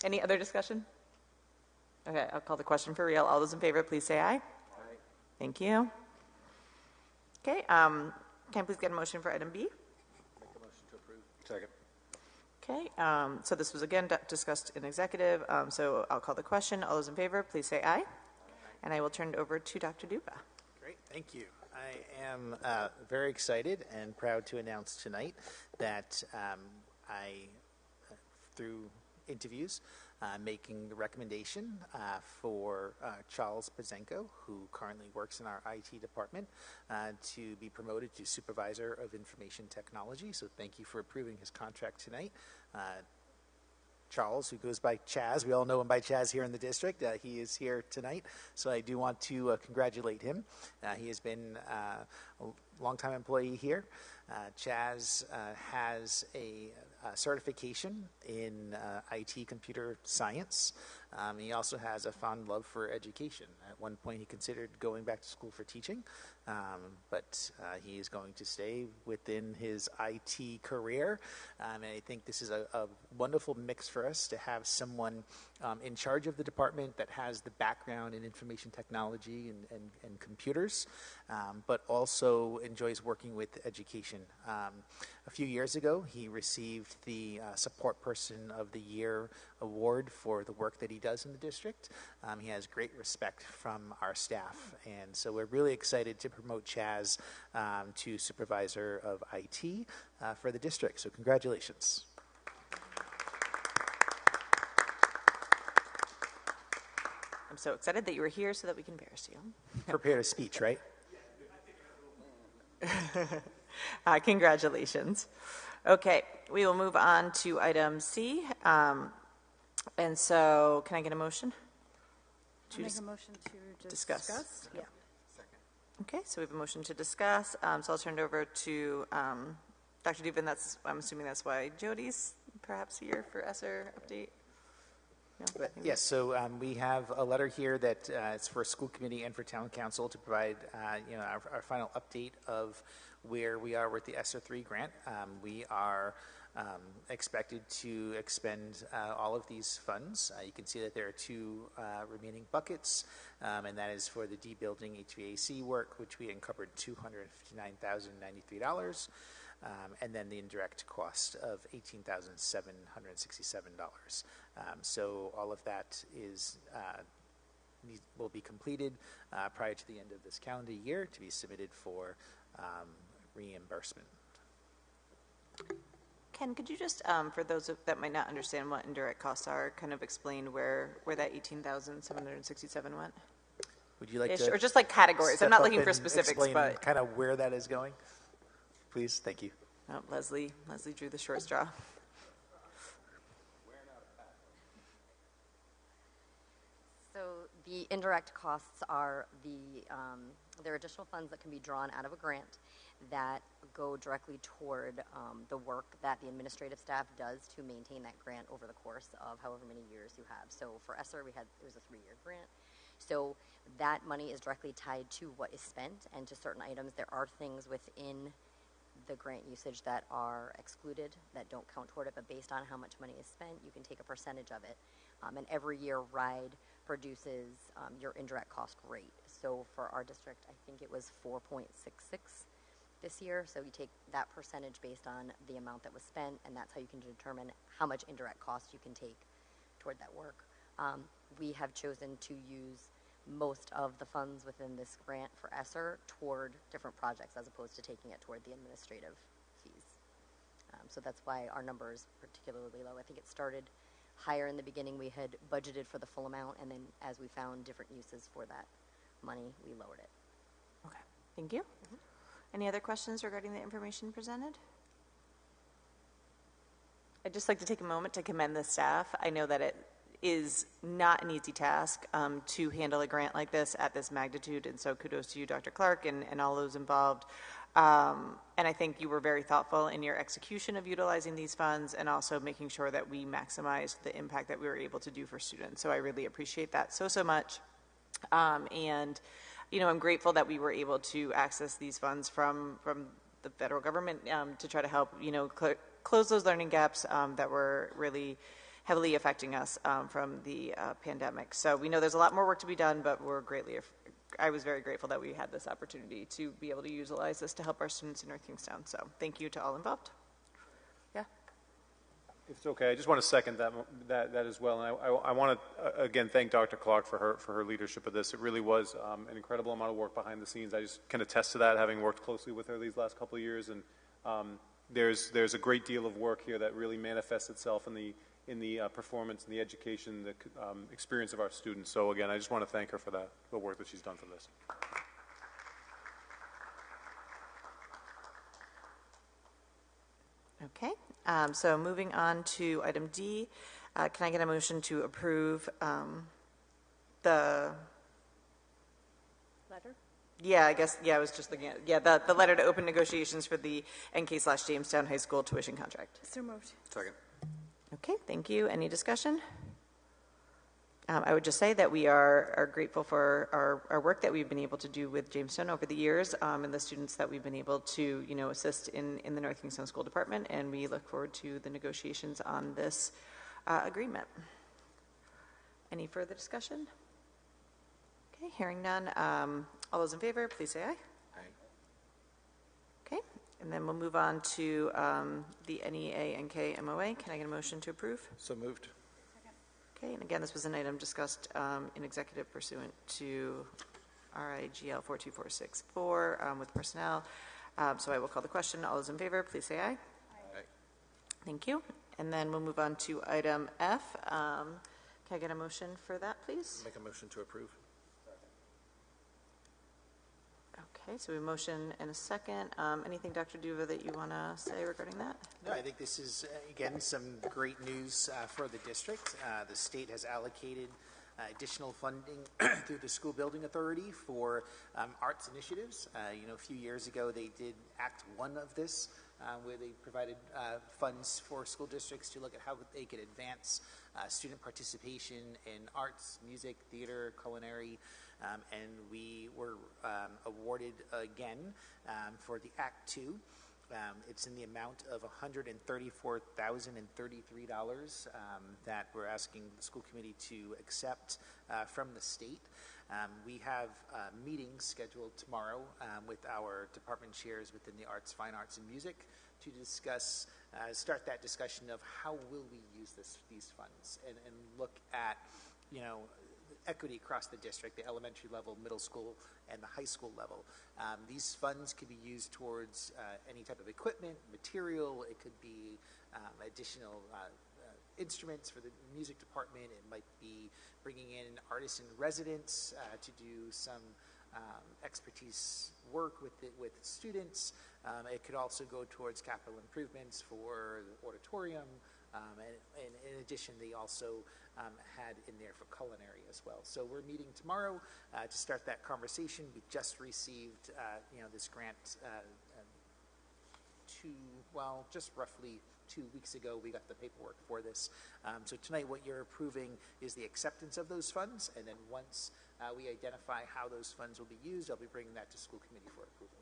Any other discussion? Okay, I'll call the question for real. All those in favor, please say aye. Aye. Thank you. Okay, can I please get a motion for item B? Make a motion to approve. Second. Okay, so this was again discussed in executive, so I'll call the question. All those in favor, please say aye. And I will turn it over to Dr. Dupa. Great, thank you. I am very excited and proud to announce tonight that through interviews, making the recommendation for Charles Pazenko, who currently works in our IT department, to be promoted to Supervisor of Information Technology. So thank you for approving his contract tonight. Charles, who goes by Chaz, we all know him by Chaz here in the district. He is here tonight, so I do want to congratulate him. He has been a longtime employee here. Chaz has a certification in IT computer science. He also has a fond love for education. At one point, he considered going back to school for teaching, but he is going to stay within his IT career. And I think this is a wonderful mix for us to have someone in charge of the department that has the background in information technology and computers, but also enjoys working with education. A few years ago, he received the Support Person of the Year award for the work that he does in the district. He has great respect from our staff, and so we're really excited to promote Chaz to Supervisor of IT for the district. So congratulations. I'm so excited that you were here so that we can embarrass you. Prepared a speech, right? Congratulations. Okay, we will move on to item C. And so, can I get a motion? I'll make a motion to discuss. Yeah. Okay, so we have a motion to discuss. So I'll turn it over to Dr. Dubin. I'm assuming that's why Jody's perhaps here for ESSER update. No? But, yes, so we have a letter here that it's for school committee and for town council to provide, our final update of where we are with the ESSER 3 grant. We are expected to expend all of these funds. You can see that there are two remaining buckets, and that is for the D-building HVAC work, which we uncovered $259,093, and then the indirect cost of $18,767. So all of that will be completed prior to the end of this calendar year to be submitted for reimbursement. Ken, could you just, for those that might not understand what indirect costs are, kind of explain where that $18,767 went? Would you like to, or just like categories? I'm not looking for specifics, but kind of where that is going, please. Thank you. oh, Leslie drew the short straw. So the indirect costs are there are additional funds that can be drawn out of a grant that go directly toward the work that the administrative staff does to maintain that grant over the course of however many years you have. So for ESSER, it was a 3-year grant. So that money is directly tied to what is spent and to certain items. There are things within the grant usage that are excluded, that don't count toward it, but based on how much money is spent, you can take a percentage of it. And every year, RIDE produces your indirect cost rate. So for our district, I think it was 4.66 this year. So you take that percentage based on the amount that was spent, and that's how you can determine how much indirect cost you can take toward that work. We have chosen to use most of the funds within this grant for ESSER toward different projects as opposed to taking it toward the administrative fees. So that's why our number is particularly low. I think it started higher in the beginning. We had budgeted for the full amount, and then as we found different uses for that money, we lowered it. Okay, thank you. Any other questions regarding the information presented? I'd just like to take a moment to commend the staff. I know that it is not an easy task to handle a grant like this at this magnitude, and so kudos to you, Dr. Clark, and all those involved. And I think you were very thoughtful in your execution of utilizing these funds and also making sure that we maximized the impact that we were able to do for students. So I really appreciate that so much. And, I'm grateful that we were able to access these funds from the federal government to try to help, close those learning gaps that were really heavily affecting us from the pandemic. So we know there's a lot more work to be done, but I was very grateful that we had this opportunity to be able to utilize this to help our students in North Kingstown. So thank you to all involved. Yeah. If it's okay, I just want to second that as well. And I want to again thank Dr. Clark for her leadership of this. It really was an incredible amount of work behind the scenes. I just can attest to that, having worked closely with her these last couple of years. And there's a great deal of work here that really manifests itself in the performance and the education, the experience of our students. So again, I just want to thank her for the work that she's done for this. Okay, so moving on to item D, can I get a motion to approve the Letter? Yeah, I guess, I was just looking at, the letter to open negotiations for the NK/Jamestown High School tuition contract. So moved. Second. Okay, thank you. Any discussion? I would just say that we are grateful for our work that we've been able to do with Jamestown over the years and the students that we've been able to, assist in the North Kingstown School Department, and we look forward to the negotiations on this agreement. Any further discussion? Okay, hearing none. All those in favor, please say aye. Okay, and then we'll move on to the NEA NK MOA. Can I get a motion to approve? So moved. Okay, and again, this was an item discussed in executive pursuant to RIGL 42464 with personnel. So I will call the question. All those in favor, please say aye. Aye. Thank you. And then we'll move on to item F. Can I get a motion for that, please? Make a motion to approve. Okay, so we have a motion and a second. Anything, Dr. Duva, that you want to say regarding that? No, I think this is, again, some great news for the district. The state has allocated additional funding through the School Building Authority for arts initiatives. A few years ago, they did Act 1 of this, where they provided funds for school districts to look at how they could advance student participation in arts, music, theater, culinary, and we were awarded again for the Act 2. It's in the amount of $134,033 that we're asking the school committee to accept from the state. We have meetings scheduled tomorrow with our department chairs within the arts, fine arts, and music to discuss, start that discussion of how will we use these funds and look at, equity across the district, the elementary level, middle school, and the high school level. These funds could be used towards any type of equipment, material. It could be additional instruments for the music department. It might be bringing in artists in residence to do some expertise work with students. It could also go towards capital improvements for the auditorium. And in addition, they also had in there for culinary as well. So we're meeting tomorrow to start that conversation. We just received, this grant just roughly 2 weeks ago. We got the paperwork for this. So tonight, what you're approving is the acceptance of those funds, and then once we identify how those funds will be used, I'll be bringing that to school committee for approval.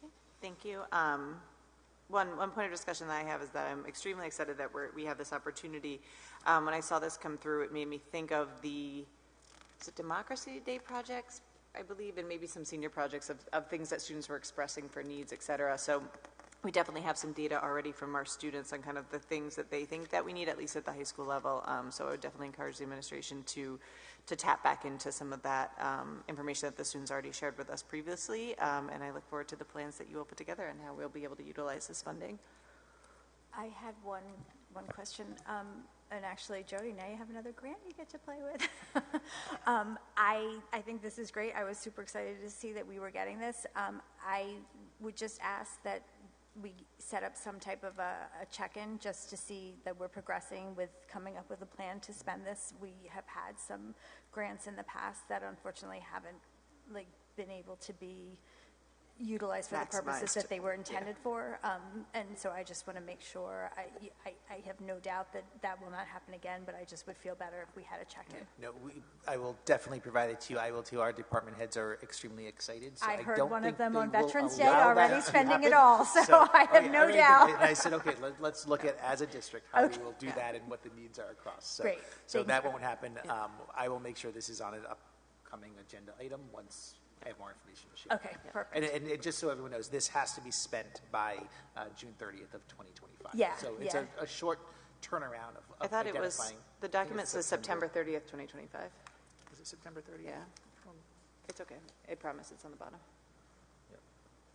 Okay, thank you. One point of discussion that I have is that I'm extremely excited that we have this opportunity. When I saw this come through, it made me think of the Democracy Day projects, I believe, and maybe some senior projects of things that students were expressing for needs, et cetera. So we definitely have some data already from our students on kind of the things that they think that we need, at least at the high school level. So I would definitely encourage the administration to tap back into some of that information that the students already shared with us previously. And I look forward to the plans that you will put together and how we'll be able to utilize this funding. I had one question. And actually, Jody, now you have another grant you get to play with. I think this is great. I was super excited to see that we were getting this. I would just ask that we set up some type of a check-in just to see that we're progressing with coming up with a plan to spend this. We have had some grants in the past that unfortunately haven't been able to be utilized for the purposes that they were intended for. And so I just want to make sure, I have no doubt that will not happen again, but I just would feel better if we had a check-in. No, I will definitely provide it to you. I will too. Our department heads are extremely excited. So I heard don't one think of them they on will Veterans Day allow already that to spending it happen. all, so I have no doubt. And I said, okay, let's look at, as a district, how we will do that and what the needs are across. So, Great. So that won't happen. I will make sure this is on an upcoming agenda item once I have more information to share. Okay, perfect. And just so everyone knows, this has to be spent by June 30th of 2025. Yeah, So it's a short turnaround of I thought it was, identifying. the document says September 30th, 2025. Is it September 30th? Yeah. It's okay. I promise it's on the bottom.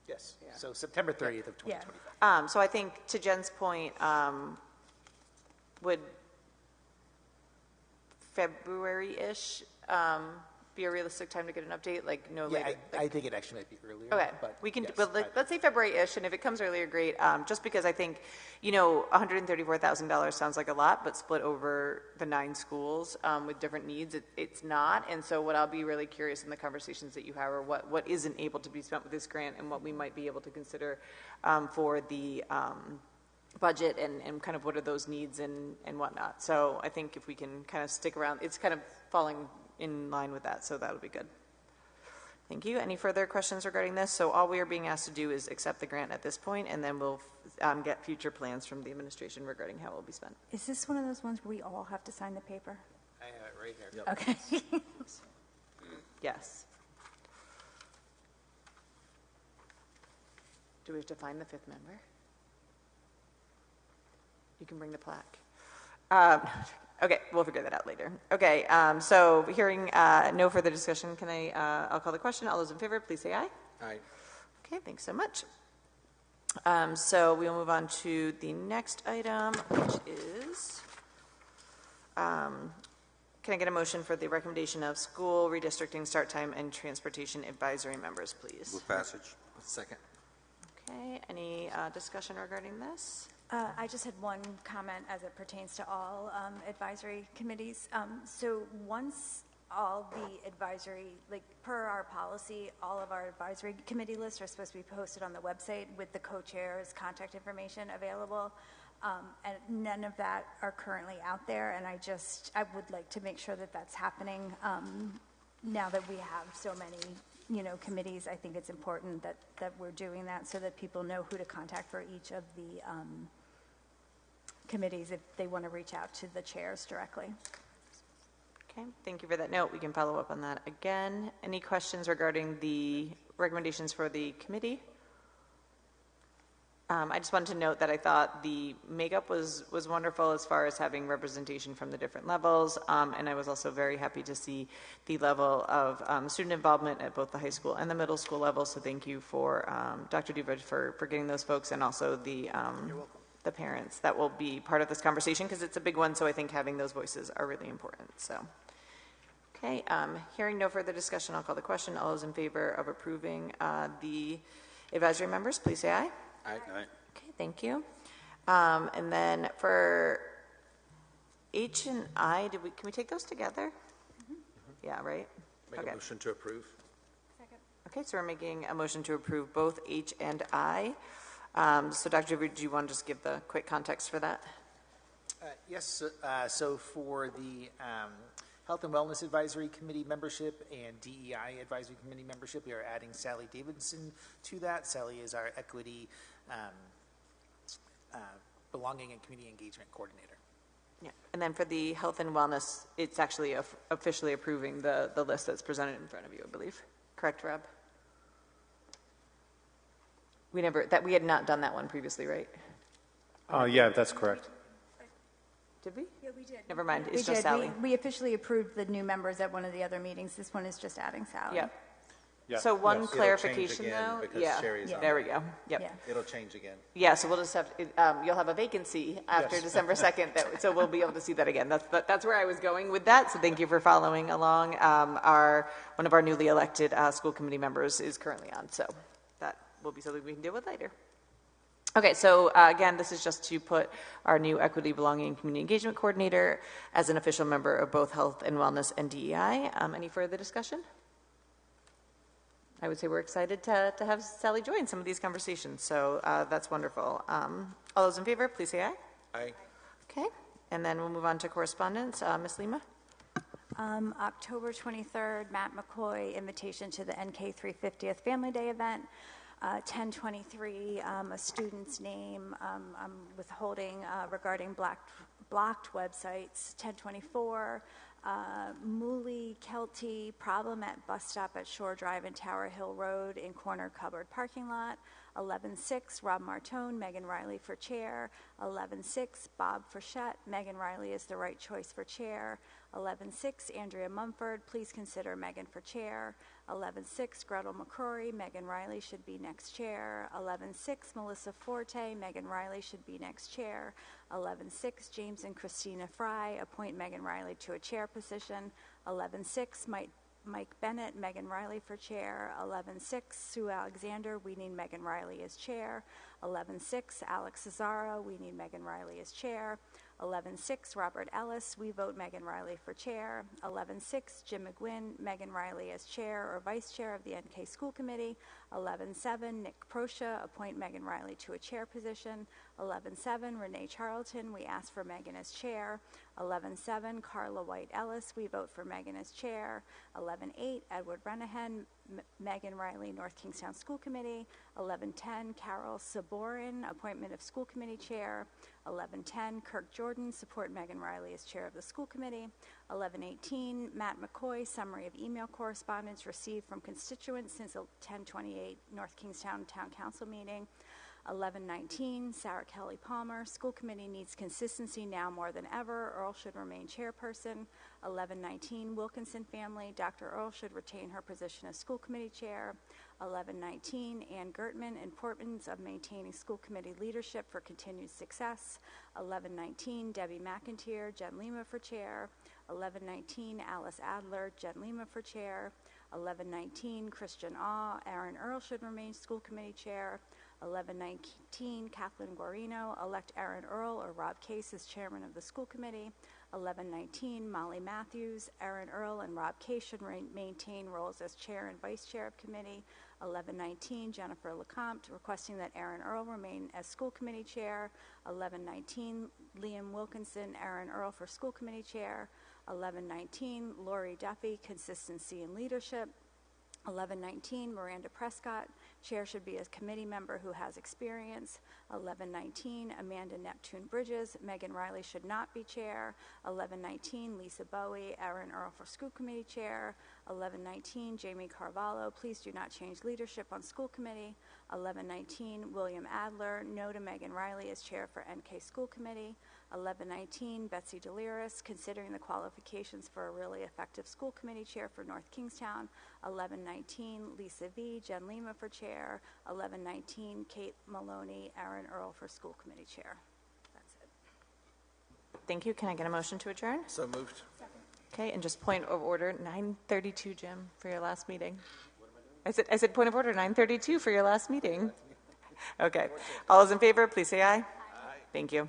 Yes. Yeah. So September 30th of 2025. So I think to Jen's point, would February-ish be a realistic time to get an update? Later? I think it actually might be earlier. Okay, but we can. yes, But let's say February-ish, and if it comes earlier, great. Just because I think, $134,000 sounds like a lot, but split over the 9 schools with different needs, it's not. And so, what I'll be really curious in the conversations that you have, are what isn't able to be spent with this grant, and what we might be able to consider for the budget, and kind of what are those needs and whatnot. So I think if we can kind of stick around, it's kind of falling in line with that, so that'll be good. Thank you. Any further questions regarding this? So all we are being asked to do is accept the grant at this point, and then we'll get future plans from the administration regarding how it will be spent. Is this one of those ones where we all have to sign the paper? I have it right here. Yep. Okay. Yes. Do we have to find the 5th member? You can bring the plaque. Okay, we'll figure that out later. Okay, so hearing no further discussion, I'll call the question. All those in favor, please say aye. Aye. Okay, thanks so much. So we'll move on to the next item, which is Can I get a motion for the recommendation of school redistricting start time and transportation advisory members, please? Move passage. Second. Okay, any discussion regarding this? I just had one comment as it pertains to all advisory committees. So once all the advisory, like per our policy, all of our advisory committee lists are supposed to be posted on the website with the co-chair's contact information available. And none of that are currently out there, and I would like to make sure that that's happening. Now that we have so many, committees, I think it's important that we're doing that so that people know who to contact for each of the committees if they want to reach out to the chairs directly. Okay, thank you for that note. We can follow up on that again. Any questions regarding the recommendations for the committee? I just wanted to note that I thought the makeup was wonderful as far as having representation from the different levels, and I was also very happy to see the level of student involvement at both the high school and the middle school level, so thank you for Dr. Duva for getting those folks, and also the parents that will be part of this conversation, because it's a big one, so I think having those voices are really important. So, okay, hearing no further discussion, I'll call the question. All those in favor of approving the advisory members, please say aye. Aye. Okay, thank you. And then for H and I, can we take those together? Yeah, right? Make a motion to approve. Second. Okay, so we're making a motion to approve both H and I. So Dr. Duva, do you want to just give the quick context for that? Yes, so for the Health and Wellness Advisory Committee membership and DEI Advisory Committee membership, we are adding Sally Davidson to that. Sally is our Equity, Belonging and Community Engagement Coordinator. Yeah, and then for the Health and Wellness, it's actually officially approving the list that's presented in front of you, I believe. Correct, Rob? We had not done that one previously, right? Yeah, that's correct. Did we? Yeah, we did. Never mind, We it's just did. Sally. We officially approved the new members at one of the other meetings. This one is just adding Sally. Yep. Yeah. So one Yes. clarification It'll change again though. because Yeah, Sherry's on there we it. go. Yep. Yeah. It'll change again. Yeah, so we'll just have, you'll have a vacancy after Yes. December 2nd, so we'll be able to see that again. That's where I was going with that, so thank you for following along. One of our newly elected school committee members is currently on, so that will be something we can deal with later. Okay, so again, this is just to put our new Equity, Belonging, and Community Engagement Coordinator as an official member of both Health and Wellness and DEI. Any further discussion? I would say we're excited to have Sally join some of these conversations, so that's wonderful. All those in favor, please say aye. Aye. Okay, and then we'll move on to correspondence. Ms. Lima? October 23rd, Matt McCoy, invitation to the NK 350th Family Day event. 1023, a student's name, I'm withholding regarding blocked websites. 1024, Mooley Kelty, problem at bus stop at Shore Drive and Tower Hill Road in corner cupboard parking lot. 11-6, Rob Martone, Megan Riley for chair. 11-6, Bob Frechette, Megan Riley is the right choice for chair. 11-6, Andrea Mumford, please consider Megan for chair. 11-6, Gretel McCrory, Megan Riley should be next chair. 11-6, Melissa Forte, Megan Riley should be next chair. 11-6, James and Christina Fry, appoint Megan Riley to a chair position. 11-6, Mike Bennett, Megan Riley for chair. 11-6, Sue Alexander, we need Megan Riley as chair. 11-6, Alex Cesaro, we need Megan Riley as chair. 11-6, Robert Ellis, we vote Megan Riley for chair. 11-6, Jim McGuinn, Megan Riley as chair or vice chair of the NK School Committee. 11-7, Nick Proscia, appoint Megan Riley to a chair position. 11-7, Renee Charlton, we ask for Megan as chair. 11-7, Carla White Ellis, we vote for Megan as chair. 11-8, Edward Renahan, Megan Riley, North Kingstown School Committee. 11-10, Carol Saborin, appointment of School Committee chair. 11-10, Kirk Jordan, support Megan Riley as chair of the School Committee. 11-18, Matt McCoy, summary of email correspondence received from constituents since the 10/28 North Kingstown Town Council meeting. 11-19, Sarah Kelly Palmer, School Committee needs consistency now more than ever. Earl should remain chairperson. 11-19, Wilkinson family, Dr. Earl should retain her position as School Committee chair. 11:19, Ann Gertman, importance of maintaining school committee leadership for continued success. 11:19, Debbie McIntyre, Jen Lima for chair. 11:19, Alice Adler, Jen Lima for chair. 11:19, Christian Awe, Aaron Earl should remain school committee chair. 11:19, Kathleen Guarino, elect Aaron Earl or Rob Case as chairman of the school committee. 11:19, Molly Matthews, Aaron Earl, and Rob Case should maintain roles as chair and vice chair of committee. 11:19, Jennifer LeCompte, requesting that Aaron Earl remain as school committee chair. 11:19, Liam Wilkinson, Aaron Earl for school committee chair. 11:19, Lori Duffy, consistency and leadership. 11:19, Miranda Prescott, chair should be a committee member who has experience. 11:19, Amanda Neptune Bridges, Megan Riley should not be chair. 11:19, Lisa Bowie, Aaron Earl for school committee chair. 11:19, Jamie Carvalho, please do not change leadership on school committee. 11:19, William Adler, no to Megan Riley as chair for NK school committee. 11:19, Betsy Deliris, considering the qualifications for a really effective school committee chair for North Kingstown. 11:19, Lisa V, Jen Lima for chair. 11:19, Kate Maloney, Aaron Earl for school committee chair. That's it. Thank you. Can I get a motion to adjourn? So moved. Okay, and just point of order, 9:32, Jim, for your last meeting. I said point of order, 9:32 for your last meeting. Okay. All those in favor, please say aye. Aye. Thank you.